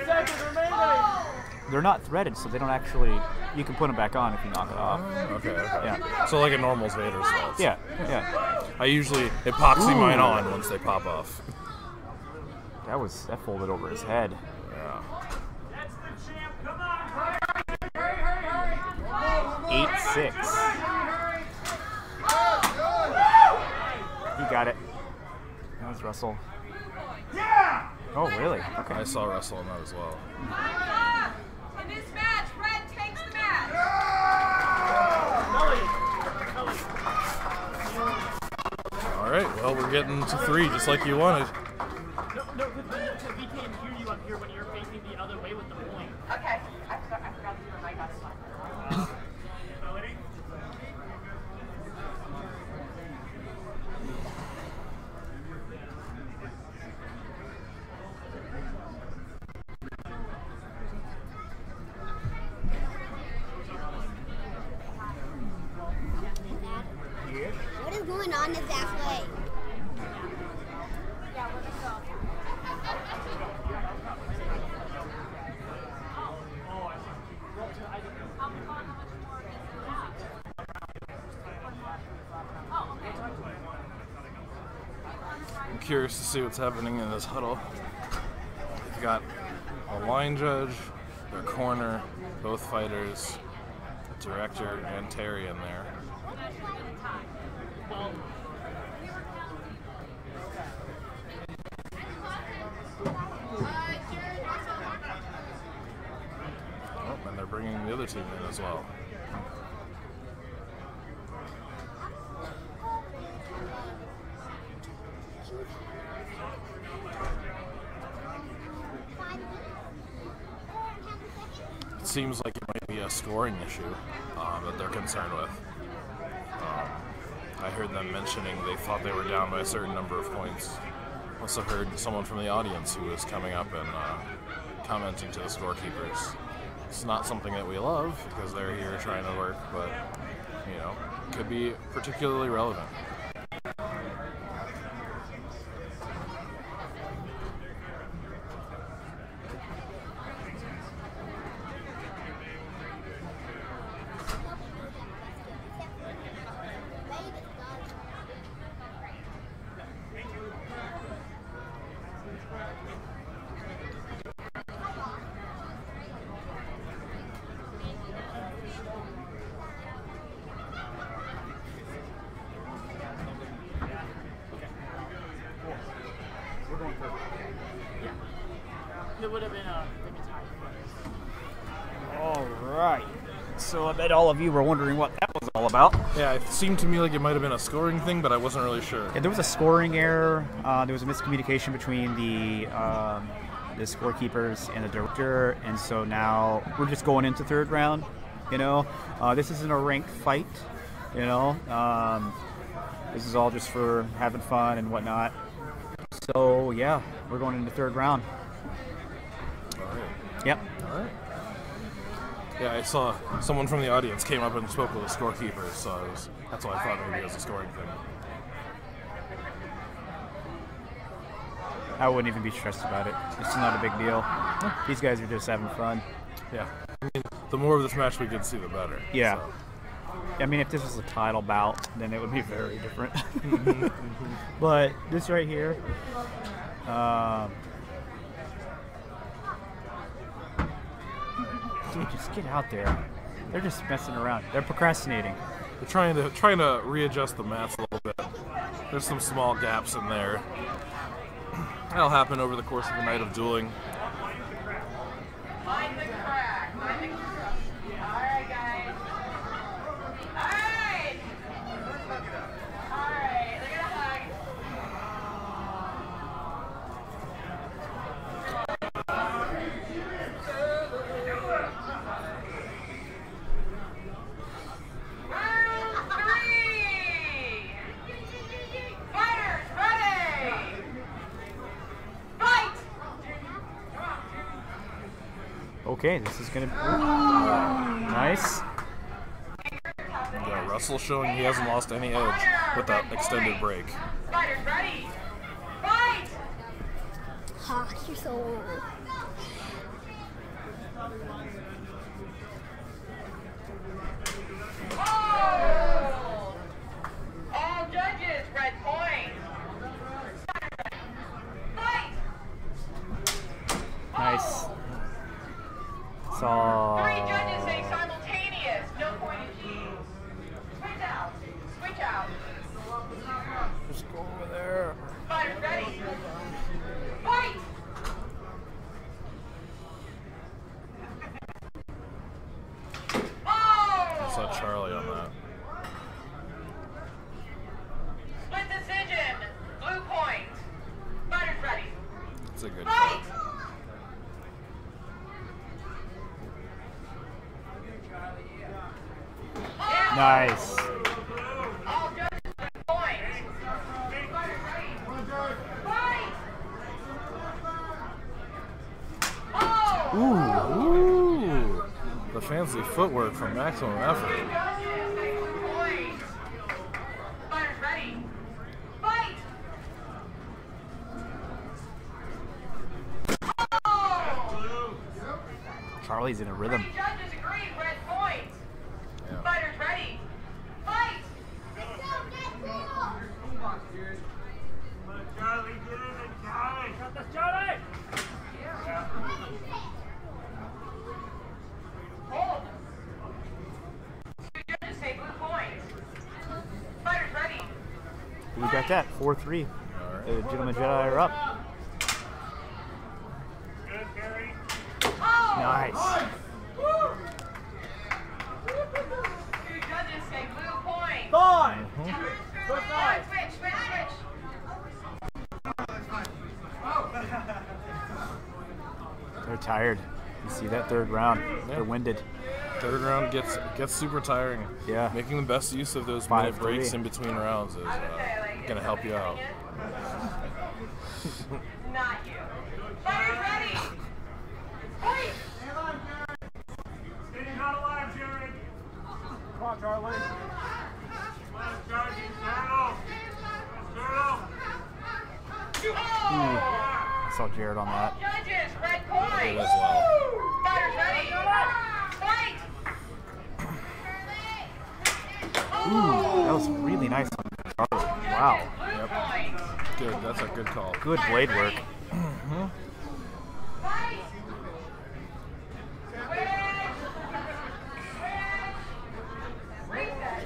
seconds remaining. They're not threaded, so they don't actually. You can put them back on if you knock it off. Okay. Yeah. So like a normal Vader's Vault. Yeah. Yeah. I usually epoxy mine on once they pop off. That folded over his head. Yeah. 8-6. He got it. That was Russell. Yeah! Oh, really? Okay. I saw Russell on that as well. In this match, Red takes the match. All right, well, we're getting to 3 just like you wanted. No, because we can't hear you up here when you're facing the other way with the point. Okay, I forgot to do my mic. That's fine. What is going on in that way? I'm curious to see what's happening in this huddle. We've got a line judge, their corner, both fighters, director, and Terry in there. Oh, and they're bringing the other team in as well. It seems like it might be a scoring issue that they're concerned with. I heard them mentioning they thought they were down by a certain number of points. Also heard someone from the audience who was coming up and commenting to the scorekeepers. It's not something that we love because they're here trying to work, but you know, could be particularly relevant. It would have been a All right. So I bet all of you were wondering what that was all about. Yeah, it seemed to me like it might have been a scoring thing, but I wasn't really sure. Yeah, there was a scoring error. There was a miscommunication between the scorekeepers and the director, and so now we're just going into third round. You know, this isn't a ranked fight. You know, this is all just for having fun and whatnot. So yeah, we're going into third round. All right. Yep. All right. Yeah, I saw someone from the audience came up and spoke with the scorekeeper, so that's why I thought maybe it was a scoring thing. I wouldn't even be stressed about it. It's not a big deal. These guys are just having fun. Yeah. I mean, the more of this match we can see, the better. Yeah. So. I mean, if this was a title bout, then it would be very different. But this right here, dude, just get out there. They're just messing around. They're procrastinating. They're trying to readjust the mats a little bit. There's some small gaps in there. That'll happen over the course of a night of dueling. Find the crack. Find the crack. Alright, guys. Alright. Alright, look at the hug. Round 3. Fighters ready. Fight. Okay, this is gonna be nice. Yeah, Russell showing he hasn't lost any edge with that extended break. Fighters ready. Fight. Ha, you're so warm. Oh! All judges, red point. Fight. Nice. Saw. 3 judges say simultaneous. No point in G's. Switch out. Switch out. Just go over there. Fighters ready. Fight. I Oh! saw Charlie on that. Split decision. Blue point. Fighters ready. It's a good Fight. Nice. All judges, red point. Fighters ready. Fight. Oh! Ooh. The fancy footwork from Maximum Effort. Judges say blue point. Fighters ready. Fight. Oh! Charlie's in a rhythm. 3 judges agree, red point. Yeah. Fighters ready. Fight. Charlie, get in it, Charlie. Got this, Charlie. Hold. 2 judges say blue point. Fighters ready. We got that. 4-3. The Gentleman Jedi are up. Good, Gary. Oh! Nice. Woo! 2 judges say blue point. Fine. Switch, switch, switch. They're tired. You see that third round. They're winded. Third round gets super tiring. Yeah. Making the best use of those 5-3. minute breaks in between rounds is gonna help you out. Not you. Fighters ready. Fight. Staying not alive, Jared. Come on, Charlie. Come on, Charlie. I saw Jared on that. Judges, red point. Good as well. Fighters ready. Fight. Ooh, that was really nice on Charlie. Wow. Blue point. Good. That's a good call. Good blade work. Fight. Reset.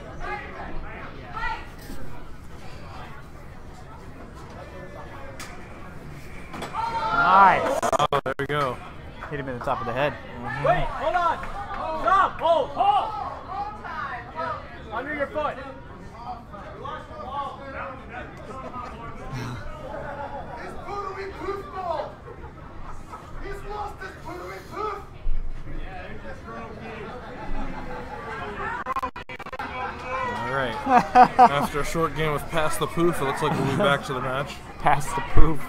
Fight. Nice. Oh, there we go. Hit him in the top of the head. Wait, hold on. Stop. Hold. Hold time. Under your foot. His pootery poof ball! He's lost his pootery poof! All right. After a short game with Pass the Poof, it looks like we'll be back to the match. Pass the poof.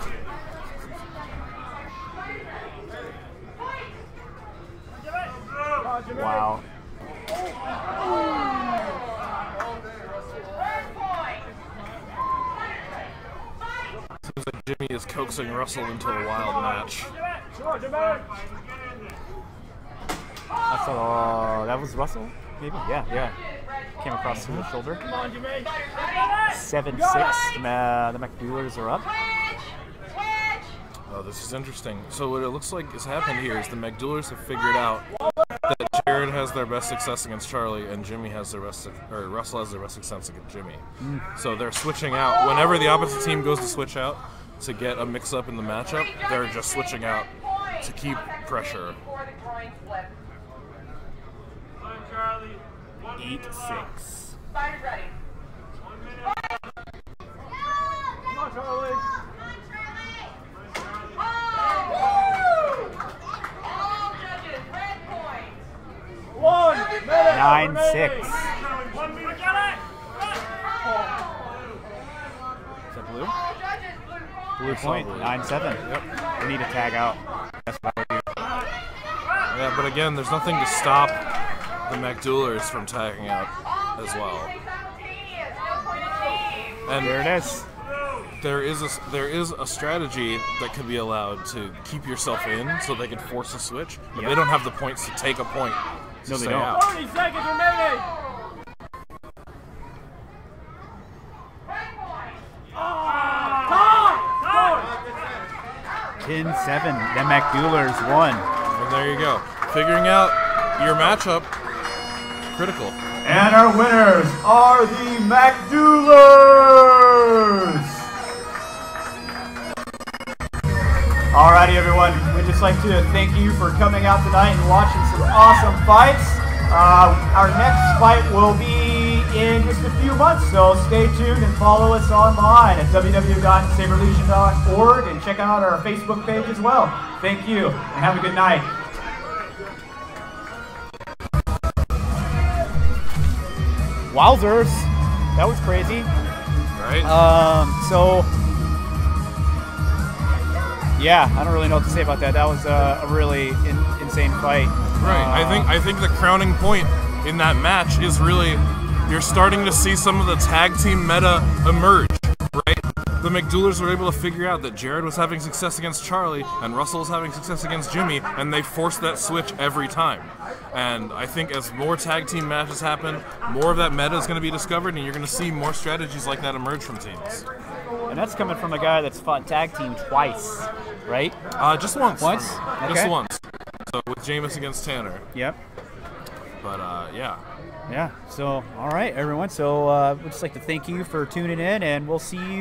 Wow. Red point. Seems like Jimmy is coaxing Russell into a wild match. I saw. That was Russell? Maybe? Yeah, yeah. came across through the shoulder. 7-6. The McDoulars are up. Oh, this is interesting. So what it looks like has happened here is the McDoulars have figured out that Jared has their best success against Charlie, and Jimmy has their best, or Russell has their best success against Jimmy. So they're switching out. Whenever the opposite team goes to switch out to get a mix-up in the matchup, they're just switching out to keep pressure. 8-6. Ready. Come on, Charlie. 9-6. Is that blue? Blue point. 9-7. Yep. We need to tag out. That's what I would do. Yeah, but again, there's nothing to stop the McDoulars from tagging out as well. And there it is. There is a strategy that can be allowed to keep yourself in, so they can force a switch, but they don't have the points to take a point. No, they don't. Out. 30 seconds remaining. 10-7. The McDoulars won. And there you go. Figuring out your matchup, critical. And our winners are the McDoulars. Alrighty, everyone. We'd just like to thank you for coming out tonight and watching some awesome fights. Our next fight will be in just a few months, so stay tuned and follow us online at www.saberlegion.org and check out our Facebook page as well. Thank you, and have a good night. Wowzers. That was crazy. Right? Yeah, I don't really know what to say about that. That was a really insane fight. Right. I think the crowning point in that match is really you're starting to see some of the tag team meta emerge, right? The McDoulars were able to figure out that Jared was having success against Charlie and Russell was having success against Jimmy, and they forced that switch every time. And I think as more tag team matches happen, more of that meta is going to be discovered, and you're going to see more strategies like that emerge from teams. And that's coming from a guy that's fought tag team twice, right? Just once. Once? Okay. Just once. So with Jameis against Tanner. Yep. But yeah. Yeah. So all right, everyone. So we'd just like to thank you for tuning in, and we'll see you